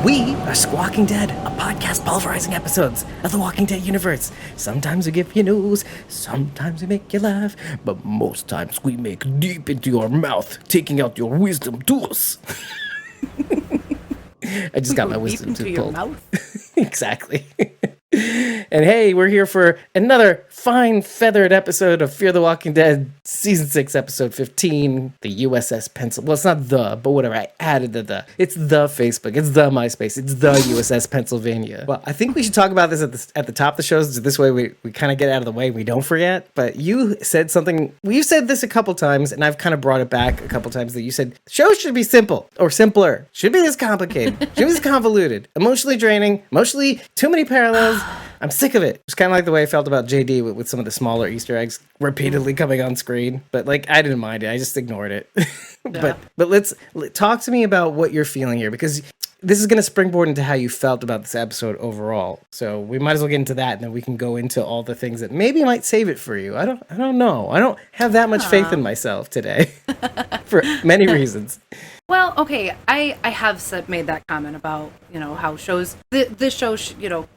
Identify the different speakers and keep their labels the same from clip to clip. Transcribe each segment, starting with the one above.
Speaker 1: We are Squawking Dead, a podcast pulverizing episodes of the Walking Dead universe. Sometimes we give you news, sometimes we make you laugh, but most times we make deep into your mouth, taking out your wisdom tooth. I just got my wisdom tooth pulled. Deep into your mouth? Exactly. And hey, we're here for another fine feathered episode of Fear the Walking Dead, Season 6, Episode 15, the U.S.S. Pennsylvania. Well, it's not the, but whatever, I added the. It's the Facebook, it's the MySpace, it's the U.S.S. Pennsylvania. Well, I think we should talk about this at the top of the shows, so this way we kind of get out of the way, we don't forget. But you said something, we've said this a couple times, and I've kind of brought it back a couple times, that you said, shows should be simple, or simpler. Should be this complicated, should be this convoluted, emotionally draining, emotionally too many parallels. I'm sick of it. It's kind of like the way I felt about JD with some of the smaller Easter eggs repeatedly coming on screen. But like, I didn't mind it. I just ignored it.
Speaker 2: Yeah.
Speaker 1: But let's talk to me about what you're feeling here, because this is going to springboard into how you felt about this episode overall. So we might as well get into that, and then we can go into all the things that maybe might save it for you. I don't know. I don't have that much faith in myself today for many reasons.
Speaker 2: Well, okay, I have made that comment about, how shows, this show,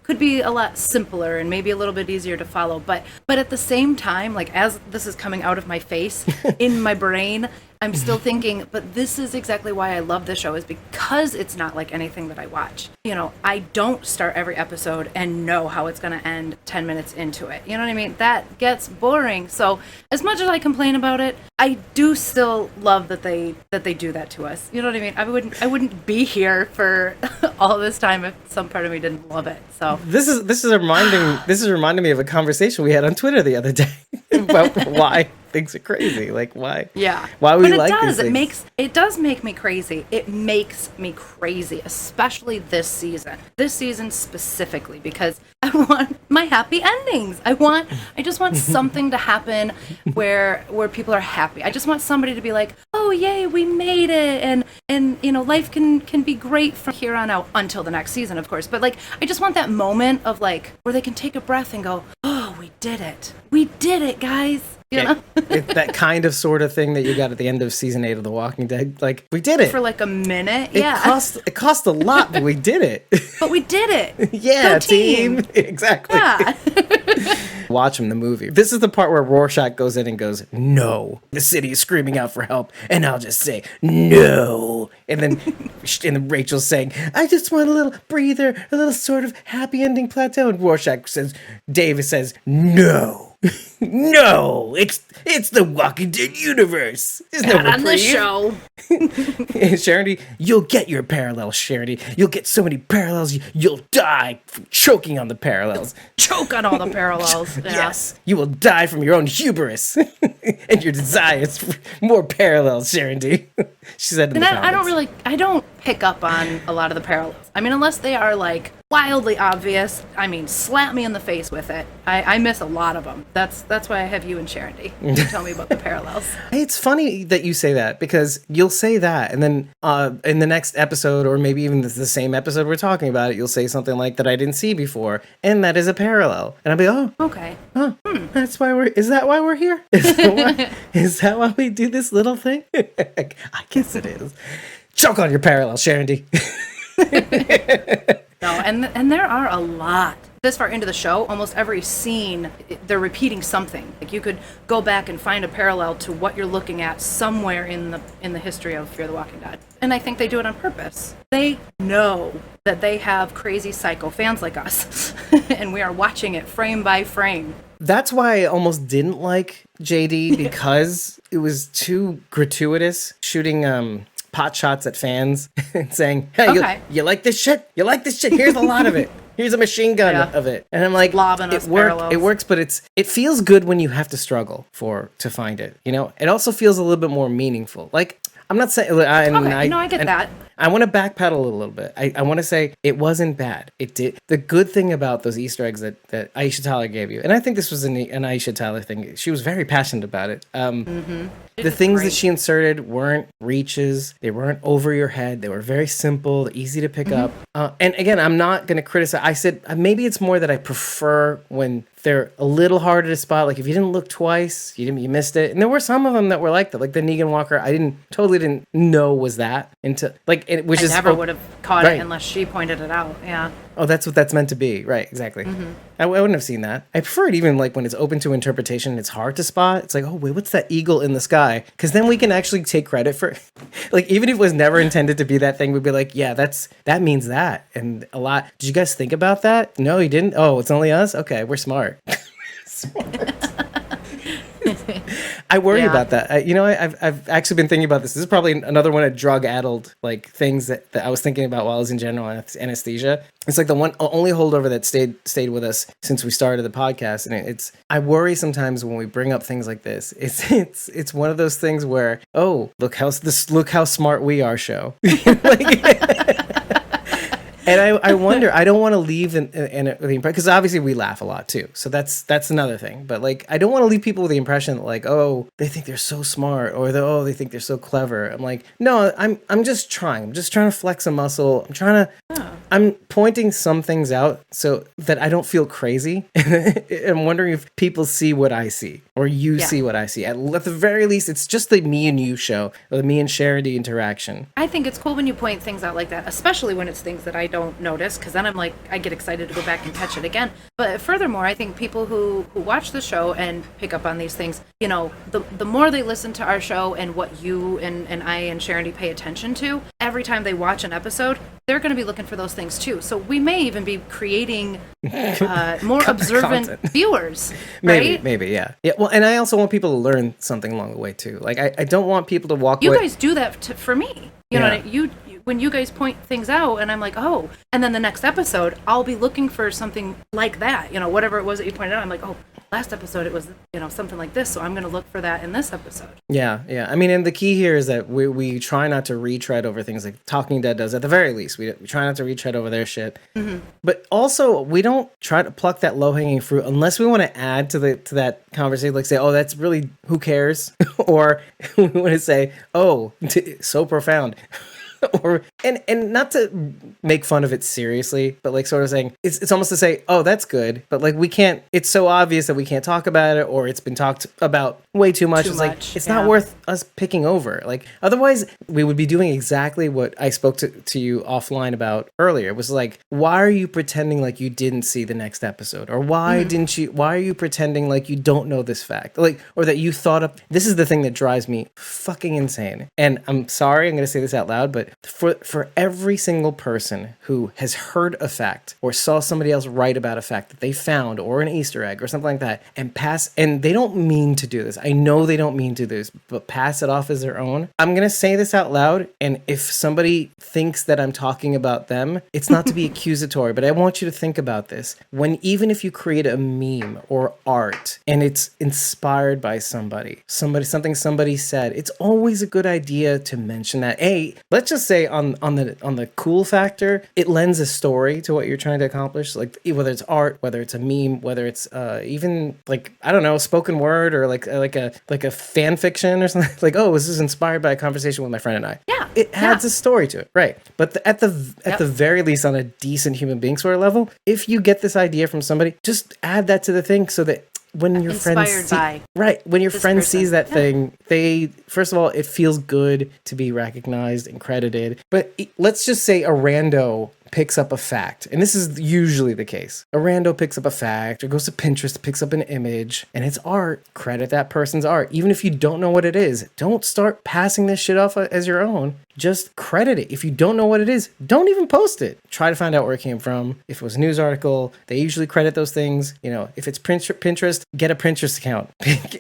Speaker 2: could be a lot simpler and maybe a little bit easier to follow. But at the same time, like, as this is coming out of my face, in my brain, I'm still thinking, but this is exactly why I love this show, is because it's not like anything that I watch. I don't start every episode and know how it's going to end 10 minutes into it. You know what I mean? That gets boring. So as much as I complain about it, I do still love that they do that to us. You know what I mean? I wouldn't be here for all this time if some part of me didn't love it. So
Speaker 1: this is reminding me of a conversation we had on Twitter the other day about why things are crazy. Like, why?
Speaker 2: Yeah.
Speaker 1: Why we like these things.
Speaker 2: It does make me crazy. It makes me crazy, especially this season. This season specifically, because I want my happy endings. I just want something to happen where people are happy. I just want somebody to be like, oh yay, we made it, and life can be great from here on out until the next season, of course. But like, I just want that moment of like where they can take a breath and go, oh, we did it. We did it, guys.
Speaker 1: It's that kind of sort of thing that you got at the end of season 8 of The Walking Dead. Like, we did it
Speaker 2: for like a minute.
Speaker 1: It cost a lot, but we did it.
Speaker 2: But we did it.
Speaker 1: Yeah, team. Exactly.
Speaker 2: Yeah.
Speaker 1: Watch the movie. This is the part where Rorschach goes in and goes, no. The city is screaming out for help, and I'll just say, no. And then Rachel's saying, I just want a little breather, a little sort of happy ending plateau. And Rorschach says, Davis says, no. No, it's the Walking Dead universe. There's no
Speaker 2: on the show.
Speaker 1: Charity, you'll get your parallels, Charity. You'll get so many parallels, you'll die from choking on the parallels.
Speaker 2: Choke on all the parallels. Yeah.
Speaker 1: Yes, you will die from your own hubris and your desires for more parallels, Charity. She said in the comments.
Speaker 2: I don't pick up on a lot of the parallels. I mean, unless they are like wildly obvious. I mean, slap me in the face with it. I miss a lot of them. That's why I have you and Charity to tell me about the parallels.
Speaker 1: It's funny that you say that, because you'll say that, and then in the next episode, or maybe even the same episode we're talking about it, you'll say something like that I didn't see before, and that is a parallel. And I'll be, oh,
Speaker 2: okay.
Speaker 1: Oh, that's why is that why we're here? Is that why we do this little thing? I guess it is. Choke on your parallel, Charity.
Speaker 2: No, and there are a lot. This far into the show, almost every scene, they're repeating something. Like, you could go back and find a parallel to what you're looking at somewhere in the history of Fear the Walking Dead. And I think they do it on purpose. They know that they have crazy psycho fans like us, and we are watching it frame by frame.
Speaker 1: That's why I almost didn't like JD, because it was too gratuitous, shooting pot shots at fans and saying, hey,
Speaker 2: okay.
Speaker 1: you like this shit? You like this shit? Here's a lot of it. Here's a machine gun of it. And I'm like, it works, but it feels good when you have to struggle to find it. It also feels a little bit more meaningful. Like, I'm not saying...
Speaker 2: I get that.
Speaker 1: I want to backpedal a little bit. I want to say it wasn't bad. It did. The good thing about those Easter eggs that Aisha Tyler gave you, and I think this was an Aisha Tyler thing, she was very passionate about it. The things that she inserted weren't reaches. They weren't over your head. They were very simple, easy to pick up. And again, I'm not going to criticize. I said maybe it's more that I prefer when they're a little harder to spot. Like, if you didn't look twice, you missed it. And there were some of them that were like that. Like the Negan Walker, I totally didn't know was that until, like, like, which
Speaker 2: I
Speaker 1: is
Speaker 2: never would have caught
Speaker 1: right.
Speaker 2: it unless she pointed it out. Yeah.
Speaker 1: Oh, that's what that's meant to be. Right, exactly. I wouldn't have seen that. I prefer it even like when it's open to interpretation and it's hard to spot. It's like, oh, wait, what's that eagle in the sky? Because then we can actually take credit for, like, even if it was never intended to be that thing, we'd be like, yeah, that means that. And a lot. Did you guys think about that? No, you didn't? Oh, it's only us? Okay, we're smart. I worry about that. I've actually been thinking about this. This is probably another one of drug-addled like things that I was thinking about while I was in general anesthesia. It's like the only holdover that stayed with us since we started the podcast, and I worry sometimes when we bring up things like this. It's one of those things where, oh, look how smart we are, show. And I wonder, I don't want to leave in the impression, because obviously we laugh a lot too. So that's another thing. But like, I don't want to leave people with the impression that like, oh, they think they're so smart, or they think they're so clever. I'm like, no, I'm just trying. I'm just trying to flex a muscle. I'm pointing some things out so that I don't feel crazy. I'm wondering if people see what I see, or you see what I see. At the very least, it's just the me and you show, or the me and Charity interaction.
Speaker 2: I think it's cool when you point things out like that, especially when it's things that I don't notice, because then I'm like, I get excited to go back and catch it again. But furthermore, I think people who watch the show and pick up on these things, the more they listen to our show and what you and I and Charity pay attention to, every time they watch an episode, they're going to be looking for those things too. So we may even be creating more observant viewers, right?
Speaker 1: Maybe, yeah. Well, and I also want people to learn something along the way too. Like, I don't want people to walk away.
Speaker 2: You guys do that for me. You know, when you guys point things out and I'm like, oh, and then the next episode, I'll be looking for something like that, whatever it was that you pointed out. I'm like, oh, last episode it was, something like this. So I'm going to look for that in this episode. Yeah.
Speaker 1: I mean, and the key here is that we try not to retread over things like Talking Dead does at the very least. We try not to retread over their shit. Mm-hmm. But also, we don't try to pluck that low-hanging fruit unless we want to add to that conversation, like say, oh, that's really, who cares? Or we want to say, oh, so profound. And not to make fun of it seriously, but like sort of saying it's almost to say, oh, that's good, but like we can't. It's so obvious that we can't talk about it, or it's been talked about way too much. Like it's not worth us picking over. Like otherwise, we would be doing exactly what I spoke to you offline about earlier. It was like, why are you pretending like you didn't see the next episode, or why didn't you? Why are you pretending like you don't know this fact, like, or that you thought up? This is the thing that drives me fucking insane. And I'm sorry, I'm going to say this out loud, but for every single person who has heard a fact or saw somebody else write about a fact that they found or an Easter egg or something like that and they don't mean to do this. I know they don't mean to do this, but pass it off as their own. I'm going to say this out loud. And if somebody thinks that I'm talking about them, it's not to be accusatory, but I want you to think about this. Even if you create a meme or art and it's inspired by something somebody said, it's always a good idea to mention that. Hey, let's just say on the cool factor, it lends a story to what you're trying to accomplish. Like whether it's art, whether it's a meme, whether it's even like, I don't know, spoken word, or like a fan fiction or something. Like, oh, this is inspired by a conversation with my friend and I.
Speaker 2: Yeah,
Speaker 1: it adds a story to it, right? But at the very least, on a decent human being sort of level, if you get this idea from somebody, just add that to the thing so that when your friend sees that thing, first of all, it feels good to be recognized and credited. But let's just say a rando picks up a fact, and this is usually the case. A rando picks up a fact or goes to Pinterest, picks up an image, and it's art. Credit that person's art. Even if you don't know what it is, don't start passing this shit off as your own. Just credit it. If you don't know what it is, don't even post it. Try to find out where it came from. If it was a news article, they usually credit those things. If it's Pinterest, get a Pinterest account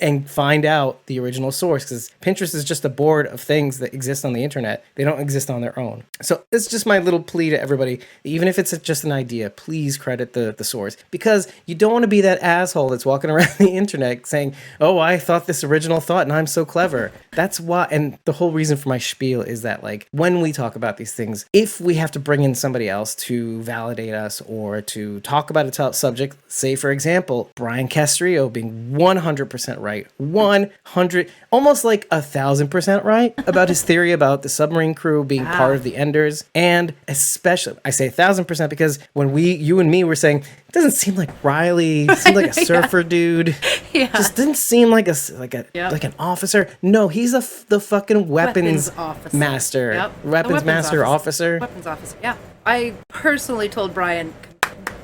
Speaker 1: and find out the original source, because Pinterest is just a board of things that exist on the internet. They don't exist on their own. So it's just my little plea to everybody. Even if it's just an idea, please credit the source, because you don't want to be that asshole that's walking around the internet saying, oh, I thought this original thought and I'm so clever. That's why. And the whole reason for my spiel is that, like, when we talk about these things, if we have to bring in somebody else to validate us or to talk about a subject, say, for example, Brian Castrillo being 100% right, 100, almost like 1,000% right about his theory about the submarine crew being part of the Enders. And especially, I say 1,000% because when you and me were saying, it doesn't seem like Riley, it seemed like a surfer dude. Just didn't seem like an officer. No, he's the fucking weapons
Speaker 2: officer.
Speaker 1: master. master.
Speaker 2: Yep.
Speaker 1: Weapons master officer.
Speaker 2: Weapons officer, yeah. I personally told Brian,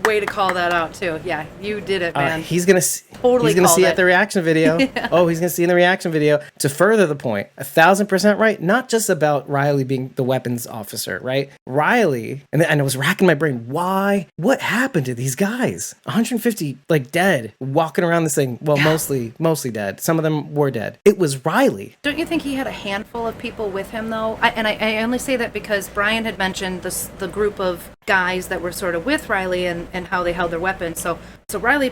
Speaker 2: way to call that out, too. Yeah, you did it, man.
Speaker 1: He's gonna see at the reaction video. Yeah. Oh, he's gonna see in the reaction video. To further the point, 1,000% right. Not just about Riley being the weapons officer, right? Riley, and I was racking my brain. Why? What happened to these guys? 150 like dead, walking around this thing. Well, mostly dead. Some of them were dead. It was Riley.
Speaker 2: Don't you think he had a handful of people with him, though? I only say that because Brian had mentioned the group of guys that were sort of with Riley and how they held their weapons. So Riley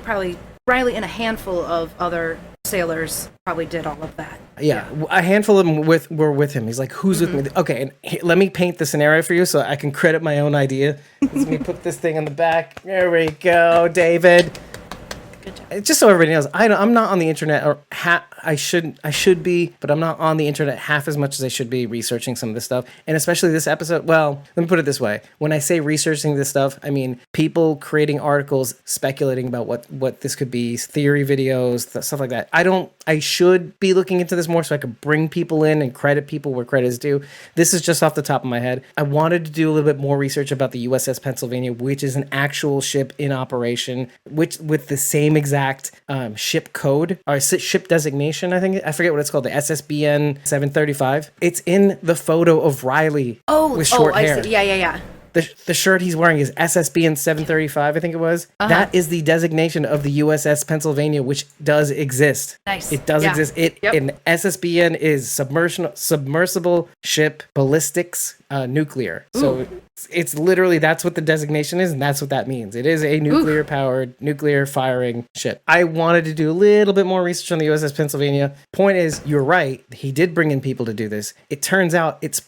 Speaker 2: and a handful of other sailors probably did all of that.
Speaker 1: Yeah. A handful of them were with him. He's like, who's with me? Okay, and let me paint the scenario for you so I can credit my own idea. Let me put this thing on the back. There we go, David. Just so everybody knows, I'm not on the internet, or I should be, but I'm not on the internet half as much as I should be researching some of this stuff, and especially this episode. Well, let me put it this way: when I say researching this stuff, I mean people creating articles, speculating about what this could be, theory videos, stuff like that. I should be looking into this more so I could bring people in and credit people where credit is due. This is just off the top of my head. I wanted to do a little bit more research about the U.S.S. Pennsylvania, which is an actual ship in operation, which with the same exact ship code or ship designation. I forget what it's called. The SSBN 735. It's in the photo of Riley with short hair.
Speaker 2: I see. Yeah.
Speaker 1: The shirt he's wearing is SSBN 735, I think it was. Uh-huh. That is the designation of the U.S.S. Pennsylvania, which does exist.
Speaker 2: Nice.
Speaker 1: It does exist. And SSBN is submersible ship ballistics nuclear. Ooh. So it's literally, that's what the designation is, and that's what that means. It is a nuclear-powered, nuclear-firing ship. I wanted to do a little bit more research on the U.S.S. Pennsylvania. Point is, you're right. He did bring in people to do this. It turns out it's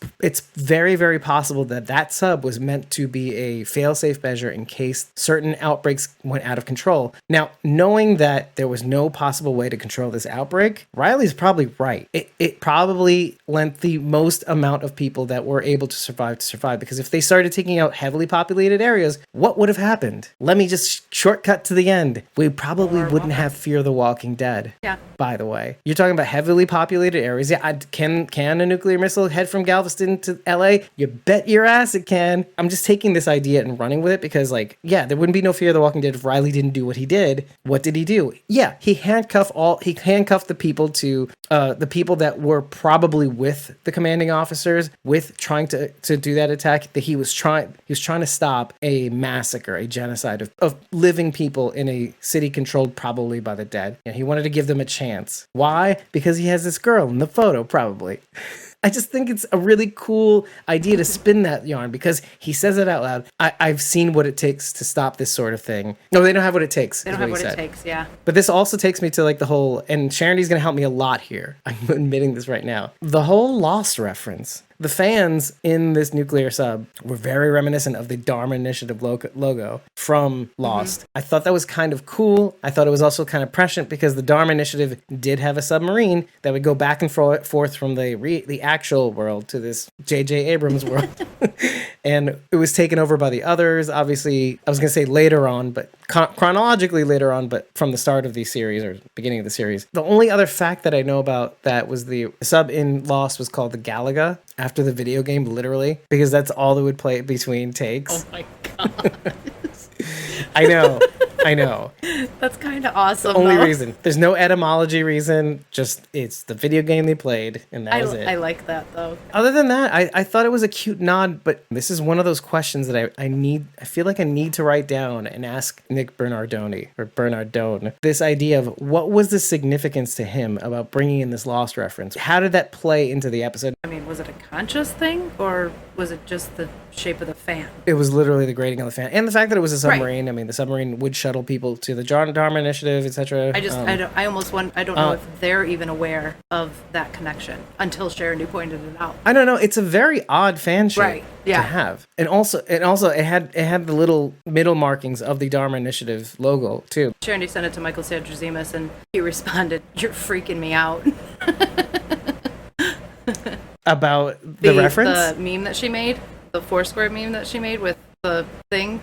Speaker 1: very, very possible that sub was meant to be a fail-safe measure in case certain outbreaks went out of control. Now, knowing that there was no possible way to control this outbreak, Riley's probably right. It probably lent the most amount of people that were able to survive, because if they started taking out heavily populated areas, what would have happened? Let me just shortcut to the end. We probably wouldn't have Fear the Walking Dead.
Speaker 2: Yeah.
Speaker 1: By the way, you're talking about heavily populated areas. Yeah, can a nuclear missile head from Galveston to LA? You bet your ass it can. I'm just taking this idea and running with it because, there wouldn't be no Fear the Walking Dead if Riley didn't do what he did. What did he do? Yeah, he handcuffed the people to the people that were probably with the commanding officers with trying to do that attack. That he was trying to stop a massacre, a genocide of living people in a city controlled probably by the dead. He wanted to give them a chance. Why? Because he has this girl in the photo, probably. I just think it's a really cool idea to spin that yarn because he says it out loud. I've seen what it takes to stop this sort of thing. No, they don't have what it takes.
Speaker 2: They don't have what it takes, yeah.
Speaker 1: But this also takes me to the whole, and Charity's going to help me a lot here. I'm admitting this right now. The whole Lost reference. The fans in this nuclear sub were very reminiscent of the Dharma Initiative logo from Lost. I thought that was kind of cool. I thought it was also kind of prescient because the Dharma Initiative did have a submarine that would go back and forth from the actual world to this J.J. Abrams world. And it was taken over by the others. Obviously, I was going to say later on, but chronologically later on, but from the start of the series or beginning of the series. The only other fact that I know about that was the sub in Lost was called the Galaga. After the video game, literally, because that's all that would play between takes.
Speaker 2: Oh my god.
Speaker 1: I know.
Speaker 2: That's kind of awesome.
Speaker 1: The only reason. There's no etymology reason, just it's the video game they played, and that was it.
Speaker 2: I like that, though.
Speaker 1: Other than that, I thought it was a cute nod, but this is one of those questions that I feel like I need to write down and ask Nick Bernardone this idea of what was the significance to him about bringing in this Lost reference? How did that play into the episode?
Speaker 2: I mean, was it a conscious thing, or was it just the shape of the fan?
Speaker 1: It was literally the grading of the fan, and the fact that it was a submarine. Right. I mean, the submarine would shuttle people to the Dharma Initiative, etc.
Speaker 2: I don't know if they're even aware of that connection until Sharon pointed it out.
Speaker 1: I don't know. It's a very odd fan shape
Speaker 2: right. Yeah.
Speaker 1: to have, and also it had the little middle markings of the Dharma Initiative logo too.
Speaker 2: Sharon sent it to Michael Sadrzimis, and he responded, "You're freaking me out."
Speaker 1: About the reference?
Speaker 2: The meme that she made, the Foursquare meme that she made with the thing.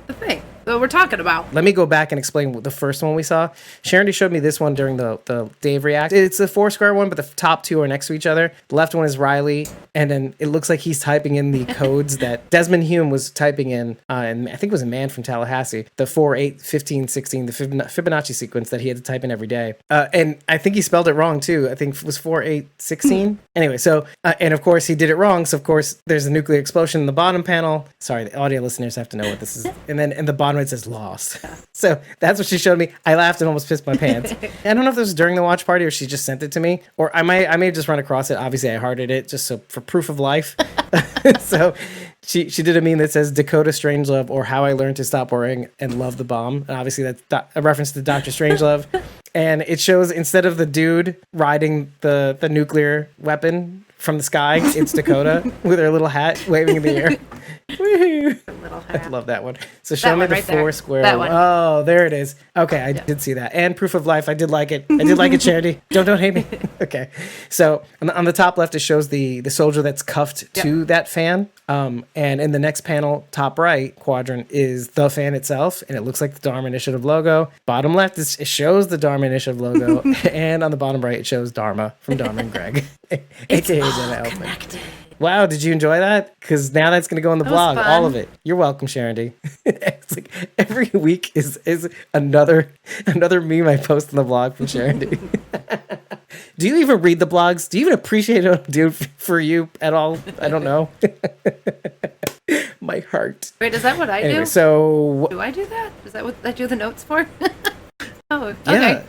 Speaker 2: the thing that we're talking about.
Speaker 1: Let me go back and explain the first one we saw. Sharon showed me this one during the Dave React. It's the Foursquare one, but the top two are next to each other. The left one is Riley, and then it looks like he's typing in the codes that Desmond Hume was typing in, and I think it was a man from Tallahassee, the 4, 8, 15, 16, the Fibonacci sequence that he had to type in every day. And I think he spelled it wrong too. I think it was 4, 8, 16. Anyway, so, and of course he did it wrong. So of course there's a nuclear explosion in the bottom panel. Sorry, the audio listeners have to know what this is. And then in the bottom it says lost. So that's what she showed me. I laughed and almost pissed my pants. I don't know if this was during the watch party or she just sent it to me, or I may have just run across it. Obviously I hearted it just so for proof of life. So she did a meme that says Dakota Strangelove, or How I Learned to Stop Worrying and Love the Bomb. And obviously that's a reference to Dr. Strangelove. And it shows, instead of the dude riding the nuclear weapon from the sky, it's Dakota with her little hat waving in the air. Woohoo! I love that one. So show me the right Foursquare. That one. Oh, there it is. Okay, I did see that. And Proof of Life. I did like it. I did like it, Charity. Don't hate me. Okay. So on the top left, it shows the soldier that's cuffed to that fan. And in the next panel, top right quadrant, is the fan itself, and it looks like the Dharma Initiative logo. Bottom left, it shows the Dharma Initiative logo, and on the bottom right, it shows Dharma from Dharma and Greg, aka Jenna Elfman. Wow, did you enjoy that? Because now that's going to go on the blog, all of it. You're welcome, Sharon D. It's like every week is another meme I post on the blog from Sharon D. Do you even read the blogs? Do you even appreciate what I do for you at all? I don't know. My heart.
Speaker 2: Wait, is that what I do?
Speaker 1: So
Speaker 2: do I do that? Is that what I do the notes for? Oh, okay. Yeah.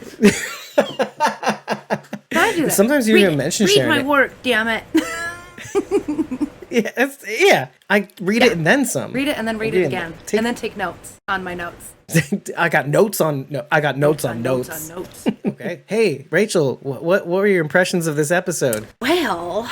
Speaker 2: I do that.
Speaker 1: Sometimes you even mention Sharon.
Speaker 2: Read my work, damn it.
Speaker 1: I read it and then some.
Speaker 2: Read it and then read it again, and then take notes on my notes.
Speaker 1: I got notes on notes. Okay. Hey, Rachel, what were your impressions of this episode?
Speaker 2: Well,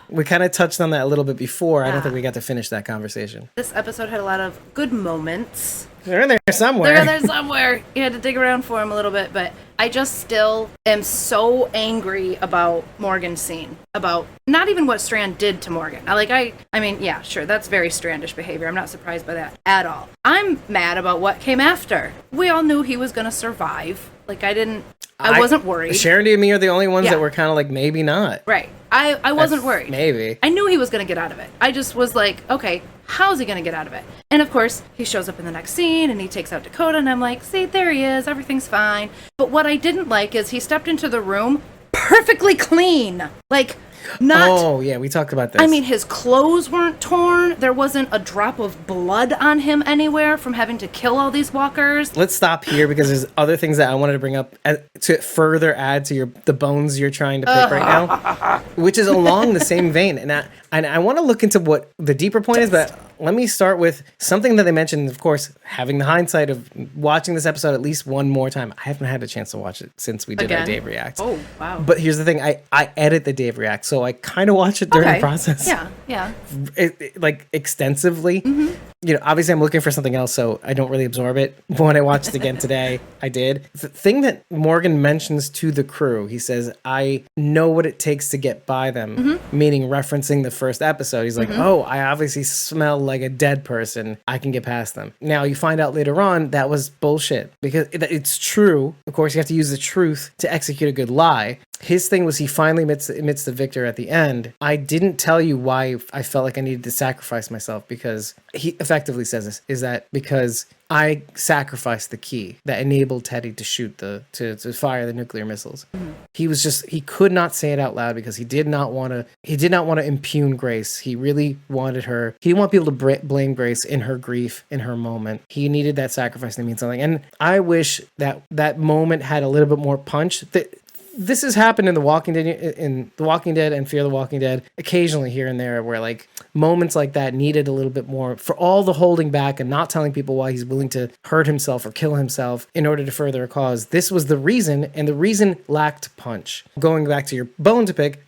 Speaker 1: we kind of touched on that a little bit before. I don't think we got to finish that conversation.
Speaker 2: This episode had a lot of good moments.
Speaker 1: They're in there somewhere.
Speaker 2: They're in there somewhere. You had to dig around for them a little bit, but I just still am so angry about Morgan's scene. About not even what Strand did to Morgan. I mean, yeah, sure, that's very Strandish behavior. I'm not surprised by that at all. I'm mad about what came after. We all knew he was going to survive. I wasn't worried.
Speaker 1: Sharon and me are the only ones that were kind of like, maybe not.
Speaker 2: Right. I wasn't worried.
Speaker 1: Maybe.
Speaker 2: I knew he was going to get out of it. I just was like, okay, how's he going to get out of it? And of course, he shows up in the next scene and he takes out Dakota, and I'm like, see, there he is. Everything's fine. But what I didn't like is he stepped into the room perfectly clean.
Speaker 1: Oh, yeah, we talked about this.
Speaker 2: I mean, his clothes weren't torn. There wasn't a drop of blood on him anywhere from having to kill all these walkers.
Speaker 1: Let's stop here because there's other things that I wanted to bring up to further add to the bones you're trying to pick right now, which is along the same vein. And I want to look into what the deeper point is, but let me start with something that they mentioned, of course, having the hindsight of watching this episode at least one more time. I haven't had a chance to watch it since we did our Dave React.
Speaker 2: Oh, wow.
Speaker 1: But here's the thing. I edit the Dave React, so I kind of watch it during the process.
Speaker 2: Yeah.
Speaker 1: Extensively. Mm-hmm. You know, obviously I'm looking for something else, so I don't really absorb it. But when I watched it again today, I did. The thing that Morgan mentions to the crew, he says, I know what it takes to get by them, meaning referencing the first episode. He's like, oh, I obviously smell like a dead person. I can get past them. Now, you find out later on that was bullshit because it's true. Of course, you have to use the truth to execute a good lie. His thing was he finally admits to Victor at the end, I didn't tell you why I felt like I needed to sacrifice myself, because he effectively says this, is that because I sacrificed the key that enabled Teddy to shoot to fire the nuclear missiles. Mm-hmm. He could not say it out loud because he did not want to impugn Grace. He really wanted her. He didn't want people to blame Grace in her grief, in her moment. He needed that sacrifice to mean something. And I wish that moment had a little bit more punch. This has happened in The Walking Dead, and Fear the Walking Dead, occasionally here and there, where like moments like that needed a little bit more for all the holding back and not telling people why he's willing to hurt himself or kill himself in order to further a cause. This was the reason, and the reason lacked punch. Going back to your bone to pick,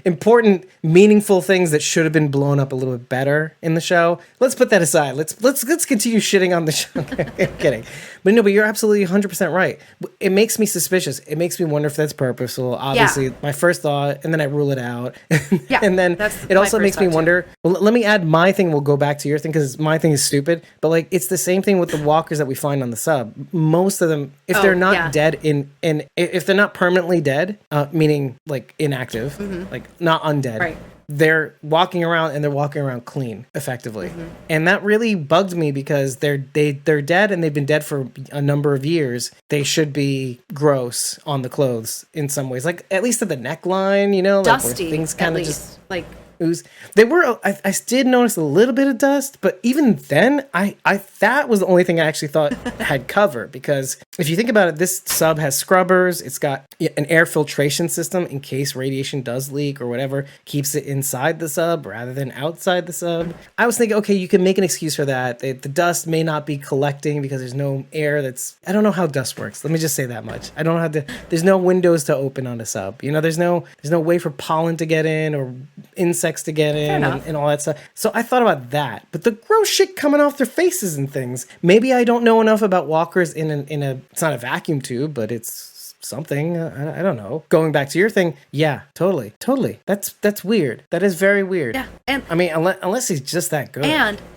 Speaker 1: important, meaningful things that should have been blown up a little bit better in the show. Let's put that aside. Let's continue shitting on the show. I'm kidding. But no, but you're absolutely 100% right. It makes me suspicious. It makes me wonder if that's purposeful. Obviously, my first thought, and then I rule it out. And then it also makes me wonder. Well, let me add my thing. We'll go back to your thing because my thing is stupid. But like, it's the same thing with the walkers that we find on the sub. Most of them, if they're not dead if they're not permanently dead, meaning like inactive, like not undead.
Speaker 2: Right.
Speaker 1: They're walking around and they're walking around clean, effectively. And that really bugged me because they're dead and they've been dead for a number of years. They should be gross on the clothes in some ways, like at least at the neckline, you know,
Speaker 2: dusty,
Speaker 1: like where things kind of just
Speaker 2: like
Speaker 1: ooze. They were. I did notice a little bit of dust, but even then, I that was the only thing I actually thought had cover, because if you think about it, this sub has scrubbers. It's got an air filtration system in case radiation does leak or whatever, keeps it inside the sub rather than outside the sub. I was thinking, okay, you can make an excuse for that. The dust may not be collecting because there's no air. I don't know how dust works. Let me just say that much. I don't know how to. There's no windows to open on a sub. You know, there's no way for pollen to get in or insects to get in and all that stuff. So I thought about that. But the gross shit coming off their faces and things. Maybe I don't know enough about walkers in a it's not a vacuum tube, but it's something. I don't know. Going back to your thing, yeah, totally. That's weird. That is very weird.
Speaker 2: Yeah, and
Speaker 1: I mean, unless he's just that good.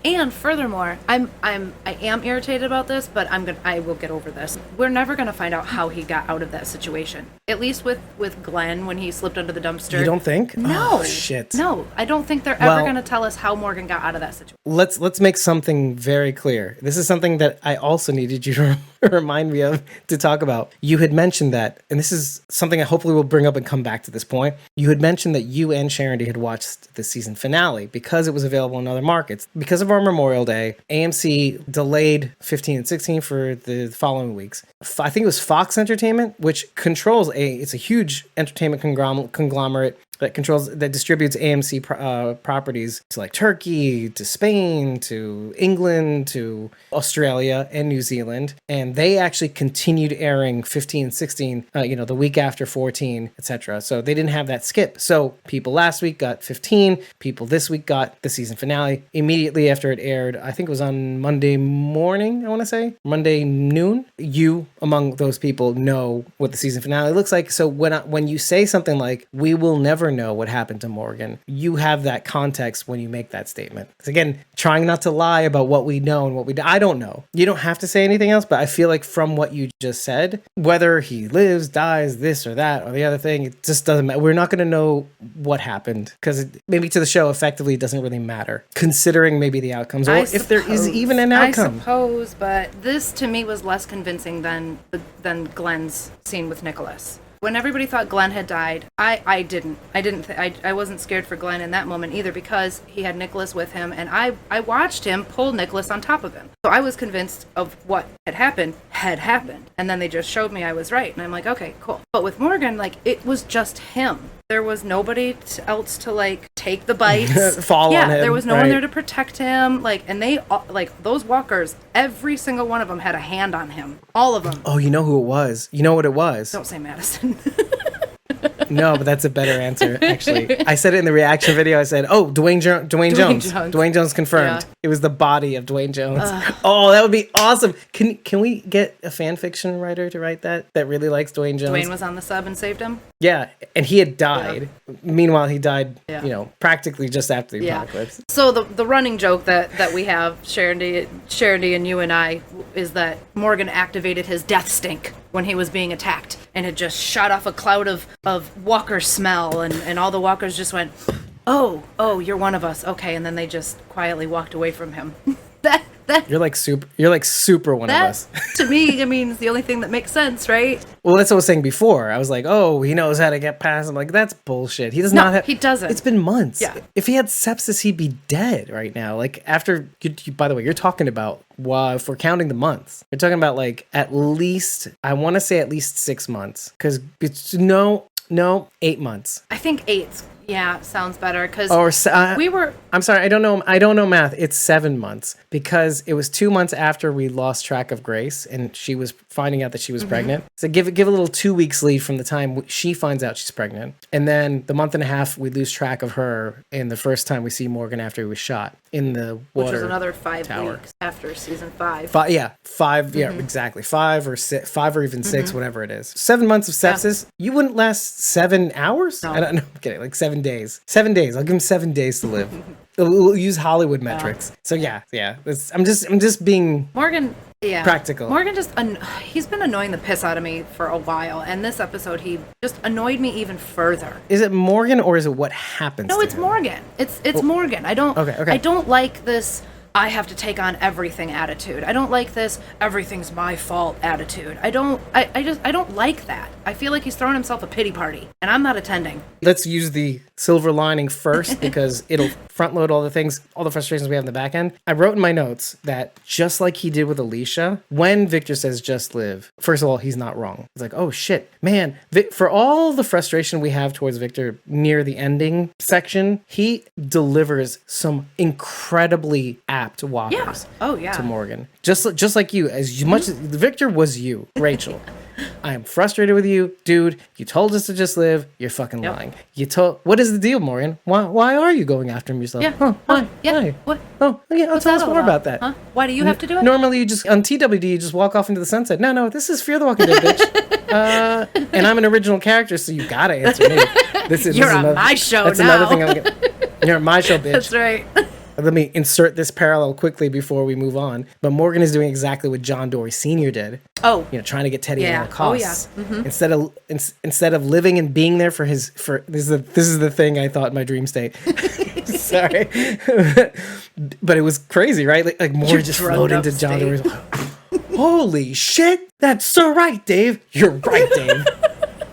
Speaker 2: And furthermore, I am irritated about this, but I will get over this. We're never gonna find out how he got out of that situation. At least with Glenn when he slipped under the dumpster.
Speaker 1: You don't think?
Speaker 2: No.
Speaker 1: Oh, shit.
Speaker 2: No, I don't think they're ever gonna tell us how Morgan got out of that situation.
Speaker 1: Let's make something very clear. This is something that I also needed you to remind me of to talk about. You had mentioned that, and this is something I hopefully will bring up and come back to this point. You had mentioned that you and Sharon had watched the season finale because it was available in other markets. Because of our Memorial Day, AMC delayed 15 and 16 for the following weeks. I think it was Fox Entertainment, which controls it's a huge entertainment conglomerate that distributes AMC properties to like Turkey, to Spain, to England, to Australia and New Zealand. And they actually continued airing 15, 16, the week after 14, etc. So they didn't have that skip. So people last week got 15. People this week got the season finale immediately after it aired. I think it was on Monday morning, I want to say. Monday noon. You, among those people, know what the season finale looks like. So when you say something like, we will never know what happened to Morgan, you have that context when you make that statement. Because again, trying not to lie about what we know and what we I don't know. You don't have to say anything else, but I feel like from what you just said, whether he lives, dies, this or that or the other thing, it just doesn't matter. We're not going to know what happened because maybe to the show effectively it doesn't really matter, considering maybe the outcomes or if there is even an outcome.
Speaker 2: I suppose, but this to me was less convincing than Glenn's scene with Nicholas. When everybody thought Glenn had died, I wasn't scared for Glenn in that moment either because he had Nicholas with him, and I watched him pull Nicholas on top of him. So I was convinced of what had happened, and then they just showed me I was right, and I'm like, okay, cool. But with Morgan, like, it was just him. There was nobody else to, like, take the bites.
Speaker 1: Fall on him.
Speaker 2: There was no one there to protect him. Like, and they, like, those walkers, every single one of them had a hand on him. All of them.
Speaker 1: Oh, you know who it was? You know what it was?
Speaker 2: Don't say Madison.
Speaker 1: No, but that's a better answer, actually. I said it in the reaction video. I said, oh, Dwayne Jones. Dwayne Jones confirmed. Yeah. It was the body of Dwayne Jones. Oh, that would be awesome. Can we get a fan fiction writer to write that really likes Dwayne Jones?
Speaker 2: Dwayne was on the sub and saved him?
Speaker 1: Yeah, and he had died. Yeah. Meanwhile, he died, practically just after the apocalypse.
Speaker 2: So the running joke that we have, Sharon D and you and I, is that Morgan activated his death stink when he was being attacked, and it just shot off a cloud of walker smell, and all the walkers just went, oh, you're one of us, okay, and then they just quietly walked away from him. You're like super one of us. To me, I mean, it's the only thing that makes sense, right?
Speaker 1: Well, that's what I was saying before. I was like, oh, he knows how to get past. I'm like, that's bullshit. He does not have.
Speaker 2: He doesn't.
Speaker 1: It's been months.
Speaker 2: Yeah.
Speaker 1: If he had sepsis, he'd be dead right now. Like after. By the way, you're talking about. If we're counting the months, we're talking about like at least. I want to say at least 6 months because it's no 8 months.
Speaker 2: I think 8. Yeah, sounds better because we were.
Speaker 1: I'm sorry, I don't know math. It's 7 months because it was 2 months after we lost track of Grace and she was finding out that she was pregnant. So give a little 2 weeks leave from the time she finds out she's pregnant, and then the month and a half we lose track of her in the first time we see Morgan after he was shot in the water.
Speaker 2: Which was another 5
Speaker 1: tower.
Speaker 2: weeks after season 5.
Speaker 1: 5. Yeah, exactly. 5 or 6, 5 or even 6, whatever it is. 7 months of sepsis. Yeah. You wouldn't last 7 hours? No. I don't know. I'm kidding. Like 7 days. 7 days. I'll give him 7 days to live. We'll use Hollywood metrics. So yeah. I'm just being
Speaker 2: Morgan. Yeah,
Speaker 1: practical.
Speaker 2: Morgan he's been annoying the piss out of me for a while, and this episode he just annoyed me even further.
Speaker 1: Is it Morgan or is it what happens?
Speaker 2: No,
Speaker 1: to
Speaker 2: it's
Speaker 1: him?
Speaker 2: Morgan. It's Morgan. I don't.
Speaker 1: Okay.
Speaker 2: I don't like this. I have to take on everything attitude. I don't like this everything's my fault attitude. I don't like that. I feel like he's throwing himself a pity party, and I'm not attending.
Speaker 1: Let's use the silver lining first because it'll front load all the things, all the frustrations we have in the back end. I wrote in my notes that just like he did with Alicia, when Victor says just live, first of all, he's not wrong. It's like, oh shit, man, for all the frustration we have towards Victor near the ending section, he delivers some incredibly apt whoppers to Morgan. Just like you, as much as Victor was you, Rachel. I am frustrated with you, dude. You told us to just live. You're fucking lying. What is the deal, Morgan? Why are you going after him yourself?
Speaker 2: Yeah.
Speaker 1: Why?
Speaker 2: Yeah. What?
Speaker 1: Oh, yeah. Tell us more about that.
Speaker 2: Huh? Why do you have to do it?
Speaker 1: Normally, you just on TWD, you just walk off into the sunset. No, this is Fear the Walking Dead, bitch. And I'm an original character, so you gotta answer me.
Speaker 2: You're on my show now.
Speaker 1: That's another thing I'm gonna. You're on my show, bitch.
Speaker 2: That's right.
Speaker 1: Let me insert this parallel quickly before we move on. But Morgan is doing exactly what John Dorie Sr. did.
Speaker 2: Oh,
Speaker 1: trying to get Teddy at all costs.
Speaker 2: Oh, yeah. Mm-hmm.
Speaker 1: Instead of living and being there for this is the thing I thought in my dream state. Sorry, but it was crazy, right? Like Morgan just flowed into John Dorie's. Holy shit! That's so right, Dave. You're right, Dave.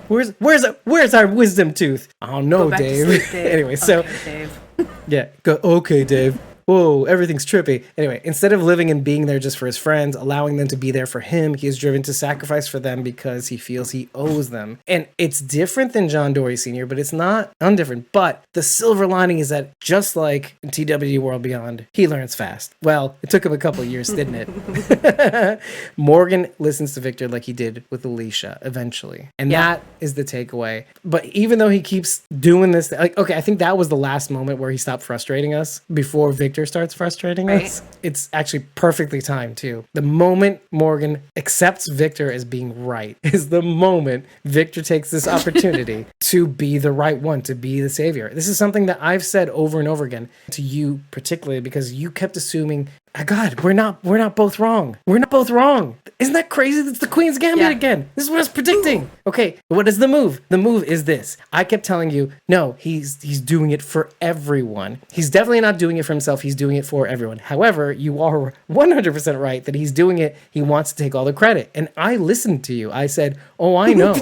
Speaker 1: Where's our wisdom tooth? I don't know, Dave. Anyway, so.
Speaker 2: Okay, Dave.
Speaker 1: Yeah, okay, Dave. Whoa, everything's trippy. Anyway, instead of living and being there just for his friends, allowing them to be there for him, he is driven to sacrifice for them because he feels he owes them. And it's different than John Dorie Sr., but it's not undifferent. But the silver lining is that just like in TWD World Beyond, he learns fast. Well, it took him a couple of years, didn't it? Morgan listens to Victor like he did with Alicia eventually. And that is the takeaway. But even though he keeps doing this, okay, I think that was the last moment where he stopped frustrating us before Victor starts frustrating us. It's actually perfectly timed too. The moment Morgan accepts Victor as being right is the moment Victor takes this opportunity to be the right one, to be the savior. This is something that I've said over and over again to you particularly because you kept assuming, oh God, we're not both wrong. We're not both wrong. Isn't that crazy? That's the Queen's Gambit again. This is what I was predicting. Okay, what is the move? The move is this. I kept telling you, no, he's doing it for everyone. He's definitely not doing it for himself. He's doing it for everyone. However, you are 100% right that he's doing it. He wants to take all the credit. And I listened to you. I said, oh, I know.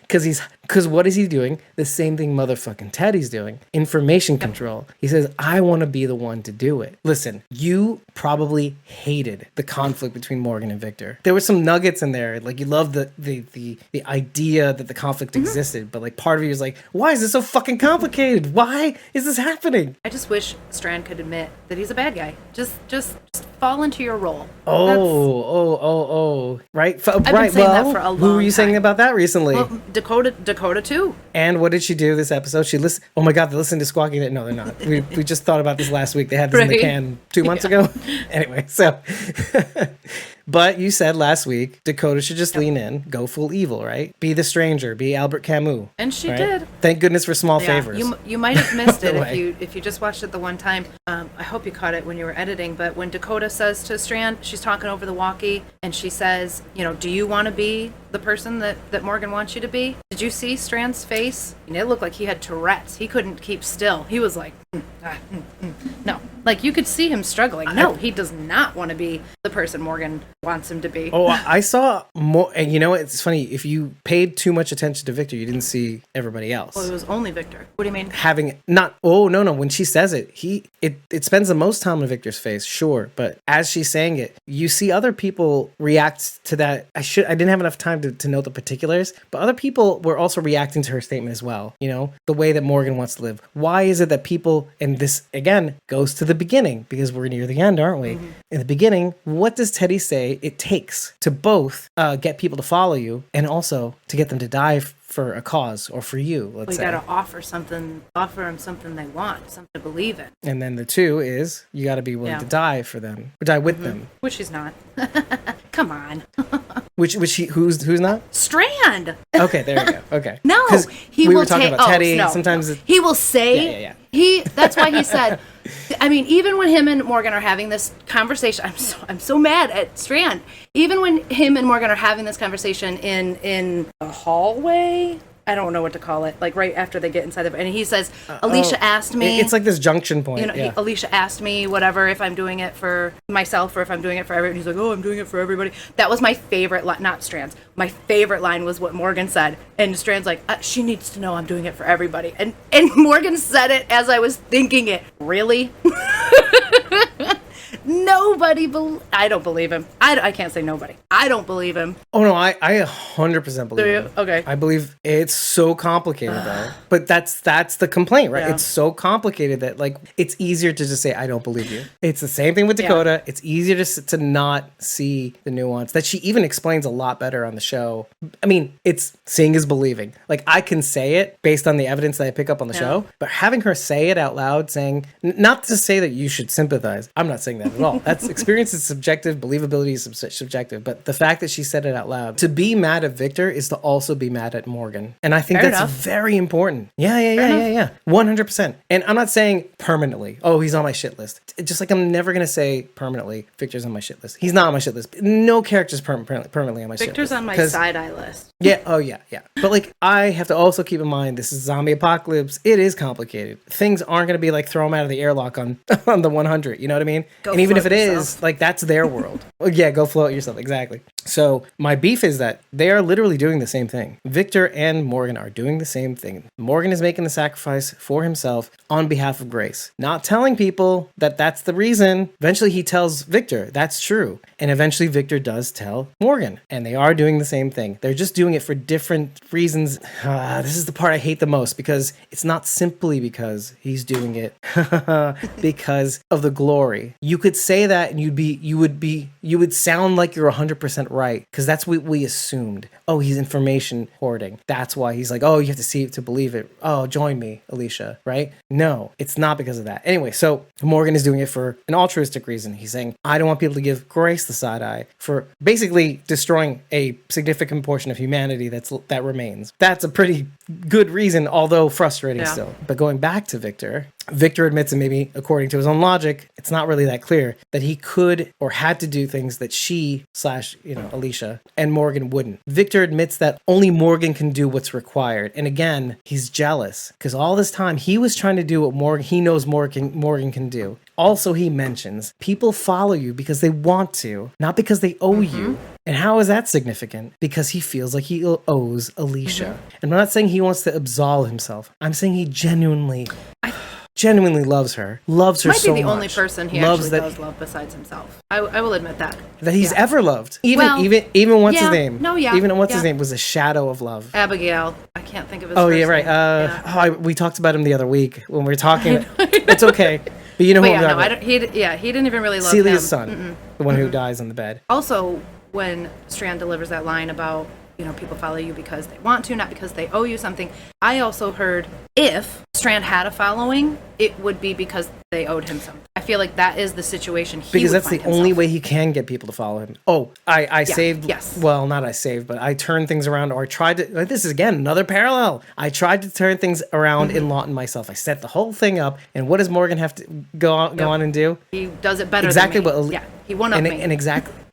Speaker 1: Because what is he doing? The same thing motherfucking Teddy's doing. Information control. He says, I want to be the one to do it. Listen, you probably hated the conflict between Morgan and Victor. There were some nuggets in there. Like, you loved the idea that the conflict existed. But, like, part of you was like, why is this so fucking complicated? Why is this happening?
Speaker 2: I just wish Strand could admit that he's a bad guy. Just fall into your role.
Speaker 1: Right?
Speaker 2: I've been saying that for a long time.
Speaker 1: Who were you saying about that recently?
Speaker 2: Well, Dakota too.
Speaker 1: And what did she do this episode? She listened. Oh my God, they listened to Squawking It. No, they're not. We just thought about this last week. They had this in the can 2 months ago. Anyway, so. But you said last week Dakota should just lean in, go full evil, right? Be the stranger, be Albert Camus.
Speaker 2: And she did.
Speaker 1: Thank goodness for small favors.
Speaker 2: You might have missed it if you just watched it the one time. I hope you caught it when you were editing. But when Dakota says to Strand, she's talking over the walkie, and she says, do you want to be the person that Morgan wants you to be? Did you see Strand's face? It looked like he had Tourette's. He couldn't keep still. He was like, no. Like, you could see him struggling. No, he does not want to be the person Morgan wants him to be.
Speaker 1: Oh, I saw more. And you know what? It's funny. If you paid too much attention to Victor, you didn't see everybody else.
Speaker 2: Well, it was only Victor. What do you mean?
Speaker 1: No. When she says it, it spends the most time on Victor's face, sure. But as she's saying it, you see other people react to that. I didn't have enough time to know the particulars, but other people were also reacting to her statement as well. You know, the way that Morgan wants to live. Why is it that people, and this again goes to the beginning because we're near the end, aren't we? Mm-hmm. In the beginning, what does Teddy say it takes to both get people to follow you and also to get them to die for a cause or for you, let's say.
Speaker 2: You got to offer them something they want, something to believe in.
Speaker 1: And then the two is you got to be willing to die for them, or die with them.
Speaker 2: Which he's not. Come on.
Speaker 1: Who's not?
Speaker 2: Strand.
Speaker 1: Okay, there we go. Okay.
Speaker 2: No,
Speaker 1: we were talking about Teddy. Sometimes
Speaker 2: he will say. Yeah. That's why he said. I mean, even when him and Morgan are having this conversation, I'm so mad at Strand. Even when him and Morgan are having this conversation in a hallway, I don't know what to call it, like right after they get inside the, and he says, Alicia asked me.
Speaker 1: It's like this junction point.
Speaker 2: You know, Alicia asked me whatever, if I'm doing it for myself or if I'm doing it for everybody. He's like, oh, I'm doing it for everybody. That was my favorite line, not Strand's. My favorite line was what Morgan said. And Strand's like, she needs to know I'm doing it for everybody. And Morgan said it as I was thinking it. Really? I don't believe him. I can't say nobody. I don't believe him.
Speaker 1: Oh no, I 100% believe him.
Speaker 2: Okay.
Speaker 1: I believe it's so complicated though. But that's the complaint, right? Yeah. It's so complicated that like it's easier to just say I don't believe you. It's the same thing with Dakota. Yeah. It's easier to not see the nuance that she even explains a lot better on the show. I mean, it's seeing is believing. Like I can say it based on the evidence that I pick up on the show, but having her say it out loud, saying not to say that you should sympathize. I'm not saying that at all. That's experience is subjective, believability is subjective, but the fact that she said it out loud, to be mad at Victor is to also be mad at Morgan. And I think that's very important. Yeah. 100%. And I'm not saying permanently, oh, he's on my shit list. Just like I'm never going to say permanently, Victor's on my shit list. He's not on my shit list. No character's permanently on my shit list.
Speaker 2: Victor's on my side-eye list.
Speaker 1: Yeah, oh yeah. But like, I have to also keep in mind, this is zombie apocalypse. It is complicated. Things aren't going to be like throw them out of the airlock on the 100, you know what I mean? And even if it is, like that's their world. Yeah, go float yourself, exactly. So my beef is that they are literally doing the same thing. Victor and Morgan are doing the same thing. Morgan is making the sacrifice for himself on behalf of Grace, not telling people that that's the reason. Eventually he tells Victor that's true. And eventually Victor does tell Morgan, and they are doing the same thing. They're just doing it for different reasons. This is the part I hate the most because it's not simply because he's doing it because of the glory. You could say that and you would sound like you're 100% right because that's what we assumed. Oh, he's information hoarding. That's why he's like, oh, you have to see it to believe it. Oh, join me, Alicia, right? No, it's not because of that. Anyway, so Morgan is doing it for an altruistic reason. He's saying, I don't want people to give Grace the side eye for basically destroying a significant portion of humanity that remains. That's a pretty good reason, although frustrating still. But going back to Victor admits, and maybe according to his own logic, it's not really that clear that he could or had to do things that she / Alicia and Morgan wouldn't. Victor admits that only Morgan can do what's required. And again, he's jealous because all this time he was trying to do what he knows Morgan can do. Also, he mentions people follow you because they want to, not because they owe you. And how is that significant? Because he feels like he owes Alicia. And I'm not saying he wants to absolve himself. I'm saying he genuinely loves her so much. Might be the
Speaker 2: only person he does love besides himself. I will admit that.
Speaker 1: That he's ever loved. Even what's his name? No, yeah. Even what's his name was a shadow of love.
Speaker 2: Abigail. I can't think of his
Speaker 1: first
Speaker 2: name.
Speaker 1: Right. We talked about him the other week when we were talking. It's okay. But you know who I'm talking about.
Speaker 2: He didn't even really love
Speaker 1: Celia's
Speaker 2: him.
Speaker 1: son. The one who dies on the bed.
Speaker 2: Also, when Strand delivers that line about, people follow you because they want to, not because they owe you something. I also heard if Strand had a following, it would be because they owed him something. I feel like that is the situation
Speaker 1: because that's the only way he can get people to follow him. Oh, I saved.
Speaker 2: Yes.
Speaker 1: Well, not I saved, but I turned things around, or I tried to. This is again another parallel. I tried to turn things around in Lawton myself. I set the whole thing up, and what does Morgan have to go on and do?
Speaker 2: He does it better.
Speaker 1: Exactly
Speaker 2: than me. He won up me.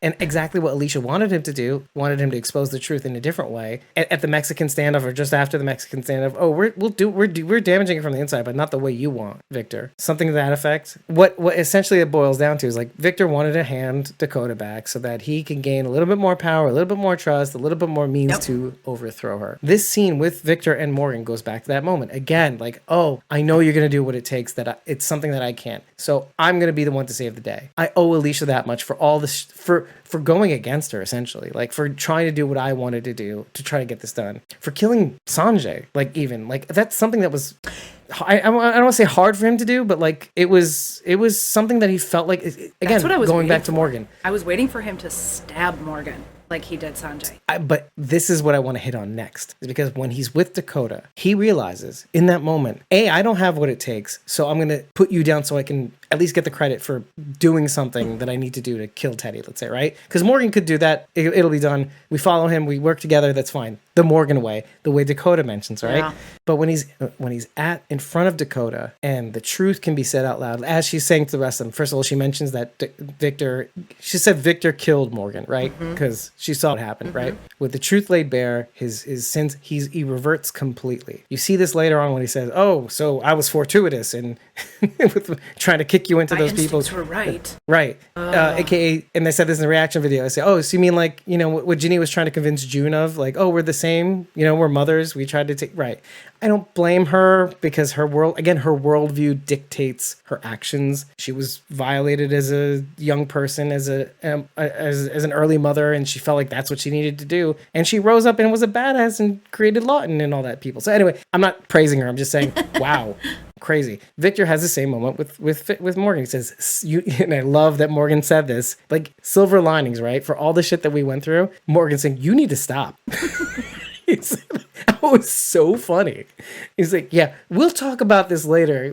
Speaker 1: And exactly what Alicia wanted him to do, wanted him to expose the truth in a different way at the Mexican standoff or just after the Mexican standoff. Oh, we're damaging it from the inside, but not the way you want, Victor. Something to that effect. What essentially it boils down to is like Victor wanted to hand Dakota back so that he can gain a little bit more power, a little bit more trust, a little bit more means to overthrow her. This scene with Victor and Morgan goes back to that moment. Again, like, oh, I know you're going to do what it takes, it's something that I can't. So I'm going to be the one to save the day. I owe Alicia that much for all this, for for going against her, essentially, like for trying to do what I wanted to do to try to get this done, for killing Sanjay, like even like that's something that was. I don't want to say hard for him to do, but like it was something that he felt like, again,
Speaker 2: That's what I was
Speaker 1: going back
Speaker 2: waiting
Speaker 1: to
Speaker 2: for.
Speaker 1: Morgan.
Speaker 2: I was waiting for him to stab Morgan like he did Sanjay.
Speaker 1: But this is what I want to hit on next, is because when he's with Dakota, he realizes in that moment, I don't have what it takes, so I'm going to put you down so I can at least get the credit for doing something that I need to do to kill Teddy, let's say, right? Because Morgan could do that. It'll be done. We follow him. We work together. That's fine. The Morgan way, the way Dakota mentions, right? Yeah. But when he's in front of Dakota and the truth can be said out loud, as she's saying to the rest of them, first of all, she mentions that Victor killed Morgan, right? Because she saw what happened, right? With the truth laid bare, his sins, he reverts completely. You see this later on when he says, "Oh, so I was fortuitous and with trying to kick you into those people."
Speaker 2: Were right.
Speaker 1: Right. AKA, and they said this in the reaction video. I say, "Oh, so you mean like, what Ginny was trying to convince June of? Like, oh, we're the same, we're mothers. We tried to take," right. I don't blame her because her worldview dictates her actions. She was violated as a young person, as an early mother, and she felt like that's what she needed to do. And she rose up and was a badass and created Lawton and all that people. So anyway, I'm not praising her. I'm just saying, wow, crazy. Victor has the same moment with Morgan. He says, and I love that Morgan said this, like silver linings, right? For all the shit that we went through, Morgan saying, "You need to stop." That was so funny. He's like, "Yeah, we'll talk about this later.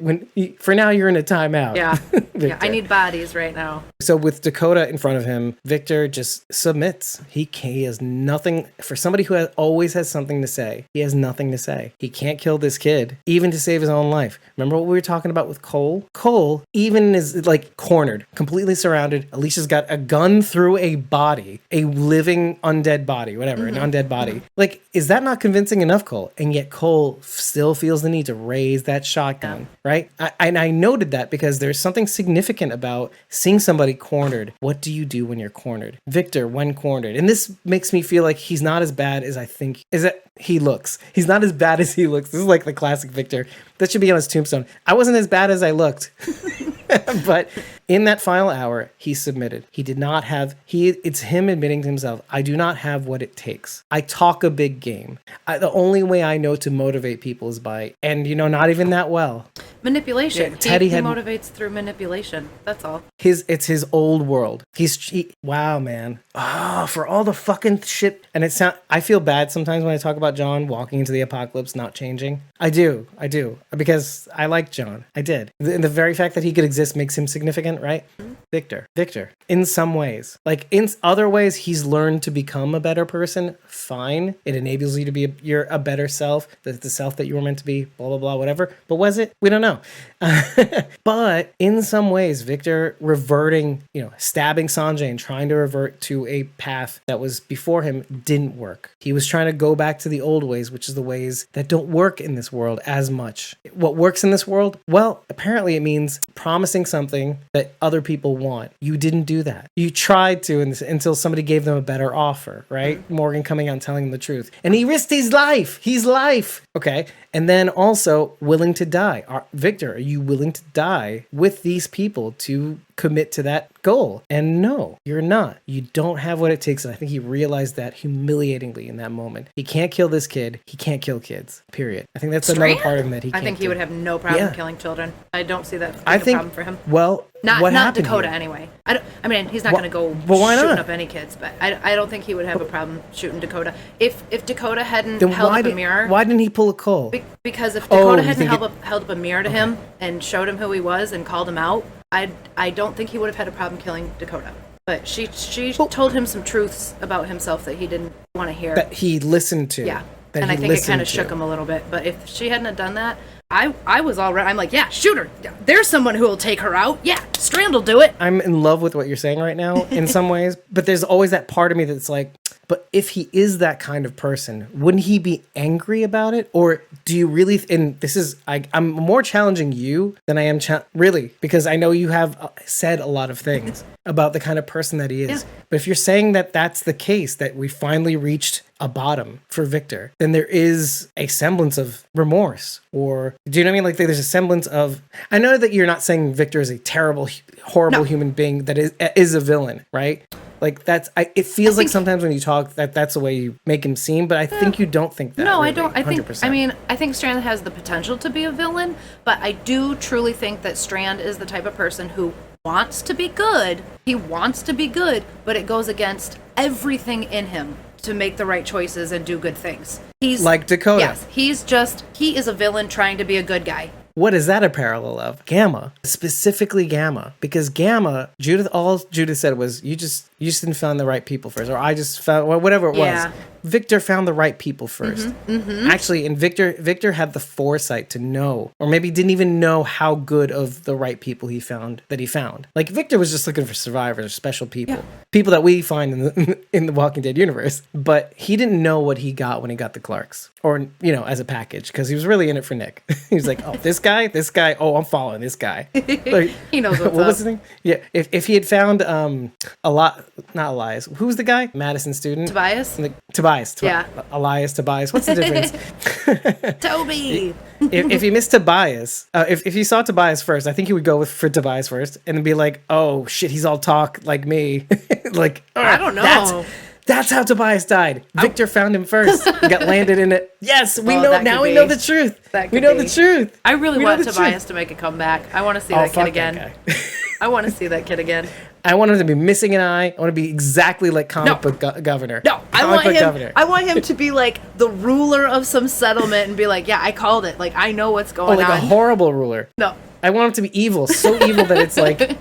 Speaker 1: For now, you're in a timeout."
Speaker 2: Yeah, yeah. I need bodies right now.
Speaker 1: So with Dakota in front of him, Victor just submits. He has nothing. For somebody who always has something to say, he has nothing to say. He can't kill this kid, even to save his own life. Remember what we were talking about with Cole? Cole even is like cornered, completely surrounded. Alicia's got a gun through a body, a living undead body, whatever, an undead body. Like, is that not convincing enough, Cole? And yet Cole still feels the need to raise that shotgun, right? I noted that because there's something significant about seeing somebody cornered. What do you do when you're cornered? Victor, when cornered. And this makes me feel like he's not as bad as I think, is that he looks. He's not as bad as he looks. This is like the classic Victor. That should be on his tombstone. I wasn't as bad as I looked. But in that final hour, he submitted. He did not have, it's him admitting to himself, "I do not have what it takes. I talk a big game. The only way I know to motivate people is by," and not even that well.
Speaker 2: Manipulation.
Speaker 1: Yeah, Teddy
Speaker 2: he motivates through manipulation. That's all.
Speaker 1: It's his old world. Wow, man. For all the fucking shit. And I feel bad sometimes when I talk about John walking into the apocalypse, not changing. I do. Because I like John. I did. The very fact that he could exist makes him significant, right? Victor. In some ways. Like, in other ways, he's learned to become a better person. Fine. It enables you to be you're a better self. The self that you were meant to be, blah, blah, blah, whatever. But was it? We don't know. But in some ways, Victor reverting, stabbing Sanjay and trying to revert to a path that was before him didn't work. He was trying to go back to the old ways, which is the ways that don't work in this world as much. What works in this world? Well, apparently it means promising something that other people want. You didn't do that. You tried to until somebody gave them a better offer, right? Morgan coming out and telling them the truth. And he risked his life. Okay. And then also willing to die. Victor, are you willing to die with these people to commit to that goal? And no, you're not. You don't have what it takes. And I think he realized that humiliatingly in that moment. He can't kill this kid. He can't kill kids. Period. I think that's another part of him that he can't
Speaker 2: I think he would have no problem killing children. I don't see that being a problem for him.
Speaker 1: Well,
Speaker 2: not Dakota here? Anyway. I mean, he's not going to go shooting up any kids, but I don't think he would have a problem shooting Dakota. If Dakota hadn't held up a mirror...
Speaker 1: Why didn't he pull a Cole?
Speaker 2: Because if Dakota hadn't held up a mirror to him and showed him who he was and called him out, I don't think he would have had a problem killing Dakota. But she told him some truths about himself that he didn't want to hear.
Speaker 1: That he listened to.
Speaker 2: Yeah. And I think it kind of shook him a little bit. But if she hadn't have done that, I was all right. I'm like, yeah, shoot her. There's someone who will take her out. Yeah, Strand will do it.
Speaker 1: I'm in love with what you're saying right now in some ways. But there's always that part of me that's like, but if he is that kind of person, wouldn't he be angry about it? Or do you really, and this is, I'm more challenging you than I am, really, because I know you have said a lot of things about the kind of person that he is. Yeah. But if you're saying that that's the case, that we finally reached a bottom for Victor, then there is a semblance of remorse. Or, do you know what I mean? Like, there's a semblance of, I know that you're not saying Victor is a terrible, horrible human being that is a villain, right? Like it feels like sometimes when you talk that's the way you make him seem, but I think you don't think that.
Speaker 2: No,
Speaker 1: really,
Speaker 2: I don't.
Speaker 1: 100%.
Speaker 2: I think Strand has the potential to be a villain, but I do truly think that Strand is the type of person who wants to be good. He wants to be good, but it goes against everything in him to make the right choices and do good things. He's
Speaker 1: like Dakota.
Speaker 2: Yes, he is a villain trying to be a good guy.
Speaker 1: What is that a parallel of? Gamma. Specifically Gamma. Because Gamma, all Judith said was, you just didn't find the right people first. Or I just found, whatever it was. Victor found the right people first. Actually, and Victor had the foresight to know, or maybe didn't even know how good of the right people he found. Like, Victor was just looking for survivors or special people. Yeah. People that we find in the Walking Dead universe. But he didn't know what he got when he got the Clarks. Or, as a package. Because he was really in it for Nick. He was like, oh, this guy, oh, I'm following this guy. Like,
Speaker 2: he knows what's
Speaker 1: what
Speaker 2: up.
Speaker 1: was his name? Yeah, if he had found not Elias. Who was the guy? Madison student?
Speaker 2: Tobias.
Speaker 1: Yeah. Elias, Tobias. What's the difference?
Speaker 2: Toby.
Speaker 1: if he missed Tobias, if he saw Tobias first, I think he would go for Tobias first and then be like, oh shit, he's all talk like me. Like,
Speaker 2: I don't know.
Speaker 1: That's how Tobias died. Victor found him first and got landed in it. Yes, we know. Now we know the truth. We know the truth.
Speaker 2: I really want Tobias to make a comeback. I want to see that kid again. I want to see that kid again.
Speaker 1: I want him to be missing an eye. I want to be exactly like comic book governor.
Speaker 2: No, I want him to be like the ruler of some settlement and be like, yeah, I called it. Like, I know what's going on.
Speaker 1: Like a horrible ruler.
Speaker 2: No.
Speaker 1: I want him to be evil. So evil that it's like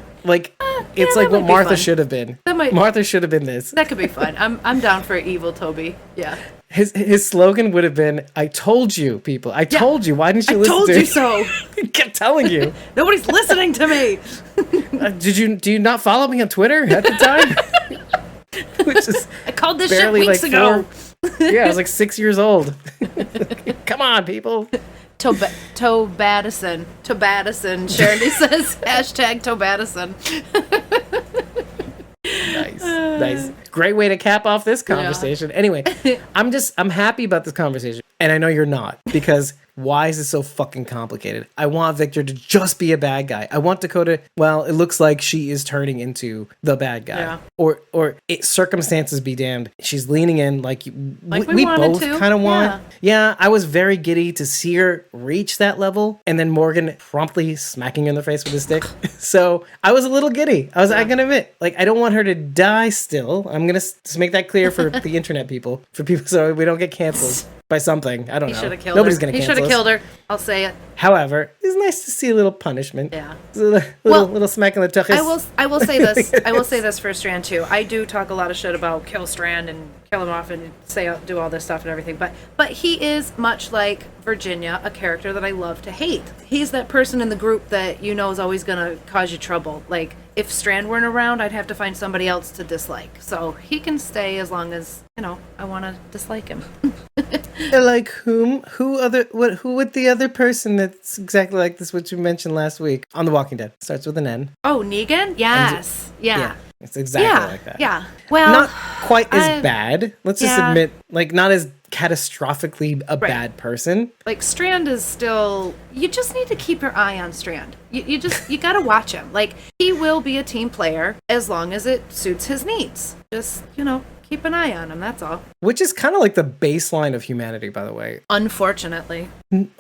Speaker 1: it's like what Martha should have been. Martha should have been this.
Speaker 2: That could be fun. I'm down for evil Toby. Yeah.
Speaker 1: His slogan would have been, I told you, people. I told you. Why didn't you listen to me?
Speaker 2: I told you so.
Speaker 1: I kept telling you.
Speaker 2: Nobody's listening to me.
Speaker 1: Do you not follow me on Twitter at the time? Which is
Speaker 2: I called this shit weeks ago.
Speaker 1: Yeah, I was like 6 years old. Come on, people.
Speaker 2: Tobadison. Sharon says #Tobadison.
Speaker 1: Nice. Great way to cap off this conversation. Yeah. Anyway, I'm happy about this conversation. And I know you're not, because why is it so fucking complicated? I want Victor to just be a bad guy. I want Dakota, well, it looks like she is turning into the bad guy. Yeah. Or circumstances be damned. She's leaning in like we both kind of want. Yeah, I was very giddy to see her reach that level, and then Morgan promptly smacking her in the face with a stick. So I was a little giddy. I gotta admit, like, I don't want her to die still. I'm gonna just make that clear for the internet people, so we don't get canceled by something. I don't know. Nobody's gonna cancel us.
Speaker 2: He should have killed her. I'll say it.
Speaker 1: However, it's nice to see a little punishment.
Speaker 2: Yeah.
Speaker 1: Little smack in the tuchus.
Speaker 2: I will say this. I will say this for Strand too. I do talk a lot of shit about kill Strand and kill him off and do all this stuff and everything. But he is much like Virginia, a character that I love to hate. He's that person in the group that you know is always gonna cause you trouble. Like, if Strand weren't around, I'd have to find somebody else to dislike. So he can stay as long as, I want to dislike him.
Speaker 1: Like whom? Who would the other person that's exactly like this, what you mentioned last week on The Walking Dead? Starts with an N.
Speaker 2: Oh, Negan? Yes. Yeah.
Speaker 1: It's exactly like that.
Speaker 2: Yeah. Well,
Speaker 1: not quite as bad. Let's just admit, like, not as catastrophically a bad person.
Speaker 2: Like, Strand is still, you just need to keep your eye on Strand. You gotta watch him. Like, he will be a team player as long as it suits his needs. Just, keep an eye on him, that's all.
Speaker 1: Which is kind of like the baseline of humanity, by the way.
Speaker 2: Unfortunately.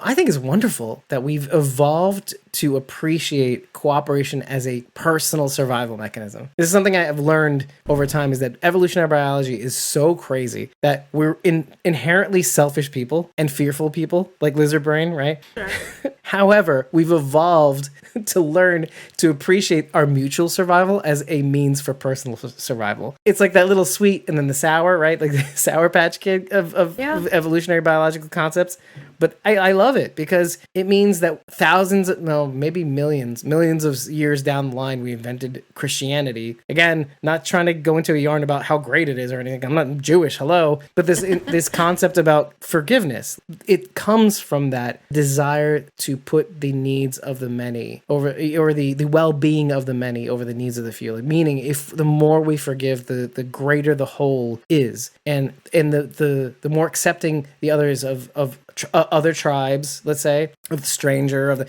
Speaker 1: I think it's wonderful that we've evolved to appreciate cooperation as a personal survival mechanism. This is something I have learned over time, is that evolutionary biology is so crazy that we're inherently selfish people and fearful people, like lizard brain, right?
Speaker 2: Sure.
Speaker 1: However, we've evolved to learn to appreciate our mutual survival as a means for personal survival. It's like that little sweet and then the sour, right? Like the Sour Patch Kid of evolutionary biological concepts. But I love it because it means that maybe millions of years down the line, we invented Christianity. Again, not trying to go into a yarn about how great it is or anything. I'm not Jewish, hello. But this concept about forgiveness, it comes from that desire to put the needs of the many over, or the well-being of the many over the needs of the few. Meaning, if the more we forgive, the greater the whole is, and the more accepting the others of other tribes, let's say, of the stranger, of the,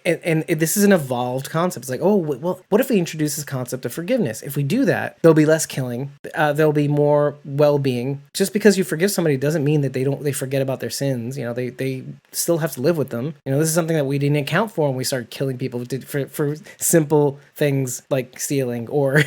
Speaker 1: and this is an evolved concept. It's like, oh, well, what if we introduce this concept of forgiveness? If we do that, there'll be less killing, there'll be more well-being. Just because you forgive somebody doesn't mean that they forget about their sins. You know, they still have to live with them. You know, this is something that we didn't account for when we started killing people for simple things like stealing, or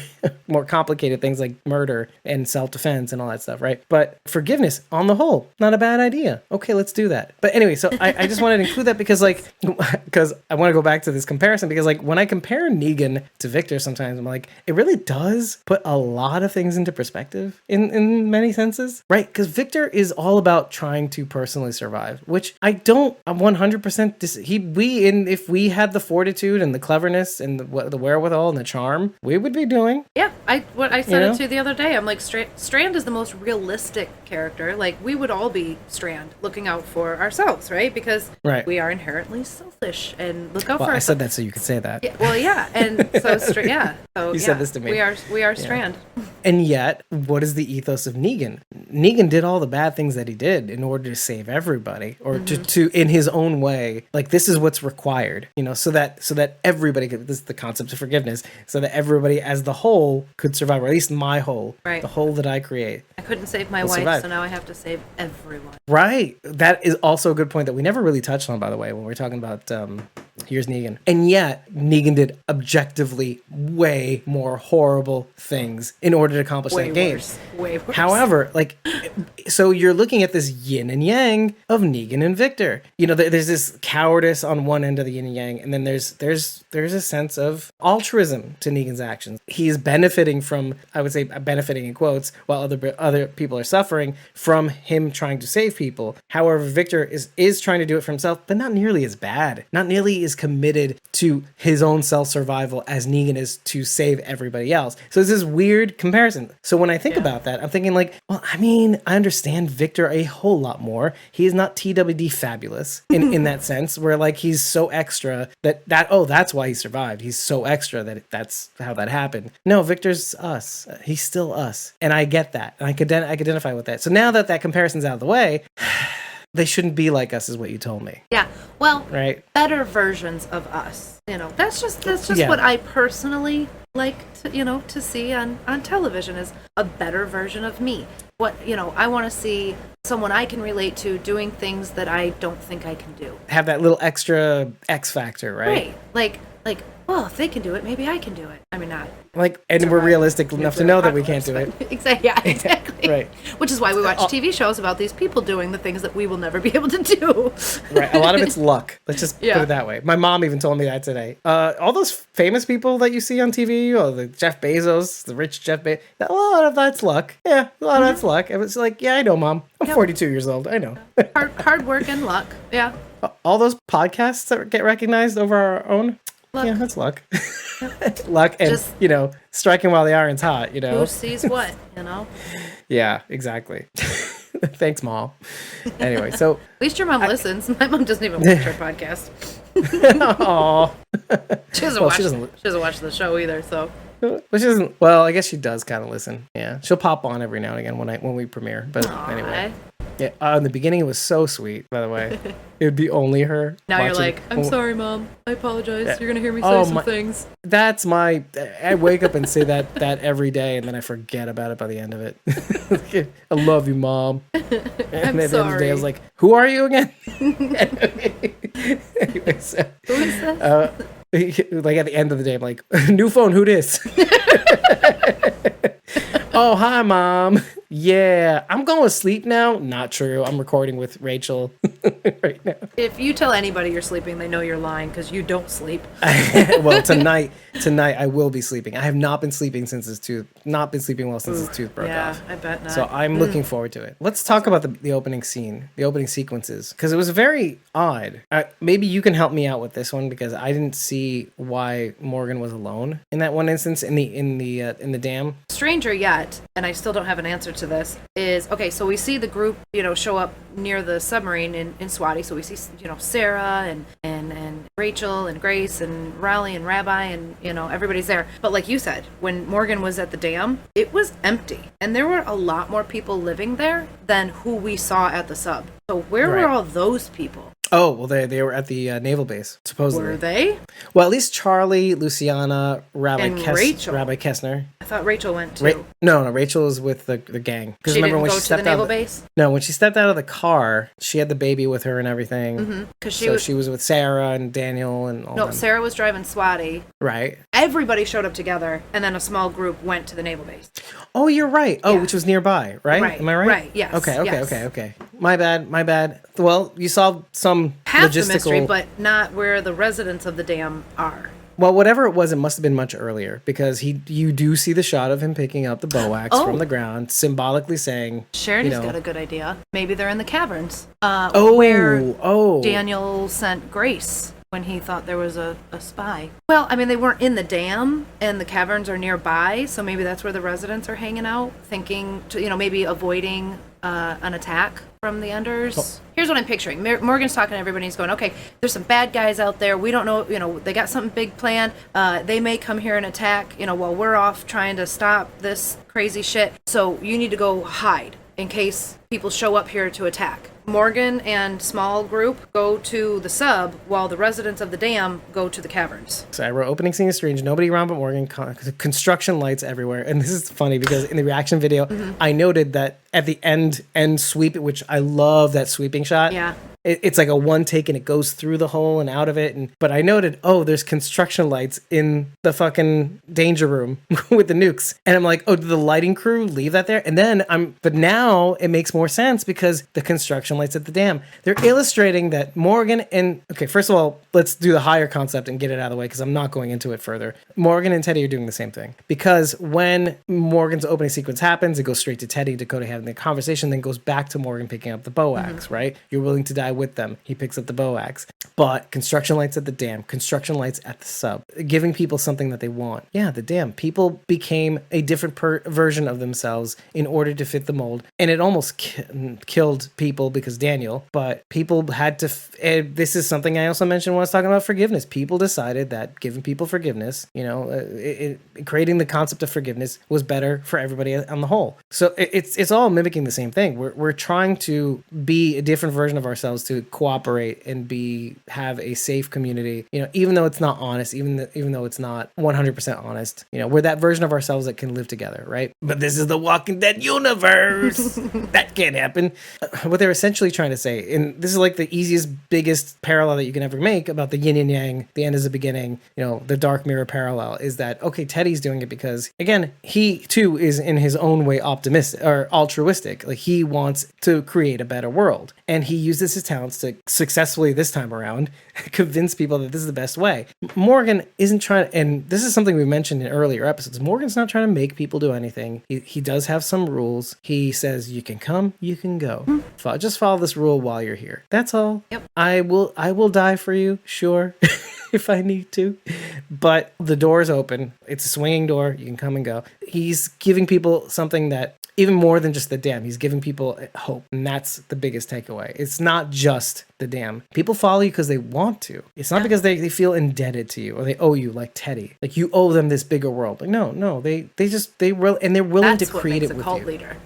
Speaker 1: more complicated things like murder and self-defense and all that stuff, right? But forgiveness, on the whole, not a bad idea. Okay, let's do that. But anyway, so I just wanted to include that because I want to go back to this comparison, because like when I compare Negan to Victor, sometimes I'm like, it really does put a lot of things into perspective in many senses, right? Because Victor is all about trying to personally survive, which I'm 100% if we had the fortitude and the cleverness and the wherewithal and the charm, we would be doing.
Speaker 2: Yeah, I said it to you the other day. I'm like, Strand is the most realistic character. Like, we would all be Strand, looking out for ourselves, right? Because we are inherently selfish and look out for ourselves.
Speaker 1: I said that so you could say that.
Speaker 2: Yeah, well, yeah, and so So
Speaker 1: you said this to me.
Speaker 2: We are Strand.
Speaker 1: And yet, what is the ethos of Negan? Negan did all the bad things that he did in order to save everybody, or to in his own way. Like, this is what's required, you know, so that everybody could. This is the concept of forgiveness, so that everybody as the whole could survive, or at least my whole, the whole that I create.
Speaker 2: I couldn't save my wife, survive. So now I have to save everyone.
Speaker 1: Right. That is also a good point that we never really touched on, by the way, when we're talking about here's Negan. And yet, Negan did objectively way more horrible things in order to accomplish that game.
Speaker 2: Way worse.
Speaker 1: However, like, so you're looking at this yin and yang of Negan and Victor. You know, there's this cowardice on one end of the yin and yang, and then there's a sense of altruism to Negan's actions. He's benefiting from, I would say, benefiting in quotes, while other people are suffering from him trying to save people. However, Victor is trying to do it for himself, but not nearly as bad. Not nearly as committed to his own self-survival as Negan is to save everybody else. So it's this weird comparison. So when I think about that, I'm thinking like, well, I mean, I understand Victor a whole lot more. He is not TWD fabulous in that sense, where like he's so extra that's why he survived. He's so extra that's how that happened. No, Victor's us. He's still us. And I get that. And I could identify with that. So now that comparison's out of the way, they shouldn't be like us, is what you told me.
Speaker 2: Yeah. Well, better versions of us. You know, that's just what I personally like to see on television, is a better version of me. What, I want to see someone I can relate to doing things that I don't think I can do. Have
Speaker 1: that little extra X factor, right?
Speaker 2: Right. Like, well, if they can do it, maybe I can do it. I mean, not.
Speaker 1: Like, and we're realistic enough to know that we can't do it.
Speaker 2: Exactly. Yeah, exactly.
Speaker 1: Right.
Speaker 2: Which is why we watch TV shows about these people doing the things that we will never be able to do.
Speaker 1: Right. A lot of it's luck. Let's just put it that way. My mom even told me that today. All those famous people that you see on TV, the Jeff Bezos, the rich Jeff Bezos, a lot of that's luck. Yeah, a lot of that's luck. It was like, yeah, I know, Mom. I'm 42 years old. I know.
Speaker 2: Hard work and luck. Yeah.
Speaker 1: All those podcasts that get recognized over our own. Luck. Yeah, that's luck. Luck and, striking while the iron's hot,
Speaker 2: Who sees what,
Speaker 1: Yeah, exactly. Thanks, Mom. Anyway, so...
Speaker 2: At least your mom listens. My mom doesn't even watch our podcast.
Speaker 1: Aww.
Speaker 2: She doesn't watch the show either, so...
Speaker 1: Which isn't... Well, I guess she does kind of listen. Yeah. She'll pop on every now and again when we premiere. But anyway... Yeah, in the beginning it was so sweet, by the way. It would be only her.
Speaker 2: Now you're like, I'm sorry, Mom. I apologize. You're going to hear me say some things.
Speaker 1: That's I wake up and say that every day, and then I forget about it by the end of it. I love you, Mom. And
Speaker 2: I'm
Speaker 1: at
Speaker 2: sorry.
Speaker 1: the end of the day, I was like, who are you again? Anyway, so...
Speaker 2: Who is this?
Speaker 1: Like at the end of the day, I'm like, new phone, who this? Oh, hi, Mom. Yeah, I'm going to sleep now. Not true. I'm recording with Rachel right now.
Speaker 2: If you tell anybody you're sleeping, they know you're lying because you don't sleep.
Speaker 1: Well, tonight I will be sleeping. I have not been sleeping since his tooth broke off.
Speaker 2: I bet not.
Speaker 1: So I'm looking forward to it. Let's talk about the opening scene, the opening sequences, because it was very odd. Maybe you can help me out with this one, because I didn't see why Morgan was alone in that one instance in the dam.
Speaker 2: Stranger yet, and I still don't have an answer to to this is, okay, so we see the group, show up near the submarine in Swati. So we see, Sarah and Rachel and Grace and Raleigh and Rabbi and, everybody's there. But like you said, when Morgan was at the dam, it was empty. And there were a lot more people living there than who we saw at the sub. So where were all those people?
Speaker 1: Oh, well, they were at the naval base, supposedly.
Speaker 2: Were they?
Speaker 1: Well, at least Charlie, Luciana,
Speaker 2: Rachel.
Speaker 1: Rabbi Kessner.
Speaker 2: I thought Rachel went too.
Speaker 1: No, Rachel was with the gang.
Speaker 2: She didn't go to the naval base?
Speaker 1: No, when she stepped out of the car, she had the baby with her and everything.
Speaker 2: Mm-hmm.
Speaker 1: She was with Sarah and Daniel and all that.
Speaker 2: No, Sarah was driving Swati.
Speaker 1: Right.
Speaker 2: Everybody showed up together, and then a small group went to the naval base.
Speaker 1: Oh, you're right. Oh, which was nearby, right? Am I right?
Speaker 2: Right, yes.
Speaker 1: Okay. My bad. Well, you saw some
Speaker 2: half
Speaker 1: logistical...
Speaker 2: the mystery, but not where the residents of the dam are.
Speaker 1: Well, whatever it was, it must have been much earlier, because you do see the shot of him picking up the bow axe from the ground, symbolically saying...
Speaker 2: Sheridan's got a good idea. Maybe they're in the caverns. Where Daniel sent Grace when he thought there was a spy. Well, I mean, they weren't in the dam, and the caverns are nearby, so maybe that's where the residents are hanging out, thinking, maybe avoiding an attack from the Enders. Here's what I'm picturing. Morgan's talking to everybody. He's going, okay, there's some bad guys out there. We don't know, they got something big planned. They may come here and attack, while we're off trying to stop this crazy shit. So you need to go hide in case people show up here to attack. Morgan and small group go to the sub while the residents of the dam go to the caverns.
Speaker 1: So I wrote opening scene is strange. Nobody around but Morgan. Construction lights everywhere. And this is funny because in the reaction video, I noted that at the end sweep, which I love that sweeping shot.
Speaker 2: Yeah.
Speaker 1: It's like a one take and it goes through the hole and out of it. But I noted, there's construction lights in the fucking danger room with the nukes. And I'm like, did the lighting crew leave that there? And then but now it makes more sense because the construction lights at the dam, they're illustrating that Morgan and, okay, first of all, let's do the higher concept and get it out of the way because I'm not going into it further. Morgan and Teddy are doing the same thing because when Morgan's opening sequence happens, it goes straight to Teddy, Dakota having the conversation, then goes back to Morgan picking up the bow axe, right? You're willing to die with them. He picks up the bow axe. But construction lights at the dam, construction lights at the sub, giving people something that they want. Yeah, the dam. People became a different version of themselves in order to fit the mold. And it almost killed people because Daniel, but people had to, this is something I also mentioned when I was talking about forgiveness. People decided that giving people forgiveness, creating the concept of forgiveness was better for everybody on the whole. So it's all mimicking the same thing. We're trying to be a different version of ourselves to cooperate and have a safe community, even though it's not honest, even though it's not 100% honest, we're that version of ourselves that can live together, right? But this is the Walking Dead universe. That can't happen. What they're essentially trying to say, and this is like the easiest, biggest parallel that you can ever make about the yin and yang, the end is the beginning, the dark mirror parallel is that, okay, Teddy's doing it because, again, he too is in his own way optimistic or altruistic. Like he wants to create a better world. And he uses his talents to successfully this time around convince people that this is the best way. Morgan isn't trying, and this is something we mentioned in earlier episodes, Morgan's not trying to make people do anything. He does have some rules. He says, you can come, you can go. Just follow this rule while you're here. That's all.
Speaker 2: Yep.
Speaker 1: I will die for you, sure, if I need to. But the door is open. It's a swinging door. You can come and go. He's giving people something that, even more than just the dam, he's giving people hope. And that's the biggest takeaway. It's not just the dam. People follow you because they want to. It's not because they feel indebted to you or they owe you, like Teddy. Like you owe them this bigger world. Like no, they're willing to create it with you. That's what makes a cult
Speaker 2: leader.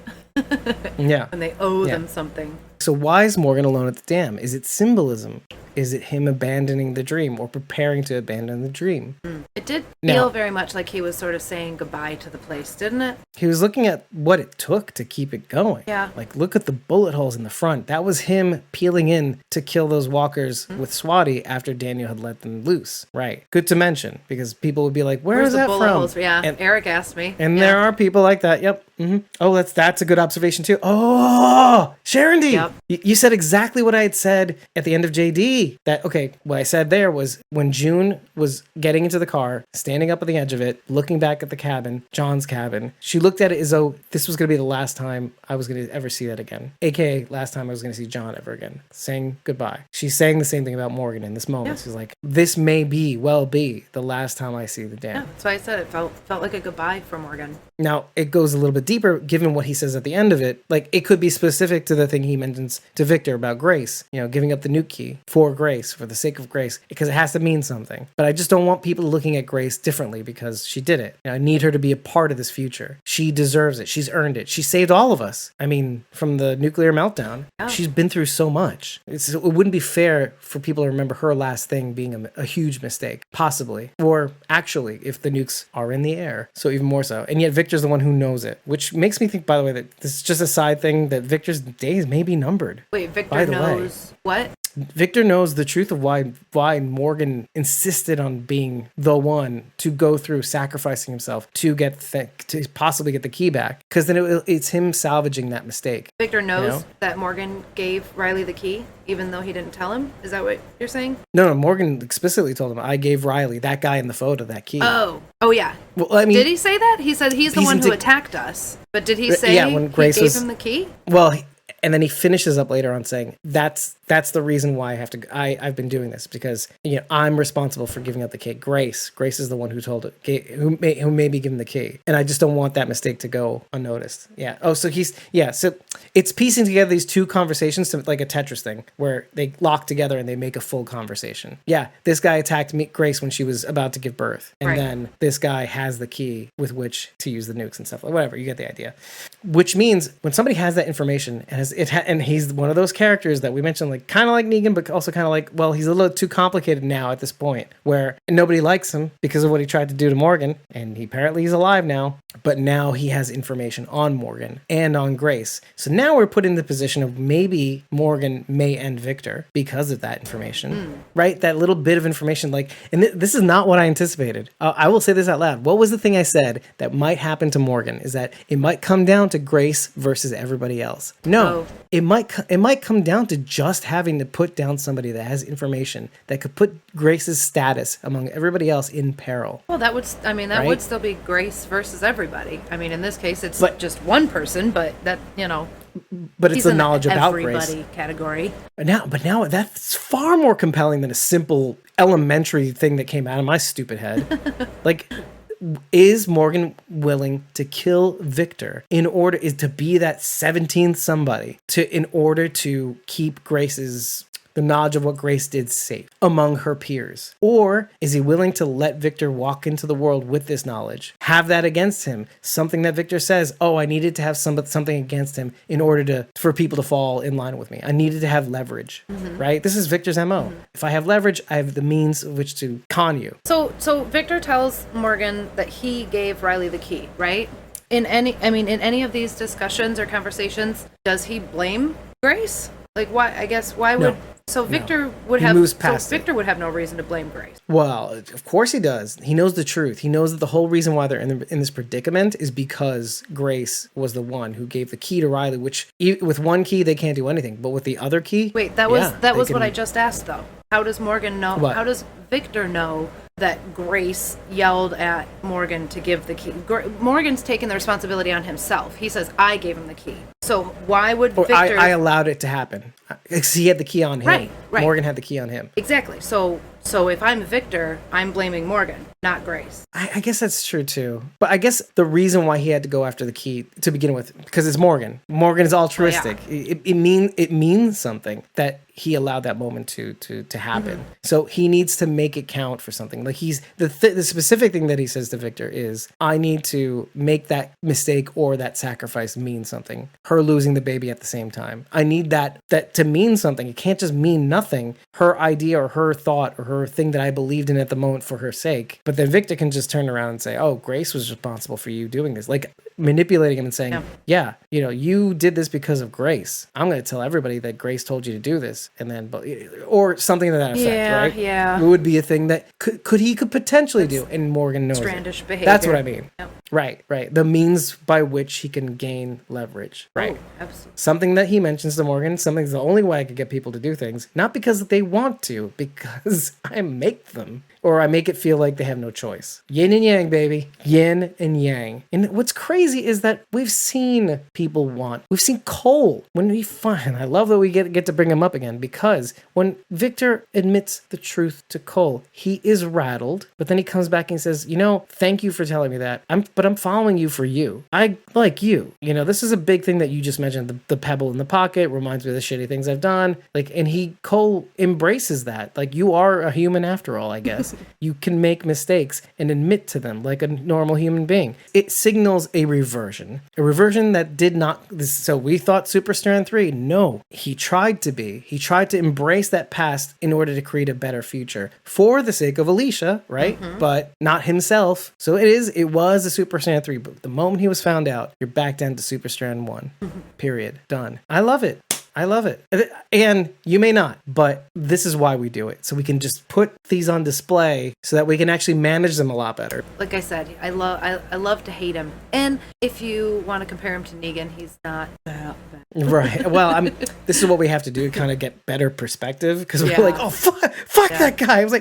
Speaker 1: Yeah.
Speaker 2: And they owe them something.
Speaker 1: So why is Morgan alone at the dam? Is it symbolism? Is it him abandoning the dream or preparing to abandon the dream?
Speaker 2: It did feel very much like he was sort of saying goodbye to the place, didn't it?
Speaker 1: He was looking at what it took to keep it going.
Speaker 2: Yeah.
Speaker 1: Like, look at the bullet holes in the front. That was him peeling in to kill those walkers with Swati after Daniel had let them loose. Right. Good to mention because people would be like, where's that
Speaker 2: bullet
Speaker 1: from?
Speaker 2: Holes? Yeah. And Eric asked me.
Speaker 1: And there are people like that. Yep. Mm-hmm. Oh, that's a good observation too. Oh, Sharon D.
Speaker 2: Yep.
Speaker 1: You said exactly what I had said at the end of JD. be that, okay, what I said there was when June was getting into the car, standing up at the edge of it, looking back at the cabin, John's cabin, she looked at it as though this was going to be the last time I was going to ever see that again. AKA last time I was going to see John ever again. Saying goodbye. She's saying the same thing about Morgan in this moment. Yeah. She's like, this may be the last time I see the dam.
Speaker 2: Yeah, that's why I said it felt like a goodbye for Morgan.
Speaker 1: Now, it goes a little bit deeper, given what he says at the end of it. Like, it could be specific to the thing he mentions to Victor about Grace, giving up the nuke key for Grace, for the sake of Grace, because it has to mean something. But I just don't want people looking at Grace differently because she did it. I need her to be a part of this future. She deserves it. She's earned it. She saved all of us. I mean, from the nuclear meltdown, she's been through so much. It wouldn't be fair for people to remember her last thing being a huge mistake, possibly. Or actually, if the nukes are in the air. So even more so. And yet Victor's the one who knows it, which makes me think, by the way, that this is just a side thing, that Victor's days may be numbered.
Speaker 2: Wait, Victor knows what?
Speaker 1: Victor knows the truth of why Morgan insisted on being the one to go through sacrificing himself to possibly get the key back, because then it's him salvaging that mistake.
Speaker 2: Victor knows that Morgan gave Riley the key, even though he didn't tell him. Is that what you're saying?
Speaker 1: No. Morgan explicitly told him, "I gave Riley, that guy in the photo, that key."
Speaker 2: Oh yeah.
Speaker 1: Well, I mean,
Speaker 2: did he say that? He said he's the one who attacked us. But did he say when Grace gave him the key?
Speaker 1: Well. And then he finishes up later on saying, that's the reason why I've been doing this, because I'm responsible for giving up the key. Grace is the one who told it, who may be given the key, and I just don't want that mistake to go unnoticed. Yeah. Oh, so so it's piecing together these two conversations to like a Tetris thing where they lock together and they make a full conversation. Yeah, this guy attacked Grace when she was about to give birth, and then this guy has the key with which to use the nukes and stuff. Like whatever, you get the idea. Which means when somebody has that information and he's one of those characters that we mentioned, like kind of like Negan, but also kind of like, well, he's a little too complicated now at this point where nobody likes him because of what he tried to do to Morgan, and he's alive now, but now he has information on Morgan and on Grace. So now we're put in the position of maybe Morgan may end Victor because of that information, right? That little bit of information, like, and this is not what I anticipated. I will say this out loud. What was the thing I said that might happen to Morgan is that it might come down to Grace versus everybody else. No. It might come down to just having to put down somebody that has information that could put Grace's status among everybody else in peril.
Speaker 2: Well, that would still be Grace versus everybody. I mean, in this case, it's just one person, but that,
Speaker 1: but it's the knowledge about Grace.
Speaker 2: Everybody category.
Speaker 1: But now that's far more compelling than a simple elementary thing that came out of my stupid head. Like, is Morgan willing to kill Victor to be that 17th somebody in order to keep the knowledge of what Grace did safe among her peers? Or is he willing to let Victor walk into the world with this knowledge, have that against him, something that Victor says, oh, I needed to have something against him in order for people to fall in line with me. I needed to have leverage, right? This is Victor's MO. If I have leverage, I have the means of which to con you.
Speaker 2: So Victor tells Morgan that he gave Riley the key, right? In any of these discussions or conversations, does he blame Grace? Like, why would... So Victor would have no reason to blame Grace.
Speaker 1: Well, of course he does. He knows the truth. He knows that the whole reason why they're in this predicament is because Grace was the one who gave the key to Riley, which with one key they can't do anything, but with the other key...
Speaker 2: Wait, that was what I just asked, though. How does Morgan know? What? How does Victor know that Grace yelled at Morgan to give the key? Morgan's taking the responsibility on himself. He says, I gave him the key. So why would Victor...
Speaker 1: I allowed it to happen. Because he had the key on him.
Speaker 2: Right.
Speaker 1: Morgan had the key on him.
Speaker 2: Exactly. So if I'm Victor, I'm blaming Morgan, not Grace.
Speaker 1: I guess that's true, too. But I guess the reason why he had to go after the key to begin with, because it's Morgan. Morgan is altruistic. Oh, yeah. It means something that he allowed that moment to happen. So he needs to make it count for something. Like the specific thing that he says to Victor is, I need to make that mistake or that sacrifice mean something. Her losing the baby at the same time. I need that to mean something. It can't just mean nothing. Her idea or her thought or her thing that I believed in at the moment for her sake. But then Victor can just turn around and say, oh, Grace was responsible for you doing this. Like, manipulating him and saying, yeah, you did this because of Grace. I'm going to tell everybody that Grace told you to do this. And then, or something to that effect, right?
Speaker 2: Yeah.
Speaker 1: It would be a thing that he could potentially do, and Morgan knows
Speaker 2: Strandish behavior.
Speaker 1: That's what I mean. Yep. Right. The means by which he can gain leverage. Right.
Speaker 2: Oh, absolutely.
Speaker 1: Something that he mentions to Morgan, something's the only way I could get people to do things. Not because they want to, because I make them. Or I make it feel like they have no choice. Yin and yang, baby. Yin and yang. And what's crazy is that we've seen people we've seen Cole. I love that we get to bring him up again, because when Victor admits the truth to Cole, he is rattled, but then he comes back and says, thank you for telling me that. But I'm following you for you. I like you. This is a big thing that you just mentioned. The pebble in the pocket reminds me of the shitty things I've done. And Cole embraces that. Like, you are a human after all, I guess. You can make mistakes and admit to them like a normal human being. It signals a reversion that did not. So we thought Super Strand 3. No, he tried to be. He tried to embrace that past in order to create a better future for the sake of Alicia, right? Mm-hmm. But not himself. So it was a Super Strand 3. But the moment he was found out, you're back down to Super Strand 1. Mm-hmm. Period. Done. I love it. And you may not, but this is why we do it. So we can just put these on display so that we can actually manage them a lot better.
Speaker 2: Like I said, I love to hate him. And if you want to compare him to Negan, he's not that bad.
Speaker 1: Right. Well, this is what we have to do to kind of get better perspective, because we're like, oh, fuck that guy. I was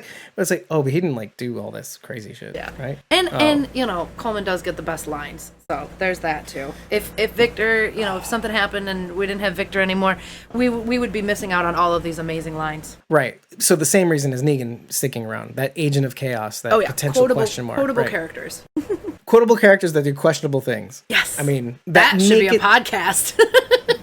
Speaker 1: like, oh, but he didn't do all this crazy shit. Yeah. Right.
Speaker 2: And Coleman does get the best lines. So there's that too. If Victor, if something happened and we didn't have Victor anymore, we would be missing out on all of these amazing lines.
Speaker 1: Right. So the same reason as Negan sticking around, that agent of chaos, that potential question mark.
Speaker 2: Quotable characters.
Speaker 1: Quotable characters that do questionable things.
Speaker 2: Yes.
Speaker 1: That
Speaker 2: should be a podcast.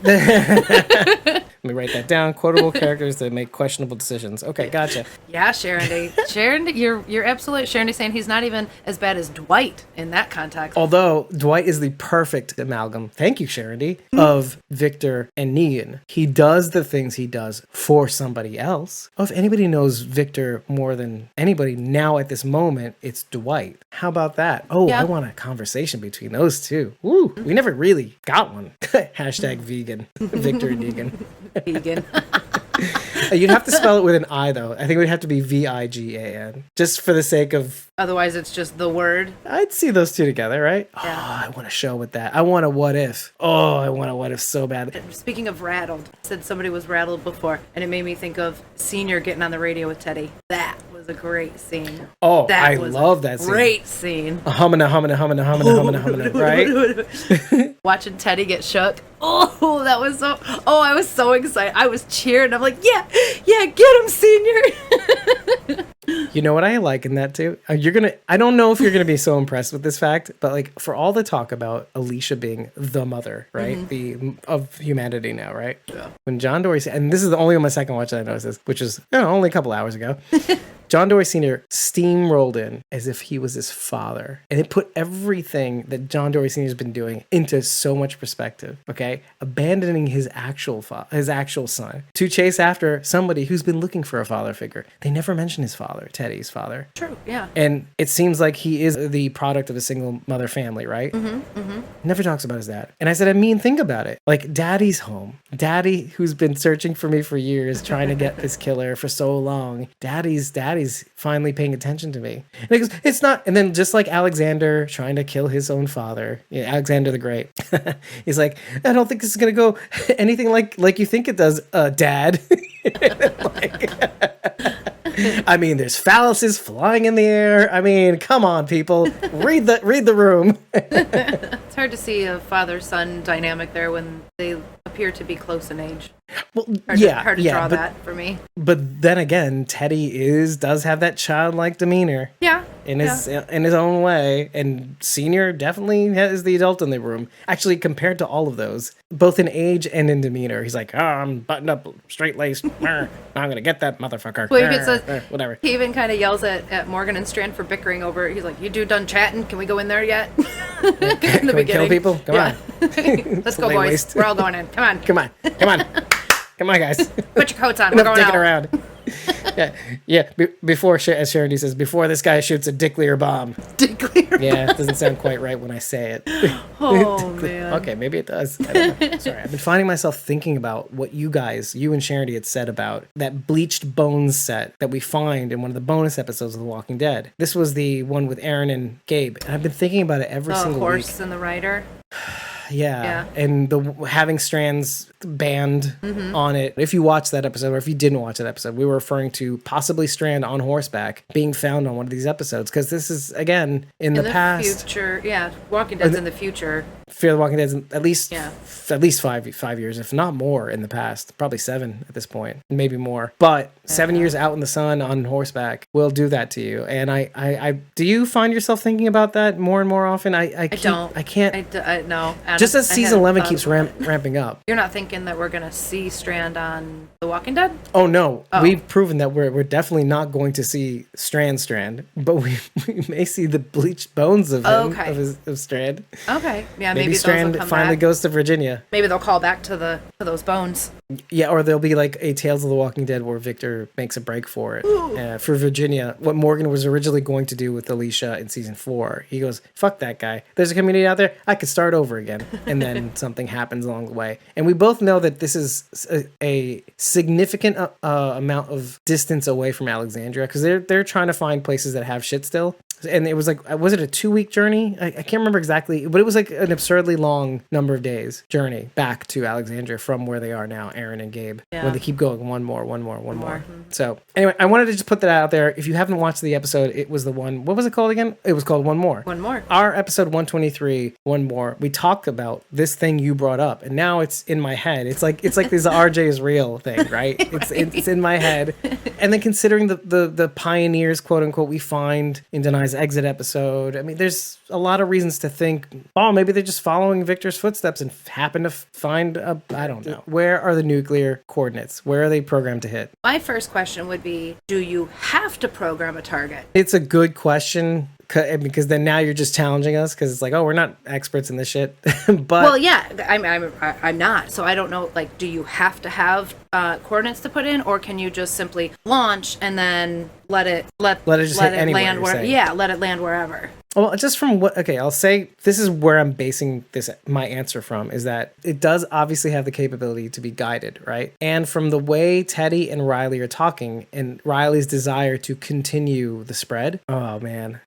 Speaker 1: Let me write that down. Quotable characters that make questionable decisions. Okay, gotcha.
Speaker 2: Yeah, Sharon, you're absolute. Sharon is saying he's not even as bad as Dwight in that context.
Speaker 1: Although Dwight is the perfect amalgam, thank you, Sharon D, of Victor and Negan. He does the things he does for somebody else. If anybody knows Victor more than anybody now at this moment, it's Dwight. How about that? Oh, yeah. I want a conversation between those two. Woo, we never really got one. Hashtag vegan. Victor and Negan.
Speaker 2: Vegan.
Speaker 1: You'd have to spell it with an I, though. I think it would have to be Vigan, just for the sake of...
Speaker 2: Otherwise, it's just the word.
Speaker 1: I'd see those two together, right?
Speaker 2: Yeah.
Speaker 1: Oh, I want a show with that. I want a what if. Oh, I want a what if so bad.
Speaker 2: Speaking of rattled, I said somebody was rattled before, and it made me think of Senior getting on the radio with Teddy. That was a great scene.
Speaker 1: Oh, I love that scene.
Speaker 2: Great scene.
Speaker 1: Humana, right?
Speaker 2: Watching Teddy get shook. Oh, that was so... Oh, I was so excited. I was cheering. I'm like, yeah, get him, Senior.
Speaker 1: You know what I like in that too? I don't know if you're gonna be so impressed with this fact, but for all the talk about Alicia being the mother, right? Mm-hmm. Of humanity now, right? Yeah. When John Dorie, and this is the only on my second watch that I noticed this, which is only a couple hours ago. John Dorie Sr. steamrolled in as if he was his father. And it put everything that John Dorie Sr. has been doing into so much perspective, okay? Abandoning his actual son to chase after somebody who's been looking for a father figure. They never mention his father, Teddy's father.
Speaker 2: True, yeah.
Speaker 1: And it seems like he is the product of a single mother family, right? Mm-hmm, mm-hmm. Never talks about his dad. And I said, think about it. Daddy's home. Daddy, who's been searching for me for years, trying to get this killer for so long. Daddy's finally paying attention to me. And he goes, it's not. And then just like Alexander trying to kill his own father, Alexander the Great, he's like, I don't think this is going to go anything like you think it does, Dad. There's phalluses flying in the air. Come on, people. Read the room.
Speaker 2: It's hard to see a father-son dynamic there when they appear to be close in age.
Speaker 1: Well,
Speaker 2: hard to draw that for me.
Speaker 1: But then again, Teddy does have that childlike demeanor.
Speaker 2: Yeah.
Speaker 1: In his own way, and Senior definitely is the adult in the room. Actually, compared to all of those, both in age and in demeanor, he's like, I'm buttoned up, straight laced. I'm gonna get that motherfucker.
Speaker 2: Well, even says,
Speaker 1: whatever.
Speaker 2: He even kind of yells at Morgan and Strand for bickering over. He's like, "You two done chatting? Can we go in there yet?"
Speaker 1: Can we kill people? Come on.
Speaker 2: Let's go, boys. We're all going in. Come on.
Speaker 1: Come on, guys.
Speaker 2: Put your coats on.
Speaker 1: Enough
Speaker 2: We're going
Speaker 1: dicking
Speaker 2: out.
Speaker 1: around. Yeah. Before, as Sharon D says, before this guy shoots a dicklier bomb.
Speaker 2: Dicklier.
Speaker 1: Yeah, it doesn't sound quite right when I say it.
Speaker 2: Oh, man.
Speaker 1: Okay, maybe it does. I don't know. Sorry, I've been finding myself thinking about what you and Sharon D had said about that bleached bones set that we find in one of the bonus episodes of The Walking Dead. This was the one with Aaron and Gabe, and I've been thinking about it every single week.
Speaker 2: The horse and the rider.
Speaker 1: Yeah. And having strands banned on it. If you watched that episode, or if you didn't watch that episode, we were referring to possibly Strand on horseback being found on one of these episodes, because this is, again, in the past.
Speaker 2: Future, yeah. Walking Dead's in the future.
Speaker 1: Fear the Walking Dead's at least 5 years, if not more, in the past. Probably 7 at this point, maybe more. But 7 years out in the sun on horseback will do that to you. And I do you find yourself thinking about that more and more often? I can't.
Speaker 2: No.
Speaker 1: Just as season 11 keeps ramping up.
Speaker 2: You're not thinking that we're going to see Strand on The Walking Dead?
Speaker 1: Oh, no. Oh. We've proven that we're definitely not going to see Strand, but we may see the bleached bones of him, of Strand.
Speaker 2: Okay. Yeah,
Speaker 1: maybe Strand finally goes to Virginia.
Speaker 2: Maybe they'll call back to those bones.
Speaker 1: Yeah, or there'll be like a Tales of the Walking Dead where Victor makes a break for it. For Virginia, what Morgan was originally going to do with Alicia in season 4. He goes, fuck that guy. There's a community out there. I could start over again. And then something happens along the way. And we both know that this is a significant amount of distance away from Alexandria, because they're trying to find places that have shit still. And it was like, was it a 2-week journey? I can't remember exactly, but it was like an absurdly long number of days journey back to Alexandria from where they are now, Aaron and Gabe, where they keep going one more. So anyway, I wanted to just put that out there. If you haven't watched the episode, it was the one, what was it called again? It was called One More.
Speaker 2: One More.
Speaker 1: Our episode 123, One More, we talked about this thing you brought up, and now it's in my head. It's like this RJ is real thing, right? It's in my head. And then considering the pioneers, quote unquote, we find in Denai's exit episode, I mean, there's a lot of reasons to think, oh, maybe they're just following Victor's footsteps and happen to find I don't know. Where are the nuclear coordinates? Where are they programmed to hit?
Speaker 2: My first question would be, do you have to program a target?
Speaker 1: It's a good question, because then now you're just challenging us, because it's like, oh, we're not experts in this shit. But
Speaker 2: well, yeah, I'm not. So I don't know, like, do you have to have coordinates to put in, or can you just simply launch and then let it just land where? Yeah, let it land wherever.
Speaker 1: Well, just from I'll say this is where I'm basing my answer from, is that it does obviously have the capability to be guided, right? And from the way Teddy and Riley are talking, and Riley's desire to continue the spread, oh man,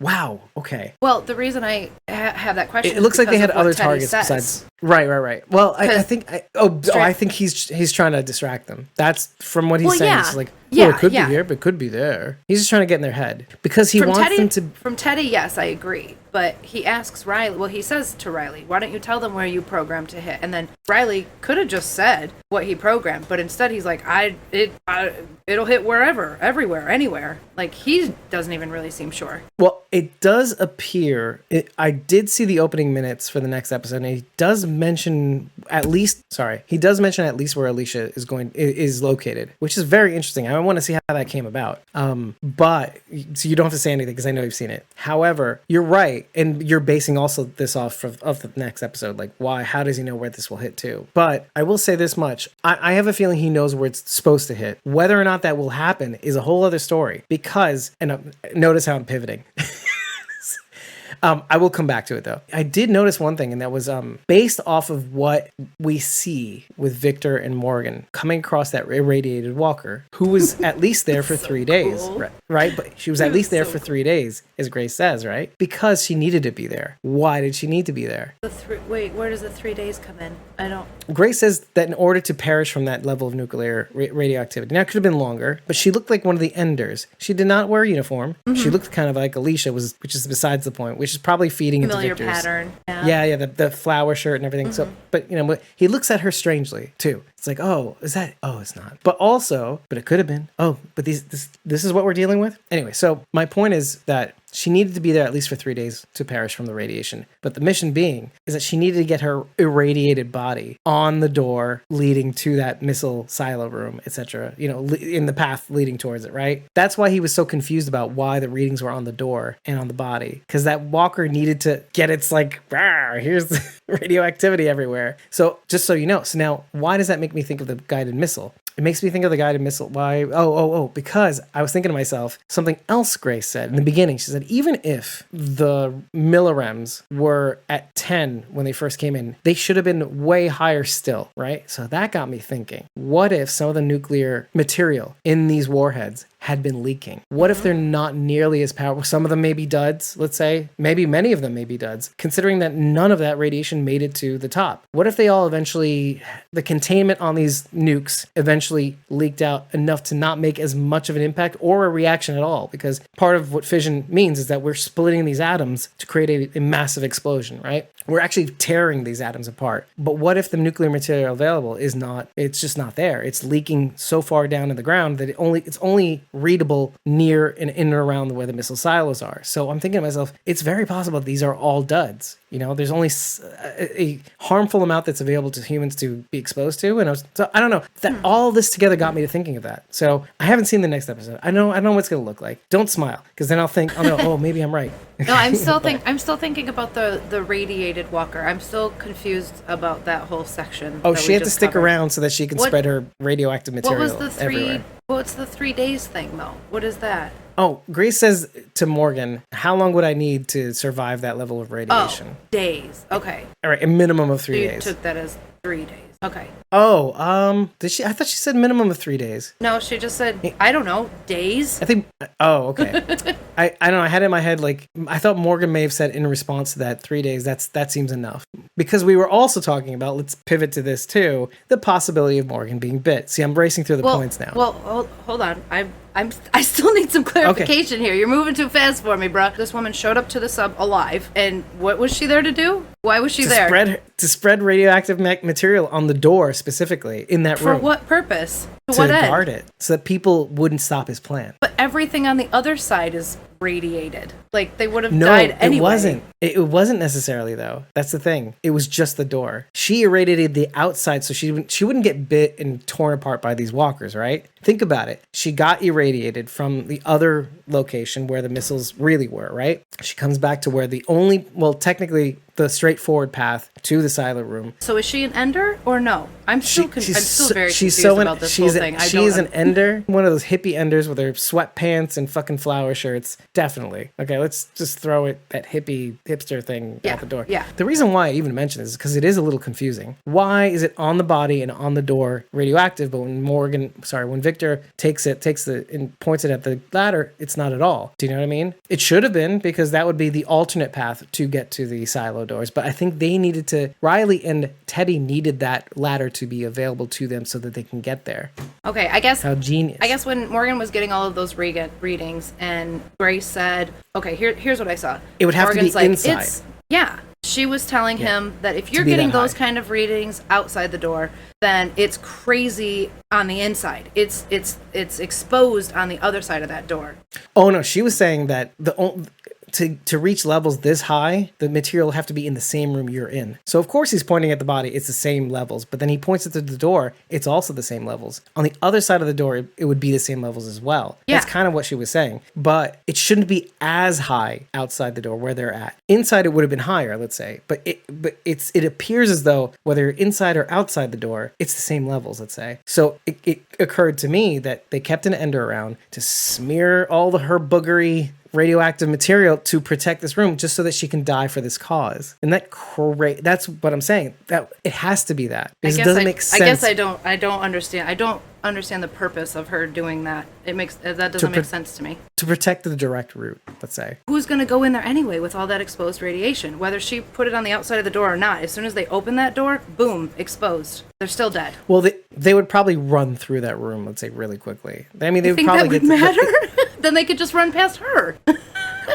Speaker 1: wow, okay.
Speaker 2: Well, the reason I have that question,
Speaker 1: it looks like they had other targets besides. Right. Well, I think he's trying to distract them. That's from what he's saying. Yeah. It's like, it could be here, but it could be there. He's just trying to get in their head because he wants them to.
Speaker 2: From Teddy, yes, I agree. But he asks Riley. Well, he says to Riley, "Why don't you tell them where you programmed to hit?" And then Riley could have just said what he programmed, but instead he's like, "It'll hit wherever, everywhere, anywhere." Like, he doesn't even really seem sure.
Speaker 1: Well, it does appear. I did see the opening minutes for the next episode, and he does mention at least where Alicia is located, which is very interesting. I want to see how that came about. But so you don't have to say anything because I know you've seen it. However, you're right, and you're basing also this off of the next episode. Like, why? How does he know where this will hit to? But I will say this much: I have a feeling he knows where it's supposed to hit. Whether or not that will happen is a whole other story. Because, and notice how I'm pivoting. I will come back to it, though. I did notice one thing, and that was based off of what we see with Victor and Morgan coming across that irradiated walker, who was at least there for 3 days, cool. Right? But she was at least there for 3 days, as Grace says, right? Because she needed to be there. Why did she need to be there?
Speaker 2: Wait, where does the 3 days come in? I don't...
Speaker 1: Grace says that in order to perish from that level of nuclear radioactivity, now it could have been longer, but she looked like one of the Enders. She did not wear a uniform. Mm-hmm. She looked kind of like Alicia, which is besides the point, which is probably feeding
Speaker 2: familiar
Speaker 1: into Victor's
Speaker 2: pattern.
Speaker 1: Yeah, the flower shirt and everything. Mm-hmm. So, but he looks at her strangely too. It's like, oh, is that? Oh, it's not. But it could have been. Oh, but this is what we're dealing with. Anyway, so my point is that she needed to be there at least for 3 days to perish from the radiation. But the mission being is that she needed to get her irradiated body on the door leading to that missile silo room, etc. In the path leading towards it, right? That's why he was so confused about why the readings were on the door and on the body. Because that walker needed to get its here's the radioactivity everywhere. So just so you know. So now, why does that make me think of the guided missile? It makes me think of the guided missile. Why? Because I was thinking to myself, something else Grace said in the beginning. She said, even if the millirems were at 10 when they first came in, they should have been way higher still, right? So that got me thinking, what if some of the nuclear material in these warheads had been leaking? What if they're not nearly as powerful? Some of them may be duds, let's say. Maybe many of them may be duds, considering that none of that radiation made it to the top. What if they all eventually, the containment on these nukes eventually leaked out enough to not make as much of an impact or a reaction at all? Because part of what fission means is that we're splitting these atoms to create a massive explosion, right? We're actually tearing these atoms apart. But what if the nuclear material available is not, it's just not there. It's leaking so far down in the ground that it's only readable near and in and around where the missile silos are. So I'm thinking to myself, it's very possible that these are all duds. You know, there's only a harmful amount that's available to humans to be exposed to. And I don't know, that all this together got me to thinking of that. So I haven't seen the next episode. I know what it's going to look like. Don't smile, because then I'll know, oh, maybe I'm right.
Speaker 2: No, I'm still thinking about the radiated walker. I'm still confused about that whole section.
Speaker 1: Oh, she had to stick around so that she could spread her radioactive material everywhere.
Speaker 2: What's the 3 days thing, though? What is that?
Speaker 1: Oh, Grace says to Morgan, how long would I need to survive that level of radiation?
Speaker 2: Oh, days. Okay.
Speaker 1: All right, a minimum of 3 days.
Speaker 2: You took that as 3 days. Okay.
Speaker 1: Oh, did she? I thought she said minimum of 3 days.
Speaker 2: No, she just said, I don't know, days.
Speaker 1: I think, oh, okay. I don't know, I had it in my head, like, I thought Morgan may have said in response to that 3 days, that seems enough. Because we were also talking about, let's pivot to this too, the possibility of Morgan being bit. See, I'm racing through the points now.
Speaker 2: Well, hold on. I still need some clarification here. You're moving too fast for me, bro. This woman showed up to the sub alive, and what was she there to do? Why was she there?
Speaker 1: To spread radioactive material on the door, specifically, in that room.
Speaker 2: For what purpose?
Speaker 1: To guard it, so that people wouldn't stop his plan.
Speaker 2: But everything on the other side is radiated. Like, they would have died anyway.
Speaker 1: No, it wasn't. It wasn't necessarily, though. That's the thing. It was just the door. She irradiated the outside, so she wouldn't get bit and torn apart by these walkers, right? Think about it. She got irradiated from the other location where the missiles really were, right? She comes back to where technically the straightforward path to the silo room.
Speaker 2: So is she an ender or no? I'm still very confused about this whole thing.
Speaker 1: She is an ender, one of those hippie enders with her sweatpants and fucking flower shirts. Definitely. Okay, let's just throw that hipster thing out the door.
Speaker 2: Yeah.
Speaker 1: The reason why I even mention this is because it is a little confusing. Why is it on the body and on the door radioactive, but when Victor takes it and points it at the ladder, it's not at all. Do you know what I mean? It should have been, because that would be the alternate path to get to the silo doors. But I think Riley and Teddy needed that ladder to be available to them so that they can get there.
Speaker 2: Okay, I guess.
Speaker 1: How genius.
Speaker 2: I guess when Morgan was getting all of those readings and Grace said, okay, here's what I saw.
Speaker 1: It would have
Speaker 2: Morgan's
Speaker 1: to be inside.
Speaker 2: She was telling him that if you're getting those kind of readings outside the door, then it's crazy on the inside. It's exposed on the other side of that door.
Speaker 1: Oh no, she was saying that to reach levels this high, the material will have to be in the same room you're in. So of course he's pointing at the body, it's the same levels, but then he points it to the door, it's also the same levels. On the other side of the door, it would be the same levels as well. Yeah. That's kind of what she was saying. But it shouldn't be as high outside the door where they're at. Inside it would have been higher, let's say. But it appears as though whether you're inside or outside the door, it's the same levels, let's say. So it occurred to me that they kept an ender around to smear all her boogery radioactive material to protect this room, just so that she can die for this cause. And that's what I'm saying. That it has to be that. Because it doesn't make sense.
Speaker 2: I guess I don't understand. I don't understand the purpose of her doing that. That doesn't make sense to me.
Speaker 1: To protect the direct route, let's say.
Speaker 2: Who's going to go in there anyway with all that exposed radiation? Whether she put it on the outside of the door or not, as soon as they open that door, boom, exposed. They're still dead.
Speaker 1: Well, they would probably run through that room, let's say, really quickly. I mean, they would
Speaker 2: think
Speaker 1: probably
Speaker 2: that would matter? Then they could just run past her.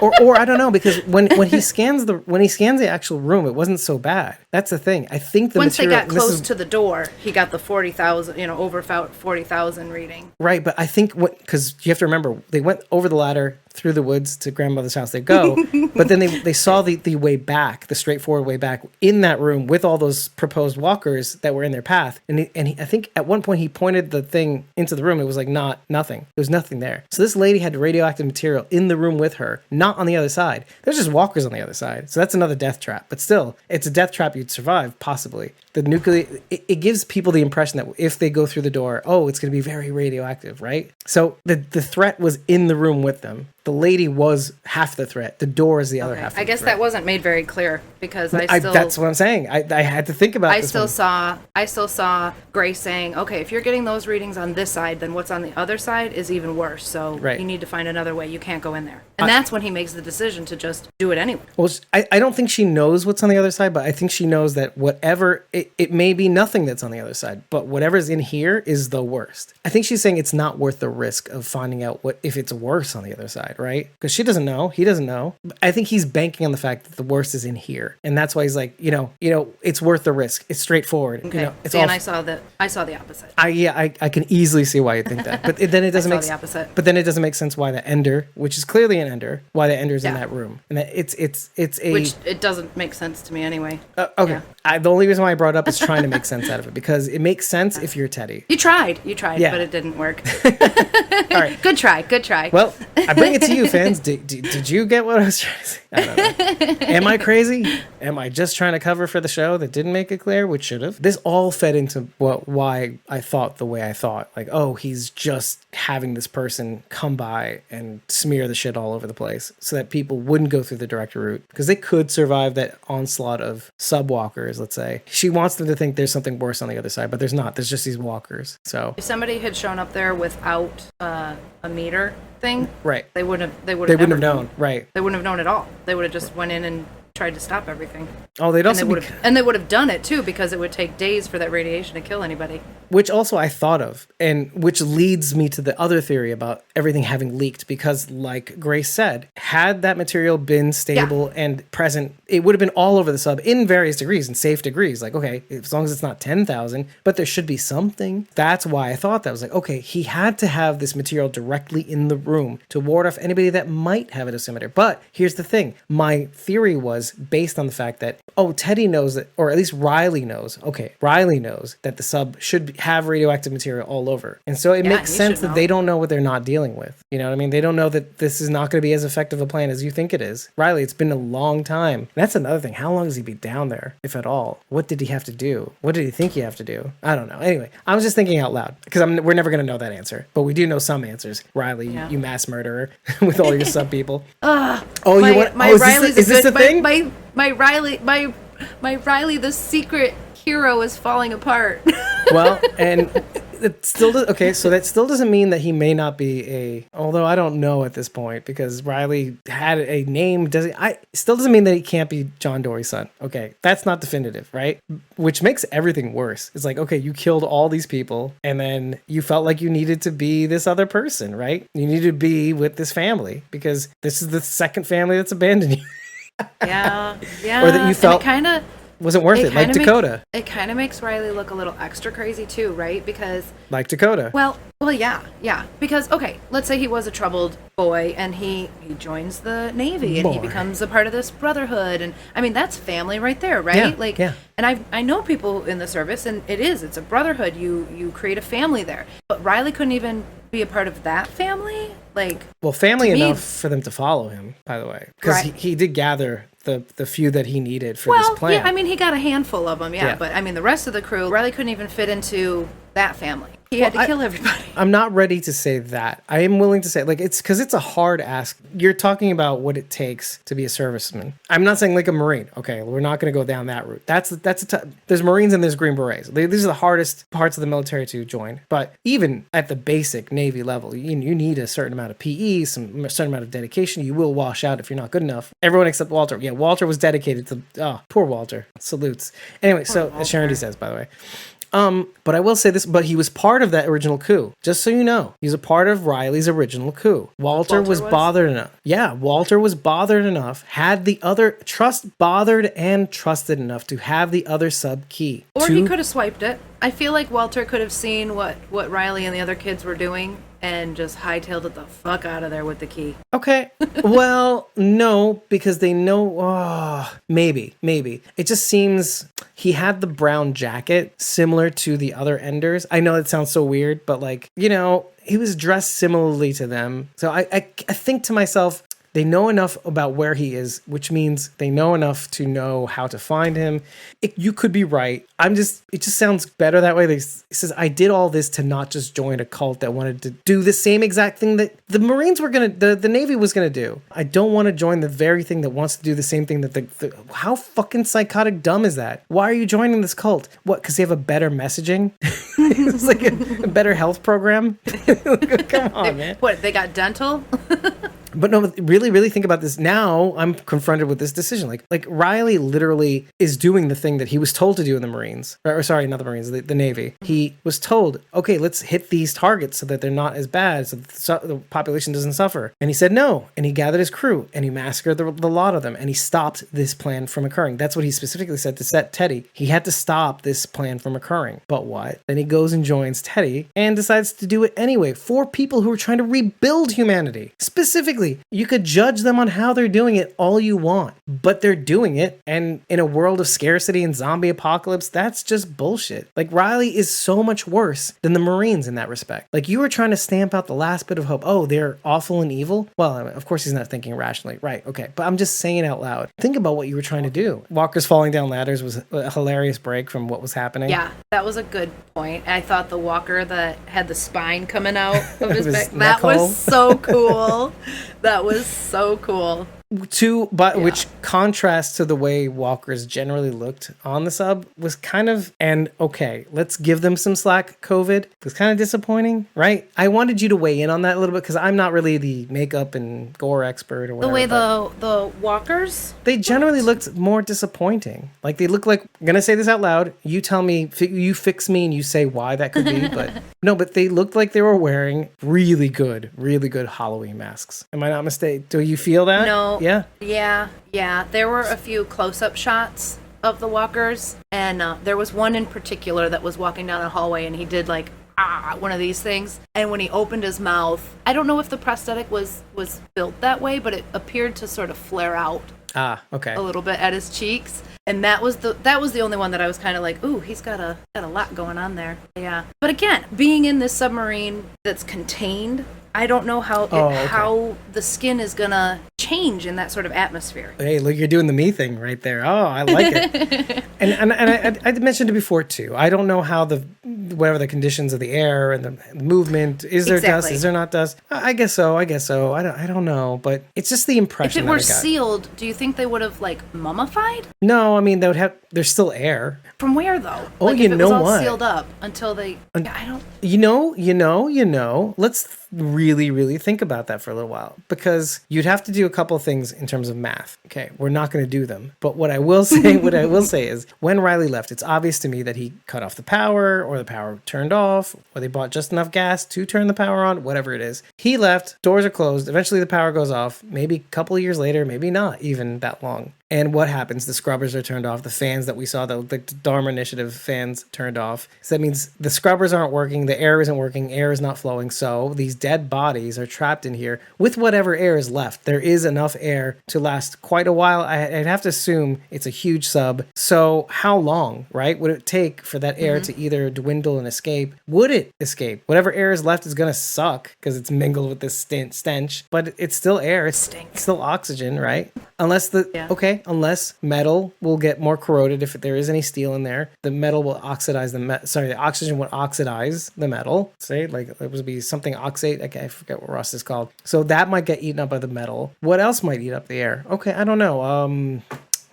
Speaker 1: or I don't know, because when he scans the actual room, it wasn't so bad. That's the thing. I think
Speaker 2: once they got close to the door, he got the 40,000, over 40,000 reading.
Speaker 1: Right, but I think because you have to remember, they went over the ladder through the woods to grandmother's house they go. But then they saw the way back, the straightforward way back in that room with all those proposed walkers that were in their path. And I think at one point he pointed the thing into the room. It was like nothing. There was nothing there. So this lady had radioactive material in the room with her, not on the other side. There's just walkers on the other side. So that's another death trap. But still, it's a death trap you'd survive, possibly. The nuclear, it gives people the impression that if they go through the door, oh, it's going to be very radioactive, right? So the threat was in the room with them. The lady was half the threat. The door is the other half.
Speaker 2: I guess that wasn't made very clear because
Speaker 1: that's what I'm saying. I had to think about. I still
Speaker 2: saw Grace saying, "Okay, if you're getting those readings on this side, then what's on the other side is even worse. So you need to find another way. You can't go in there." And that's when he makes the decision to just do it anyway.
Speaker 1: Well, I don't think she knows what's on the other side, but I think she knows that whatever it may be nothing that's on the other side, but whatever's in here is the worst. I think she's saying it's not worth the risk of finding out what if it's worse on the other side. Right? Because she doesn't know. He doesn't know. I think he's banking on the fact that the worst is in here. And that's why he's like, it's worth the risk. It's straightforward.
Speaker 2: Okay. I saw the opposite.
Speaker 1: I can easily see why you think that. But then it doesn't make
Speaker 2: the opposite.
Speaker 1: But then it doesn't make sense why the Ender, which is clearly an Ender, why the Ender's in that room. And that it's a
Speaker 2: which it doesn't make sense to me anyway.
Speaker 1: Okay. Yeah. The only reason why I brought it up is trying to make sense out of it because it makes sense if you're Teddy.
Speaker 2: You tried, but it didn't work.
Speaker 1: All right.
Speaker 2: Good try.
Speaker 1: Well, I bring it to you, fans. Did you get what I was trying to say? I don't know. Am I crazy? Am I just trying to cover for the show that didn't make it clear, which should have? This all fed into why I thought the way I thought. Like, oh, he's just having this person come by and smear the shit all over the place so that people wouldn't go through the director route because they could survive that onslaught of subwalkers, let's say. She wants them to think there's something worse on the other side, but there's not. There's just these walkers. So
Speaker 2: if somebody had shown up there without a meter thing,
Speaker 1: right,
Speaker 2: they wouldn't
Speaker 1: have known. Right,
Speaker 2: they wouldn't have known at all. They would have just went in and tried to stop everything.
Speaker 1: Oh, they'd also
Speaker 2: and they would have done it too because it would take days for that radiation to kill anybody.
Speaker 1: Which also I thought of, and which leads me to the other theory about everything having leaked because, like Grace said, had that material been stable and present, it would have been all over the sub in various degrees and safe degrees. Like, okay, as long as it's not 10,000, but there should be something. That's why I thought that. I was like, okay, he had to have this material directly in the room to ward off anybody that might have a dosimeter. But here's the thing. My theory was based on the fact that, Teddy knows that, or at least Riley knows. Okay, Riley knows that the sub should have radioactive material all over. And so it makes sense that they don't know what they're not dealing with. You know what I mean? They don't know that this is not going to be as effective a plan as you think it is. Riley, it's been a long time. And that's another thing. How long does he be down there, if at all? What did he have to do? What did he think he have to do? I don't know. Anyway, I was just thinking out loud because we're never going to know that answer. But we do know some answers. Riley, you mass murderer with all your sub people. Is this a thing?
Speaker 2: My Riley, the secret hero, is falling apart.
Speaker 1: Well, and it still does, okay, so that still doesn't mean that he may not be although I don't know at this point because Riley had a name, still doesn't mean that he can't be John Dory's son. Okay, that's not definitive, right? Which makes everything worse. It's like, okay, you killed all these people and then you felt like you needed to be this other person, right? You needed to be with this family because this is the second family that's abandoned you.
Speaker 2: Yeah.
Speaker 1: Or that you felt wasn't worth it, like Dakota.
Speaker 2: It kind of makes Riley look a little extra crazy too, right? Because
Speaker 1: like Dakota.
Speaker 2: Well, yeah. Because okay, let's say he was a troubled boy and he joins the Navy and he becomes a part of this brotherhood, and I mean that's family right there, right? And I know people in the service, and it's a brotherhood. You create a family there, but Riley couldn't even be a part of that family.
Speaker 1: Family enough for them to follow him, by the way, because he did gather the few that he needed for this plan.
Speaker 2: Yeah, I mean, he got a handful of them, but I mean, the rest of the crew, Riley couldn't even fit into that family. He had to kill everybody. I'm
Speaker 1: not ready to say that. I am willing to say, it's because it's a hard ask. You're talking about what it takes to be a serviceman. I'm not saying like a Marine. Okay, we're not going to go down that route. There's Marines and there's Green Berets. These are the hardest parts of the military to join. But even at the basic Navy level, you need a certain amount of PE, a certain amount of dedication. You will wash out if you're not good enough. Everyone except Walter. Yeah, Walter was dedicated to. Poor Walter. Salutes. Anyway, as Sharon says, by the way. But I will say this, but he was part of that original coup. Just so you know, he's a part of Riley's original coup. Walter was bothered enough. Yeah, Walter was bothered enough, had the other bothered and trusted enough to have the other sub key.
Speaker 2: Or he could have swiped it. I feel like Walter could have seen what Riley and the other kids were doing and just hightailed it the fuck out of there with the key.
Speaker 1: Okay. Well, no, because they know. Oh, maybe. It just seems he had the brown jacket similar to the other Enders. I know it sounds so weird, but like, he was dressed similarly to them. So I think to myself, they know enough about where he is, which means they know enough to know how to find him. You could be right. It just sounds better that way. He says, I did all this to not just join a cult that wanted to do the same exact thing that the Marines were going to, the Navy was going to do. I don't want to join the very thing that wants to do the same thing that how fucking psychotic dumb is that? Why are you joining this cult? What, because they have a better messaging? It's like a better health program? Come on, man.
Speaker 2: What, they got dental?
Speaker 1: But no, really think about this. Now I'm confronted with this decision. Like Riley literally is doing the thing that he was told to do in the Marines. Or sorry, not the Marines, the Navy. He was told, okay, let's hit these targets so that they're not as bad, so that the population doesn't suffer. And he said no. And he gathered his crew and he massacred the lot of them. And he stopped this plan from occurring. That's what he specifically said to set Teddy. He had to stop this plan from occurring. But what? Then he goes and joins Teddy and decides to do it anyway for people who are trying to rebuild humanity. Specifically, you could judge them on how they're doing it all you want, but they're doing it. And in a world of scarcity and zombie apocalypse, that's just bullshit. Like, Riley is so much worse than the Marines in that respect. Like, you were trying to stamp out the last bit of hope. Oh, they're awful and evil? Well, I mean, of course he's not thinking rationally. Right, okay. But I'm just saying out loud. Think about what you were trying to do. Walker's falling down ladders was a hilarious break from what was happening.
Speaker 2: Yeah, that was a good point. I thought the walker that had the spine coming out of his back, that was so cool. That was so cool.
Speaker 1: Which contrasts to the way Walkers generally looked on the sub was kind of, and okay, let's give them some slack. COVID was kind of disappointing, right? I wanted you to weigh in on that a little bit because I'm not really the makeup and gore expert or whatever.
Speaker 2: The way the Walkers,
Speaker 1: they generally looked more disappointing. Like they look like, I'm gonna say this out loud. You tell me, you fix me, and you say why that could be. But no, but they looked like they were wearing really good Halloween masks. Am I not mistaken? Do you feel that?
Speaker 2: No.
Speaker 1: Yeah.
Speaker 2: There were a few close-up shots of the walkers, and there was one in particular that was walking down a hallway, and he did like one of these things, and when he opened his mouth, I don't know if the prosthetic was built that way, but it appeared to sort of flare out.
Speaker 1: Okay.
Speaker 2: A little bit at his cheeks, and that was the only one that I was kind of like, ooh, he's got a lot going on there. Yeah, but again, being in this submarine that's contained, I don't know how the skin is gonna change in that sort of atmosphere.
Speaker 1: Hey, look, you're doing the me thing right there. Oh, I like it. and I mentioned it before too. I don't know how whatever the conditions of the air and the movement, is there dust, is there not dust? I guess so. I don't know, but it's just the impression.
Speaker 2: If it were sealed, do you think they would have like mummified?
Speaker 1: No, I mean there's still air.
Speaker 2: From where though?
Speaker 1: Oh,
Speaker 2: like,
Speaker 1: you
Speaker 2: if it
Speaker 1: know
Speaker 2: was all
Speaker 1: what?
Speaker 2: sealed up until they. I don't.
Speaker 1: You know. Let's really think about that for a little while, because you'd have to do a couple of things in terms of math. Okay, we're not going to do them, but what I will say is when Riley left, it's obvious to me that he cut off the power, or the power turned off, or they bought just enough gas to turn the power on, whatever it is. He left, doors are closed, eventually the power goes off, maybe a couple of years later, maybe not even that long. And what happens? The scrubbers are turned off. The fans that we saw, the Dharma Initiative fans turned off. So that means the scrubbers aren't working. The air isn't working. Air is not flowing. So these dead bodies are trapped in here with whatever air is left. There is enough air to last quite a while. I'd have to assume it's a huge sub. So how long, right, would it take for that air to either dwindle and escape? Would it escape? Whatever air is left is going to suck because it's mingled with this stench. But it's still air. It's still oxygen, right? Unless metal will get more corroded if there is any steel in there. The metal will oxidize the oxygen will oxidize the metal. Say, like, it would be something oxate. Okay, I forget what rust is called. So that might get eaten up by the metal. What else might eat up the air? Okay, I don't know.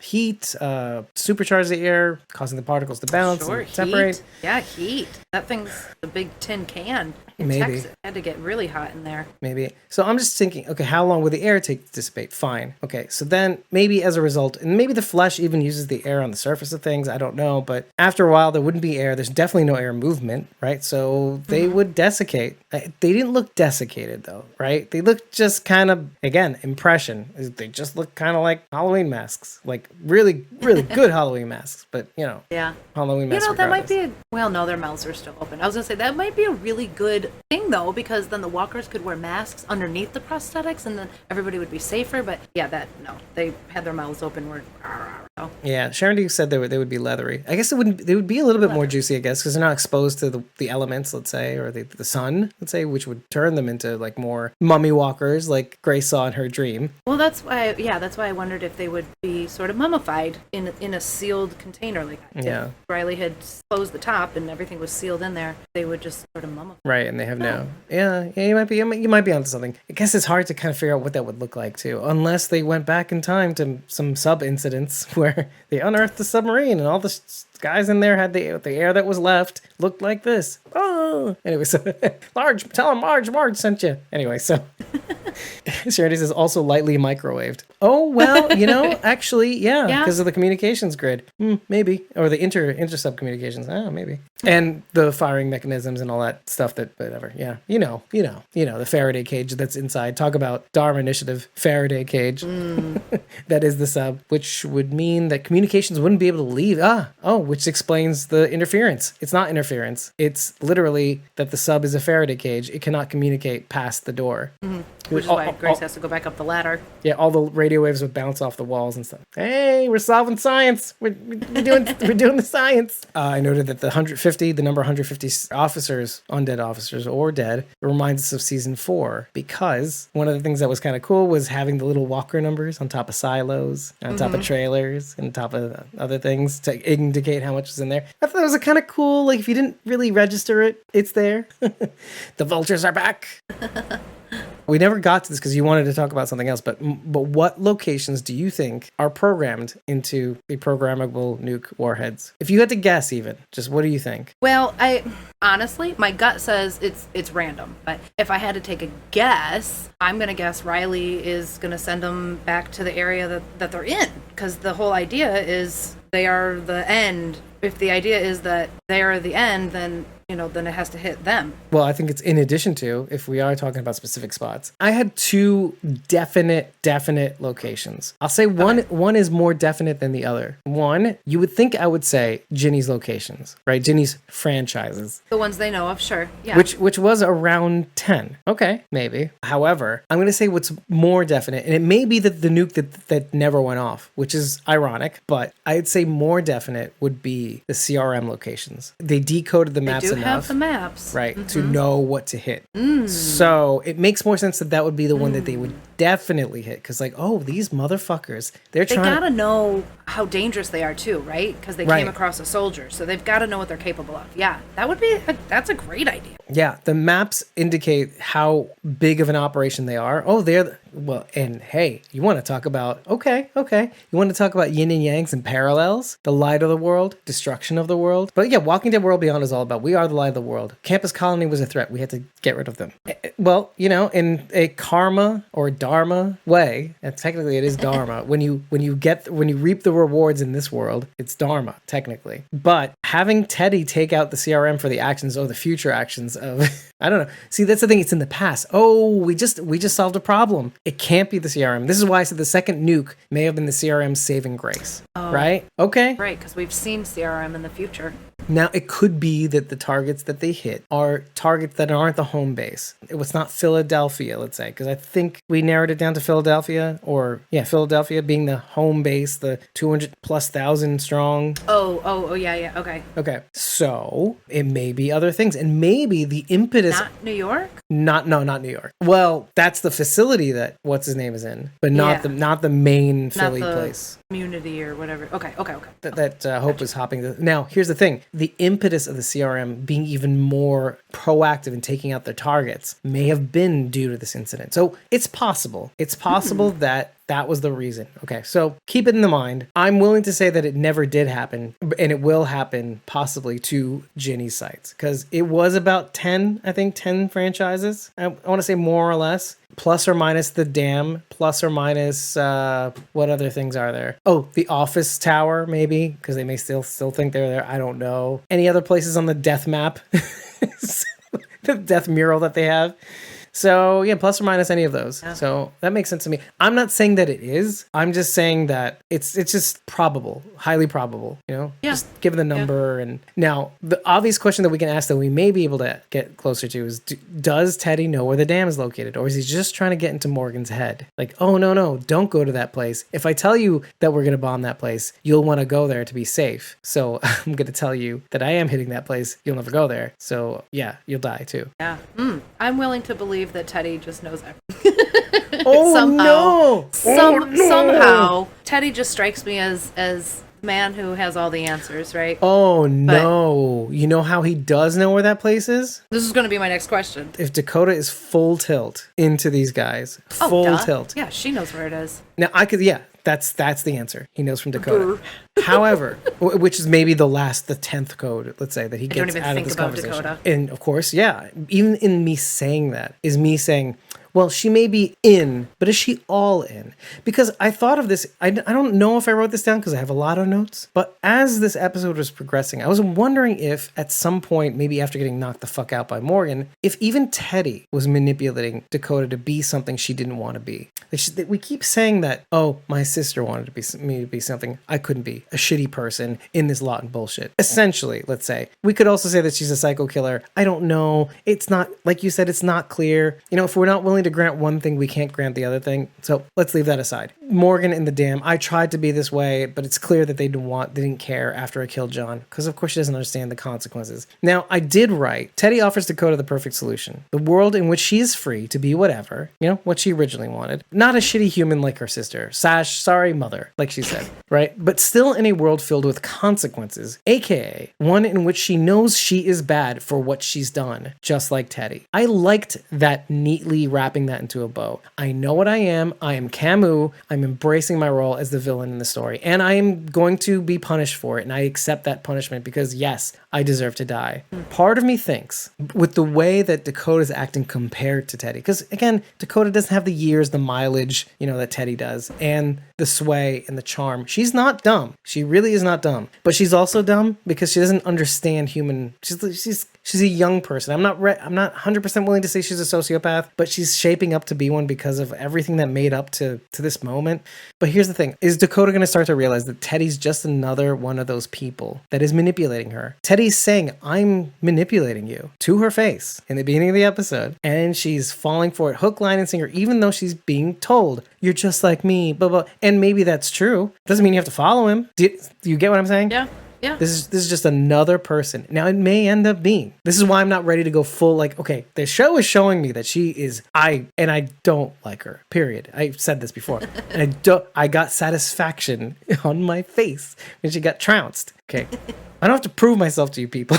Speaker 1: Heat, supercharge the air, causing the particles to bounce and separate.
Speaker 2: Heat. Yeah, heat. That thing's a big tin can.
Speaker 1: Maybe.
Speaker 2: Texas, it had to get really hot in there.
Speaker 1: Maybe. So I'm just thinking, okay, how long would the air take to dissipate? Fine. Okay, so then maybe as a result, and maybe the flesh even uses the air on the surface of things, I don't know, but after a while there wouldn't be air. There's definitely no air movement, right? So they would desiccate. They didn't look desiccated though, right? They looked just kind of, again, impression. They just look kind of like Halloween masks, like like really, really good Halloween masks, but
Speaker 2: Yeah.
Speaker 1: Halloween masks.
Speaker 2: That might be no, their mouths are still open. I was gonna say that might be a really good thing though, because then the walkers could wear masks underneath the prosthetics, and then everybody would be safer. But yeah, they had their mouths open.
Speaker 1: Yeah, Sharon D said they would be leathery. I guess they would be a little bit more juicy, I guess, because they're not exposed to the elements, let's say, or the sun, let's say, which would turn them into like more mummy walkers, like Grace saw in her dream.
Speaker 2: Well, that's why I wondered if they would be sort of mummified in a sealed container like that.
Speaker 1: Yeah.
Speaker 2: If Riley had closed the top and everything was sealed in there, they would just sort of mummify.
Speaker 1: Right, and they have you might be onto something. I guess it's hard to kind of figure out what that would look like too, unless they went back in time to some sub incidents where they unearthed the submarine and all the guys in there had the air that was left looked like this. Oh, anyway, so tell them Marge sent you. Anyway, so Charity says also lightly microwaved. Oh, well, actually, yeah, because of the communications grid. Maybe. Or the inter-sub communications. Maybe. And the firing mechanisms and all that stuff whatever. Yeah. The Faraday cage that's inside. Talk about Dharma Initiative Faraday cage. That is the sub, which would mean that communications wouldn't be able to leave. Which explains the interference. It's not interference. It's literally that the sub is a Faraday cage. It cannot communicate past the door.
Speaker 2: Mm-hmm. Which is why Grace has to go back up the ladder.
Speaker 1: Yeah, all the radio waves would bounce off the walls and stuff. Hey, we're solving science. We're doing the science. I noted that the number 150 officers, undead officers or dead, reminds us of season 4, because one of the things that was kind of cool was having the little walker numbers on top of silos, on top of trailers, and on top of other things to indicate how much is in there. I thought it was a kind of cool, like if you didn't really register it, it's there. The vultures are back. We never got to this because you wanted to talk about something else, but what locations do you think are programmed into the programmable nuke warheads? If you had to guess even, just what do you think?
Speaker 2: Well, honestly, my gut says it's random, but if I had to take a guess, I'm going to guess Riley is going to send them back to the area that they're in, because the whole idea is they are the end. If the idea is that they are the end, then then it has to hit them.
Speaker 1: Well, I think it's in addition to, if we are talking about specific spots. I had 2 definite locations. I'll say one is more definite than the other. One, you would think I would say Ginny's locations, right? Ginny's franchises.
Speaker 2: The ones they know of, sure. Yeah.
Speaker 1: Which was around 10. Okay, maybe. However, I'm going to say what's more definite, and it may be that the nuke that never went off, which is ironic, but I'd say more definite would be the CRM locations. They decoded the maps enough,
Speaker 2: have the maps,
Speaker 1: right, to know what to hit. So it makes more sense that would be the one that they would definitely hit, because these motherfuckers, they
Speaker 2: gotta know how dangerous they are too, right? Because they came across a soldier, so they've got to know what they're capable of. Yeah, that's a great idea.
Speaker 1: Yeah, the maps indicate how big of an operation they are. And hey, you want to talk about, okay. You want to talk about yin and yangs and parallels? The light of the world, destruction of the world. But yeah, Walking Dead World Beyond is all about, we are the light of the world. Campus Colony was a threat. We had to get rid of them. Well, in a karma or dharma way, and technically it is dharma, when you reap the rewards in this world, it's dharma, technically. But having Teddy take out the CRM for the actions or the future actions of, I don't know. See, that's the thing. It's in the past. We just solved a problem. It can't be the CRM. This is why I said the second nuke may have been the CRM's saving grace. Right? Okay.
Speaker 2: Right, because we've seen CRM in the future.
Speaker 1: Now, it could be that the targets that they hit are targets that aren't the home base. It was not Philadelphia, let's say, because I think we narrowed it down to Philadelphia, Philadelphia being the home base, the 200,000+ strong.
Speaker 2: Yeah, okay.
Speaker 1: Okay, so it may be other things, and maybe the impetus...
Speaker 2: Not New York?
Speaker 1: Not New York. Well, that's the facility that what's-his-name is in, but not the main Philly place.
Speaker 2: Community or whatever. Okay.
Speaker 1: That Hope is hopping. Now, here's the thing. The impetus of the CRM being even more proactive in taking out their targets may have been due to this incident. So it's possible. It's possible that was the reason. Okay, so keep it in the mind. I'm willing to say that it never did happen, and it will happen possibly to Ginny's sites, because it was about 10 franchises. I want to say more or less. Plus or minus the dam, plus or minus what other things are there? Oh, the office tower, maybe, because they may still think they're there. I don't know. Any other places on the death map? The death mural that they have? So yeah, plus or minus any of those.
Speaker 2: Yeah.
Speaker 1: So that makes sense to me. I'm not saying that it is. I'm just saying that it's just probable, highly probable, you know?
Speaker 2: Yeah.
Speaker 1: Just given the number. And now the obvious question that we can ask that we may be able to get closer to is, does Teddy know where the dam is located? Or is he just trying to get into Morgan's head? Like, oh, no, don't go to that place. If I tell you that we're going to bomb that place, you'll want to go there to be safe. So I'm going to tell you that I am hitting that place. You'll never go there. So yeah, you'll die too.
Speaker 2: Yeah. I'm willing to believe that Teddy just knows everything.
Speaker 1: Oh, no.
Speaker 2: Somehow, Teddy just strikes me as man who has all the answers, right?
Speaker 1: Oh, no. You know how he does know where that place is?
Speaker 2: This is going to be my next question.
Speaker 1: If Dakota is full tilt into these guys, full tilt.
Speaker 2: Yeah, she knows where it is.
Speaker 1: Now, that's the answer. He knows from Dakota. However, which is maybe the 10th code, let's say, that he gets out of this conversation. Dakota. And of course, yeah, even in me saying that is me saying, well, she may be in, but is she all in? Because I thought of this, I don't know if I wrote this down because I have a lot of notes, but as this episode was progressing, I was wondering if at some point, maybe after getting knocked the fuck out by Morgan, if even Teddy was manipulating Dakota to be something she didn't want to be. Like we keep saying that, oh, my sister wanted me to be something I couldn't be, a shitty person in this lot of bullshit. Essentially, let's say. We could also say that she's a psycho killer. I don't know. It's not, like you said, it's not clear. You know, if we're not willing to grant one thing, we can't grant the other thing. So let's leave that aside. Morgan in the dam, I tried to be this way, but it's clear that they didn't care after I killed John, because of course she doesn't understand the consequences. Now, I did write, Teddy offers Dakota the perfect solution. The world in which she is free to be whatever, you know, what she originally wanted. Not a shitty human like her sister. Sorry, mother, like she said, right? But still in a world filled with consequences, aka one in which she knows she is bad for what she's done, just like Teddy. I liked that neatly wrapping that into a bow. I know what I am. I am Camus. I'm embracing my role as the villain in the story, and I am going to be punished for it, and I accept that punishment because, yes, I deserve to die. Part of me thinks, with the way that Dakota's acting compared to Teddy, because, again, Dakota doesn't have the years, the mileage, you know, that Teddy does, and the sway and the charm. She's not dumb. She really is not dumb. But she's also dumb because she doesn't understand human... She's a young person. I'm not 100% willing to say she's a sociopath, but she's shaping up to be one because of everything that made up to this moment. But here's the thing. Is Dakota going to start to realize that Teddy's just another one of those people that is manipulating her? Teddy's saying, I'm manipulating you, to her face in the beginning of the episode. And she's falling for it hook, line, and sinker, even though she's being told, you're just like me, blah, blah. And maybe that's true. Doesn't mean you have to follow him. Do you get what I'm saying?
Speaker 2: Yeah. Yeah.
Speaker 1: This is just another person. Now, it may end up being. This is why I'm not ready to go full, like, okay, the show is showing me that she is, I don't like her, period. I've said this before. And I got satisfaction on my face when she got trounced. Okay. I don't have to prove myself to you people.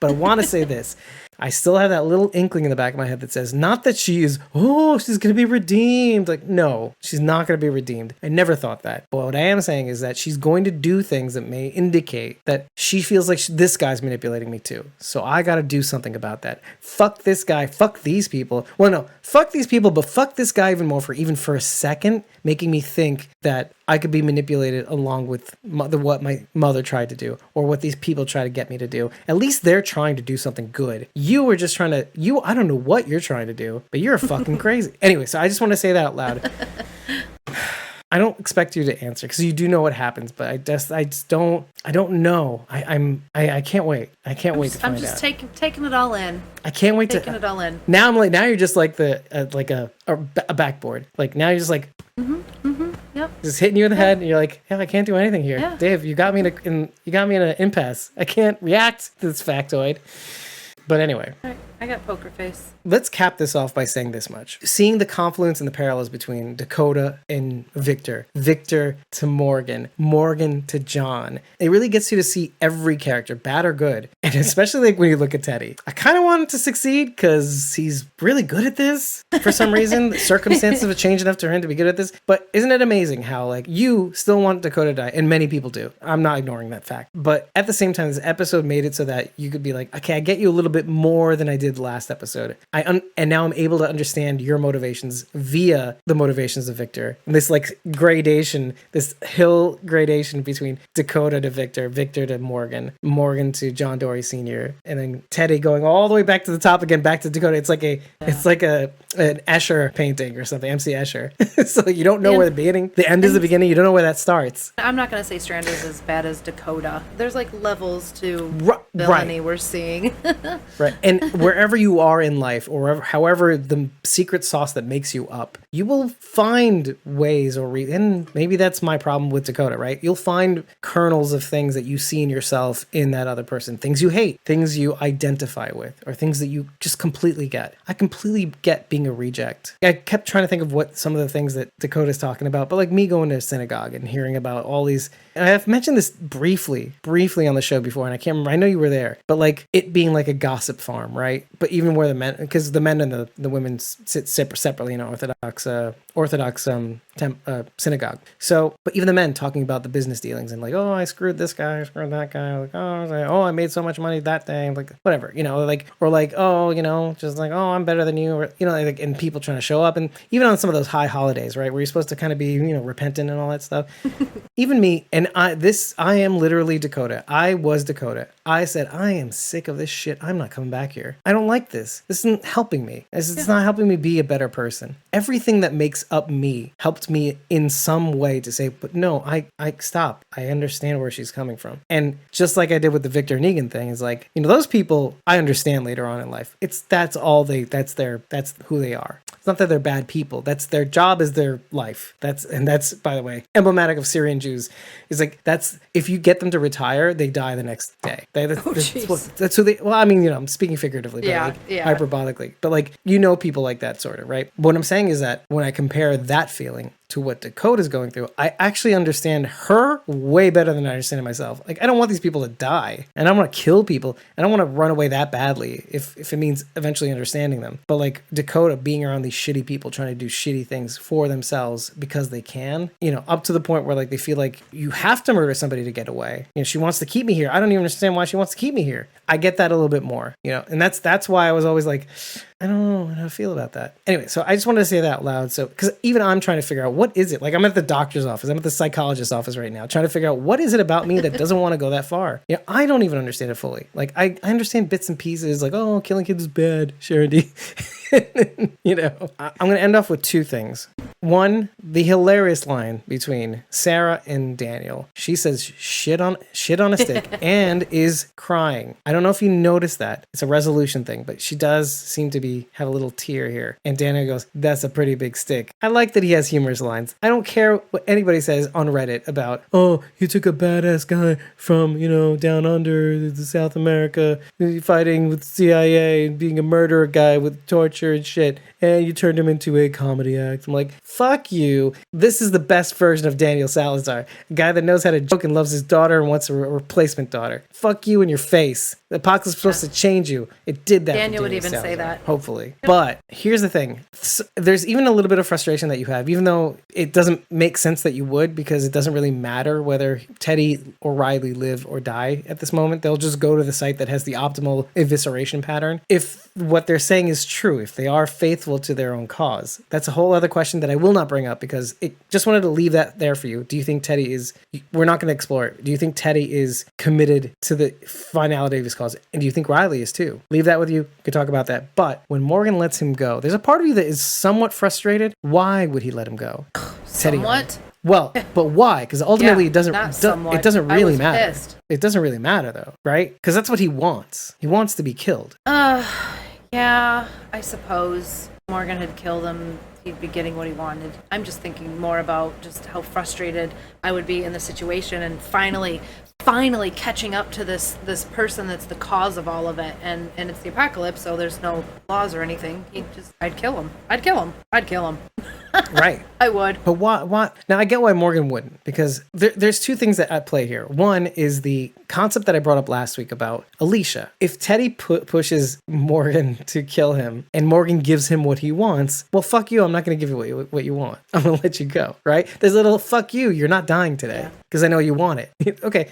Speaker 1: But I want to say this. I still have that little inkling in the back of my head that says, not that she's going to be redeemed. Like, no, she's not going to be redeemed. I never thought that. But what I am saying is that she's going to do things that may indicate that she feels like this guy's manipulating me too. So I got to do something about that. Fuck this guy. Fuck these people. Well, no, fuck these people, but fuck this guy even more for a second, making me think that I could be manipulated along with what my mother tried to do, or what these people try to get me to do. At least they're trying to do something good. You were just trying to, I don't know what you're trying to do, but you're fucking crazy. Anyway, so I just want to say that out loud. I don't expect you to answer because you do know what happens, but I don't know. I can't wait. I can't wait to find out.
Speaker 2: I'm just taking it all in.
Speaker 1: I can't wait
Speaker 2: taking it all in.
Speaker 1: Now you're just like a backboard. Like now you're just like,
Speaker 2: Yep.
Speaker 1: Just hitting you in the head, and you're like, "Yeah, I can't do anything here,
Speaker 2: yeah.
Speaker 1: Dave. You got me in an impasse. I can't react to this factoid." But anyway,
Speaker 2: all right, I got poker face.
Speaker 1: Let's cap this off by saying this much. Seeing the confluence and the parallels between Dakota and Victor to Morgan to John, it really gets you to see every character, bad or good. And especially like when you look at Teddy. I kind of want him to succeed because he's really good at this for some reason. The circumstances have changed enough to him to be good at this. But isn't it amazing how like you still want Dakota to die? And many people do. I'm not ignoring that fact. But at the same time, this episode made it so that you could be like, okay, I get you a little bit more than I did did last episode. And now I'm able to understand your motivations via the motivations of Victor. And this like gradation, this hill gradation between Dakota to Victor, Victor to Morgan, Morgan to John Dory Sr., and then Teddy going all the way back to the top again, back to Dakota. It's like an Escher painting or something, MC Escher. So you don't know where the beginning, the end is the beginning. You don't know where that starts.
Speaker 2: I'm not going to say Strander's as bad as Dakota. There's like levels to villainy we're seeing.
Speaker 1: Right. And wherever you are in life, or however the secret sauce that makes you up, you will find ways and maybe that's my problem with Dakota, right? You'll find kernels of things that you see in yourself in that other person, things you hate, things you identify with, or things that you just completely get. I completely get being a reject. I kept trying to think of what some of the things that Dakota's talking about, but like me going to synagogue and hearing about all these, and I've mentioned this briefly on the show before, and I can't remember, I know you were there, but like it being like a gossip farm, right? But even where the men, because the men and the women sit separately in an Orthodox synagogue. So, but even the men talking about the business dealings and like, oh, I screwed this guy, I screwed that guy, like, I made so much money that day, like whatever, just like, oh, I'm better than you, or like, and people trying to show up, and even on some of those high holidays, right, where you're supposed to kind of be, repentant and all that stuff. Even me, and I am literally Dakota. I was Dakota. I said, I am sick of this shit. I'm not coming back here. I don't like this. This isn't helping me. It's not helping me be a better person. Everything that makes up me helped me in some way to say, but no, I stop. I understand where she's coming from. And just like I did with the Victor Negan thing, is like, those people I understand later on in life. That's who they are. It's not that they're bad people. That's their job, is their life. That's, by the way, emblematic of Syrian Jews. Is like, that's, if you get them to retire, they die the next day. That's who they, well, I mean, I'm speaking figuratively, but hyperbolically, but like, people like that sort of, right? What I'm saying is that when I compare that feeling to what Dakota's going through, I actually understand her way better than I understand myself. Like, I don't want these people to die, and I don't want to kill people. I don't want to run away that badly if it means eventually understanding them. But like Dakota being around these shitty people trying to do shitty things for themselves because they can, up to the point where like they feel like you have to murder somebody to get away. She wants to keep me here. I don't even understand why she wants to keep me here. I get that a little bit more, and that's why I was always like, I don't know how to feel about that. Anyway, so I just wanted to say that out loud. So, because even I'm trying to figure out, what is it? Like, I'm at the doctor's office. I'm at the psychologist's office right now, trying to figure out what is it about me that doesn't want to go that far. I don't even understand it fully. Like, I understand bits and pieces, like, oh, killing kids is bad, Sharon D. I'm going to end off with two things. One, the hilarious line between Sarah and Daniel. She says shit on a stick and is crying. I don't know if you noticed that. It's a resolution thing, but she does seem to have a little tear here. And Daniel goes, that's a pretty big stick. I like that he has humorous lines. I don't care what anybody says on Reddit about, oh, you took a badass guy from, down under the South America, fighting with CIA and being a murderer guy with torture and shit, and you turned him into a comedy act. I'm like, fuck you. This is the best version of Daniel Salazar, a guy that knows how to joke and loves his daughter and wants a replacement daughter. Fuck you in your face. The apocalypse is supposed to change you. It did that.
Speaker 2: Daniel would even
Speaker 1: Salazar,
Speaker 2: say that.
Speaker 1: hopefully. But here's the thing. There's even a little bit of frustration that you have, even though it doesn't make sense that you would, because it doesn't really matter whether Teddy or Riley live or die at this moment. They'll just go to the site that has the optimal evisceration pattern. If what they're saying is true, if they are faithful to their own cause, that's a whole other question that I will not bring up, because it just wanted to leave that there for you. Do you think Teddy is, we're not going to explore it. Do you think Teddy is committed to the finality of his cause? And do you think Riley is too? Leave that with you. We could talk about that. But when Morgan lets him go, there's a part of you that is somewhat frustrated. Why would he let him go?
Speaker 2: Somewhat.
Speaker 1: Well, but why? Because ultimately it doesn't really matter.
Speaker 2: Pissed.
Speaker 1: It doesn't really matter though, right? Because that's what he wants. He wants to be killed.
Speaker 2: Yeah, I suppose Morgan had killed him. He'd be getting what he wanted. I'm just thinking more about just how frustrated I would be in the situation, and finally catching up to this person that's the cause of all of it, and it's the apocalypse, so there's no laws or anything. I'd kill him. Right. I would.
Speaker 1: But why? Now I get why Morgan wouldn't, because there's two things that at play here. One is the concept that I brought up last week about Alicia. If Teddy pushes Morgan to kill him and Morgan gives him what he wants, well, fuck you. I'm not going to give you what you want. I'm going to let you go, right? There's a little fuck you. You're not dying today because I know you want it. Okay,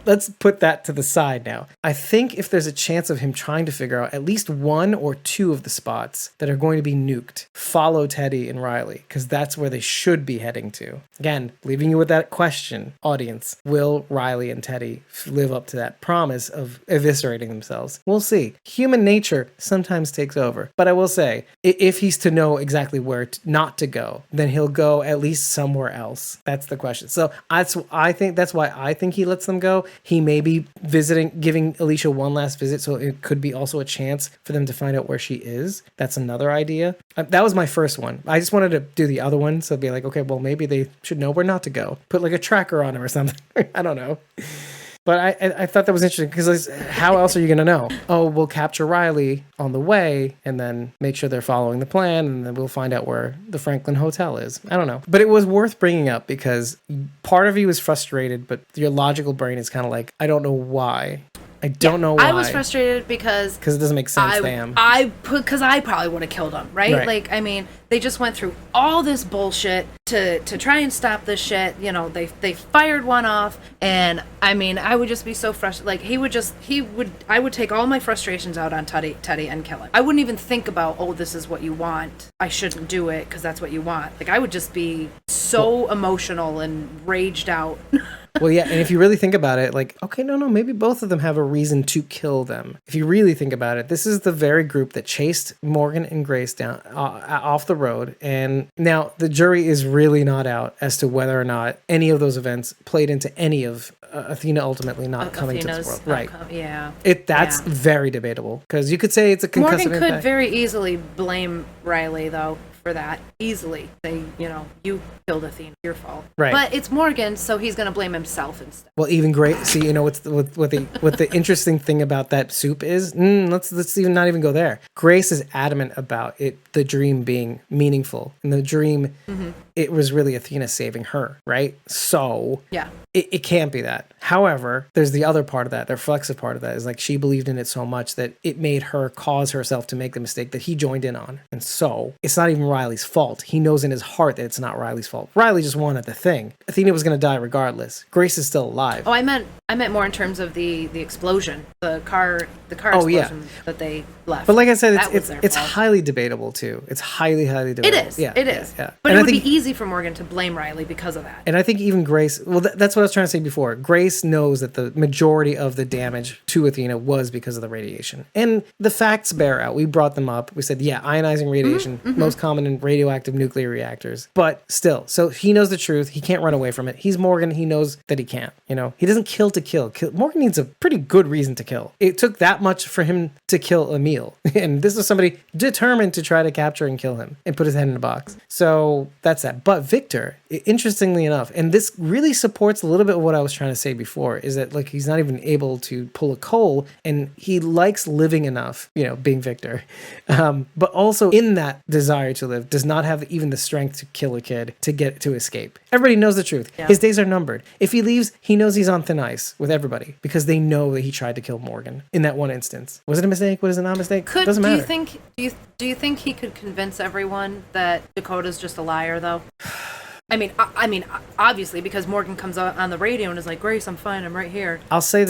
Speaker 1: let's put that to the side now. I think if there's a chance of him trying to figure out at least one or two of the spots that are going to be nuked, follow Teddy and Riley, because that's where they should be heading to. Again, leaving you with that question, audience. Will Riley and Teddy live up to that promise of eviscerating themselves? We'll see. Human nature sometimes takes over. But I will say, if he's to know exactly where not to go, then he'll go at least somewhere else. That's the question. So that's why I think he lets them go. He may be giving Alicia one last visit, so it could be also a chance for them to find out where she is. That's another idea. That was my first one. I just wanted to do the other one, so it'd be like, okay, well, maybe they should know where not to go. Put like a tracker on him or something. I don't know. But I thought that was interesting because how else are you going to know? Oh, we'll capture Riley on the way and then make sure they're following the plan, and then we'll find out where the Franklin Hotel is. I don't know. But it was worth bringing up because part of you was frustrated, but your logical brain is kind of like, I don't know why. I don't know why.
Speaker 2: I was frustrated because
Speaker 1: it doesn't make sense to him.
Speaker 2: Because I probably would have killed him, right? Like, I mean, they just went through all this bullshit to try and stop this shit. You know, they fired one off, and I mean, I would just be so frustrated. Like, I would take all my frustrations out on Teddy and kill him. I wouldn't even think about, oh, this is what you want, I shouldn't do it because that's what you want. Like, I would just be so emotional and raged out.
Speaker 1: Well, yeah, and if you really think about it, like, okay, no, maybe both of them have a reason to kill them. If you really think about it, this is the very group that chased Morgan and Grace down off the road, and now the jury is really not out as to whether or not any of those events played into any of Athena ultimately not coming to this world. Right. That's very debatable, because you could say it's a concussive
Speaker 2: Morgan
Speaker 1: impact.
Speaker 2: could very easily blame Riley, though, for that. Easily. Say, you killed Athena, your fault.
Speaker 1: Right.
Speaker 2: But it's Morgan, so he's going to blame himself instead.
Speaker 1: Well, even Grace, see, what the interesting thing about that soup is, let's even not even go there. Grace is adamant about the dream being meaningful. And the dream, it was really Athena saving her, right? So it can't be that. However, there's the other part of that, the reflexive part of that, is like she believed in it so much that it made her cause herself to make the mistake that he joined in on. And so it's not even Riley's fault. He knows in his heart that it's not Riley's fault. Riley just wanted the thing. Athena was going to die regardless. Grace is still alive.
Speaker 2: Oh, I meant more in terms of the explosion, the car explosion that they left.
Speaker 1: But like I said, it's highly debatable too. It's highly debatable.
Speaker 2: It is.
Speaker 1: Yeah,
Speaker 2: it is.
Speaker 1: Yeah.
Speaker 2: But it would be easy for Morgan to blame Riley because of that.
Speaker 1: And I think even Grace, well, that's what I was trying to say before. Grace knows that the majority of the damage to Athena was because of the radiation. And the facts bear out. We brought them up. We said, ionizing radiation, most common in radioactive nuclear reactors. But still, so he knows the truth. He can't run away from it. He's Morgan. He knows that he can't. He doesn't kill to kill. Morgan needs a pretty good reason to kill. It took that much for him to kill Emil. And this is somebody determined to try to capture and kill him and put his head in a box. So that's that. But Victor, interestingly enough, and this really supports a little bit of what I was trying to say before, is that like he's not even able to pull a Cole, and he likes living enough, being Victor. But also in that desire to live, does not have even the strength to kill a kid to escape. Everybody knows the truth. Yeah. His days are numbered. If he leaves, he knows he's on thin ice with everybody because they know that he tried to kill Morgan in that one instance. Was it a mistake? Was it not a mistake? Doesn't matter.
Speaker 2: Do you think he could convince everyone that Dakota's just a liar, though? I mean, obviously, because Morgan comes on the radio and is like, "Grace, I'm fine. I'm right here."
Speaker 1: I'll say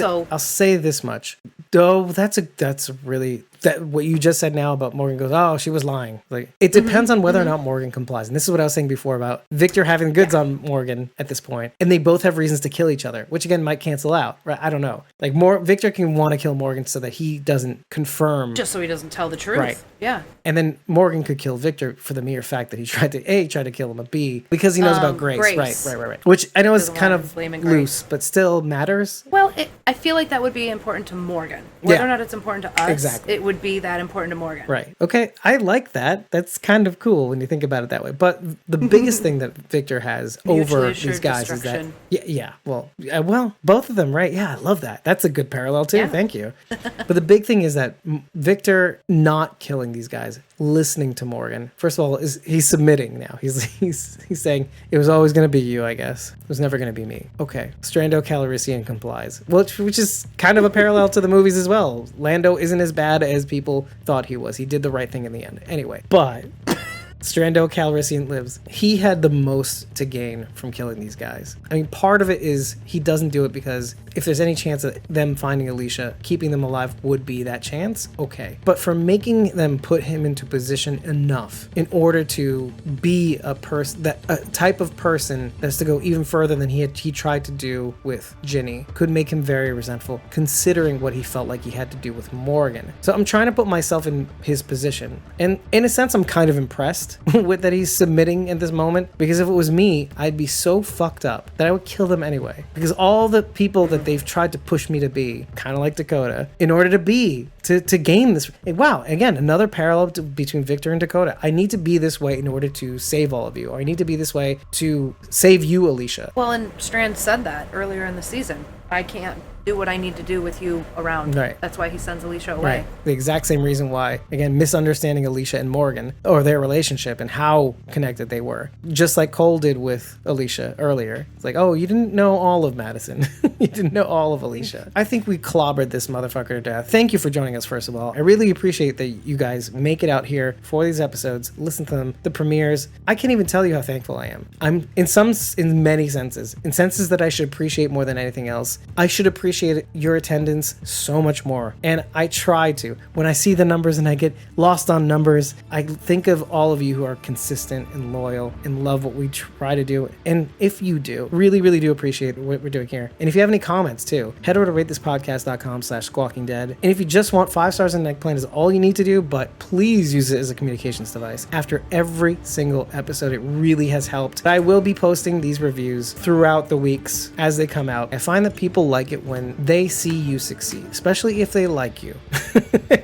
Speaker 1: this much. Though that's really what you just said now about Morgan goes, oh, she was lying. Like, it depends on whether or not Morgan complies. And this is what I was saying before about Victor having goods on Morgan at this point, and they both have reasons to kill each other, which again might cancel out. Right? I don't know. Like, Victor can want to kill Morgan so that he doesn't confirm,
Speaker 2: just so he doesn't tell the truth.
Speaker 1: Right?
Speaker 2: Yeah.
Speaker 1: And then Morgan could kill Victor for the mere fact that he tried to kill him, B, because he knows about Grace. Right. Which I know is kind of loose, but still matters.
Speaker 2: Well, I feel like that would be important to Morgan. Whether or not it's important to us,
Speaker 1: exactly.
Speaker 2: It would be that important to Morgan.
Speaker 1: Right. Okay. I like that. That's kind of cool when you think about it that way. But the biggest thing that Victor has over these guys is that, well, both of them, right? Yeah, I love that. That's a good parallel too. Yeah. Thank you. But the big thing is that Victor not killing these guys listening to Morgan. First of all, he's submitting now. He's saying, it was always going to be you, I guess. It was never going to be me. Okay. Strando Calrissian complies. Which is kind of a parallel to the movies as well. Lando isn't as bad as people thought he was. He did the right thing in the end. Anyway, but Strando Calrissian lives. He had the most to gain from killing these guys. I mean, part of it is he doesn't do it because if there's any chance of them finding Alicia, keeping them alive would be that chance, okay. But for making them put him into position enough in order to be a type of person that's to go even further than he tried to do with Ginny, could make him very resentful, considering what he felt like he had to do with Morgan. So I'm trying to put myself in his position. And in a sense, I'm kind of impressed with that he's submitting at this moment, because if it was me, I'd be so fucked up that I would kill them anyway. Because all the people that they've tried to push me to be, kind of like Dakota, in order to gain this. Wow, again, another parallel between Victor and Dakota. I need to be this way in order to save all of you, or I need to be this way to save you, Alicia.
Speaker 2: Well, and Strand said that earlier in the season. I can't do what I need to do with you around.
Speaker 1: Right.
Speaker 2: That's why he sends Alicia away.
Speaker 1: Right. The exact same reason why, again, misunderstanding Alicia and Morgan, or their relationship and how connected they were. Just like Cole did with Alicia earlier. It's like, oh, you didn't know all of Madison. You didn't know all of Alicia. I think we clobbered this motherfucker to death. Thank you for joining us, first of all. I really appreciate that you guys make it out here for these episodes, listen to them, the premieres. I can't even tell you how thankful I am. I'm in many senses. In senses that I should appreciate more than anything else. I should appreciate your attendance so much more. And I try to. When I see the numbers and I get lost on numbers, I think of all of you who are consistent and loyal and love what we try to do. And if you do, really, really do appreciate what we're doing here. And if you have any comments too, head over to ratethispodcast.com/squawkingdead. And if you just want 5 stars on Neck Plan is all you need to do, but please use it as a communications device. After every single episode, it really has helped. I will be posting these reviews throughout the weeks as they come out. I find that people like it when they see you succeed, especially if they like you.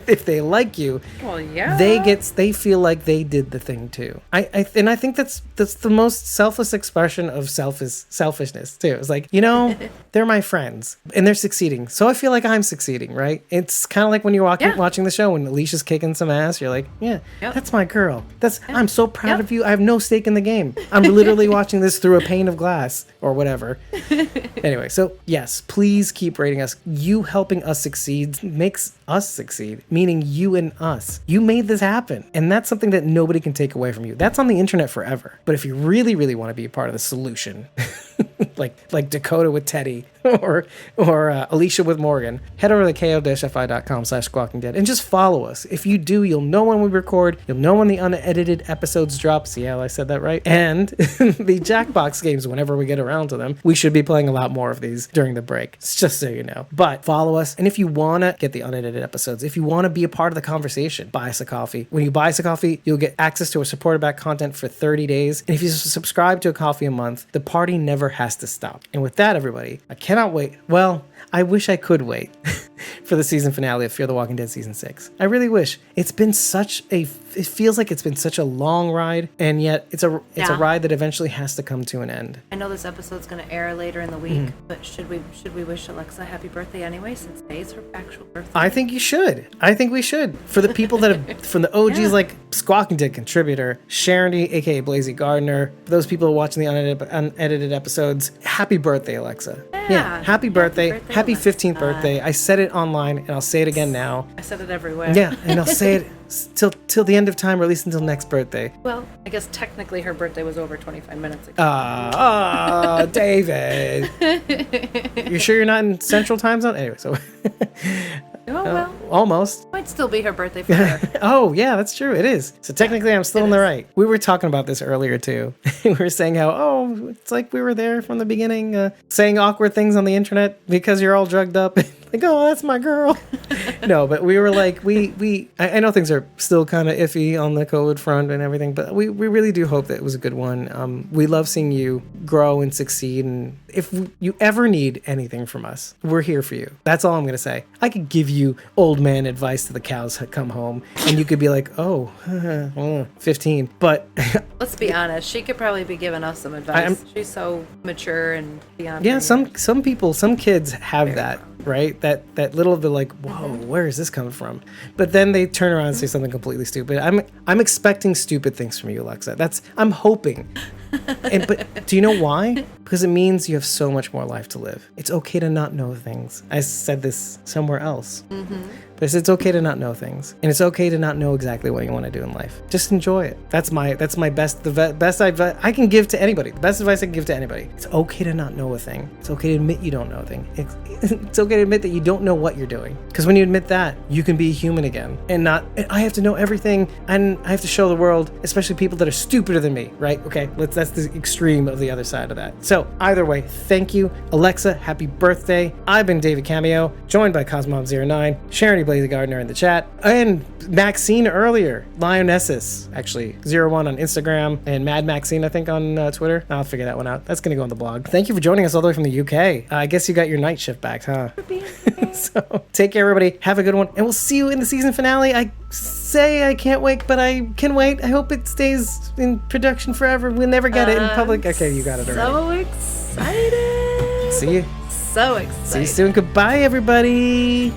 Speaker 1: If they like you,
Speaker 2: well, yeah,
Speaker 1: they feel like they did the thing too. I think that's the most selfless expression of selfishness too. It's like, they're my friends and they're succeeding, so I feel like I'm succeeding, right? It's kind of like when you're watching the show when Alicia's kicking some ass, you're like, that's my girl. I'm so proud of you. I have no stake in the game. I'm literally watching this through a pane of glass or whatever. Anyway, so yes, please keep rating us. You helping us succeed makes us succeed, meaning you and us. You made this happen, and that's something that nobody can take away from you. That's on the internet forever. But if you really, really want to be a part of the solution, like Dakota with Teddy or Alicia with Morgan, head over to ko-fi.com/squawkingdead and just follow us. If you do, you'll know when we record, you'll know when the unedited episodes drop. See how I said that right? And the Jackbox games, whenever we get around to them, we should be playing a lot more of these during the break. It's just so you know. But follow us, and if you want to get the unedited episodes, if you want to be a part of the conversation, buy us a coffee. When you buy us a coffee, you'll get access to our supporter back content for 30 days. And if you subscribe to a coffee a month, the party never has to stop. And with that, everybody, I cannot wait. Well, I wish I could wait for the season finale of Fear the Walking Dead Season 6. I really wish. It feels like it's been such a long ride, and yet it's a ride that eventually has to come to an end.
Speaker 2: I know this episode's going to air later in the week, but should we wish Alexa happy birthday anyway, since today's her actual birthday?
Speaker 1: I think you should. I think we should. For the people that have, from the OGs like Squawking Dead contributor, Sharon D, aka Blazy Gardner, for those people watching the unedited episodes, happy birthday, Alexa. Yeah, happy birthday. Happy 15th birthday. I said it online, and I'll say it again now.
Speaker 2: I said it everywhere.
Speaker 1: Yeah, and I'll say it till the end of time, or at least until next birthday.
Speaker 2: Well, I guess technically her birthday was over 25 minutes ago.
Speaker 1: David. You sure you're not in Central Time Zone? Anyway, so...
Speaker 2: Oh, well.
Speaker 1: Almost.
Speaker 2: Might still be her birthday for her.
Speaker 1: Oh, yeah, that's true. It is. So technically, I'm still in the right. We were talking about this earlier, too. We were saying how, it's like we were there from the beginning, saying awkward things on the internet because you're all drugged up. Like, oh, that's my girl. No, but we were like, I know things are still kind of iffy on the COVID front and everything, but we really do hope that it was a good one. We love seeing you grow and succeed. And if you ever need anything from us, we're here for you. That's all I'm going to say. I could give you old man advice to the cows come home, and you could be like, 15. But
Speaker 2: let's be honest, she could probably be giving us some advice. She's so mature and beyond.
Speaker 1: Yeah, some people, some kids have that. right? That little bit like, whoa, where is this coming from? But then they turn around and say something completely stupid. I'm expecting stupid things from you, Alexa. I'm hoping. But do you know why? Because it means you have so much more life to live. It's okay to not know things. I said this somewhere else. But it's okay to not know things, and it's okay to not know exactly what you want to do in life. Just enjoy it. That's my best advice I can give to anybody. The best advice I can give to anybody. It's okay to not know a thing. It's okay to admit you don't know a thing. It's okay to admit that you don't know what you're doing. Because when you admit that, you can be a human again, and I have to know everything, and I have to show the world, especially people that are stupider than me, right? Okay, that's the extreme of the other side of that. So either way, thank you, Alexa. Happy birthday. I've been David Cameo, joined by Cosmom09, Sharon Blaze Gardner in the chat, and Maxine earlier, Lionesses, actually, 01 on Instagram, and Mad Maxine, I think, on Twitter. I'll figure that one out. That's going to go on the blog. Thank you for joining us all the way from the UK. I guess you got your night shift back, huh? So, take care, everybody. Have a good one, and we'll see you in the season finale. I say I can't wait, but I can wait. I hope it stays in production forever. We'll never get it in public. Okay, you got it already.
Speaker 2: So excited.
Speaker 1: See you.
Speaker 2: So excited.
Speaker 1: See you soon. Goodbye, everybody.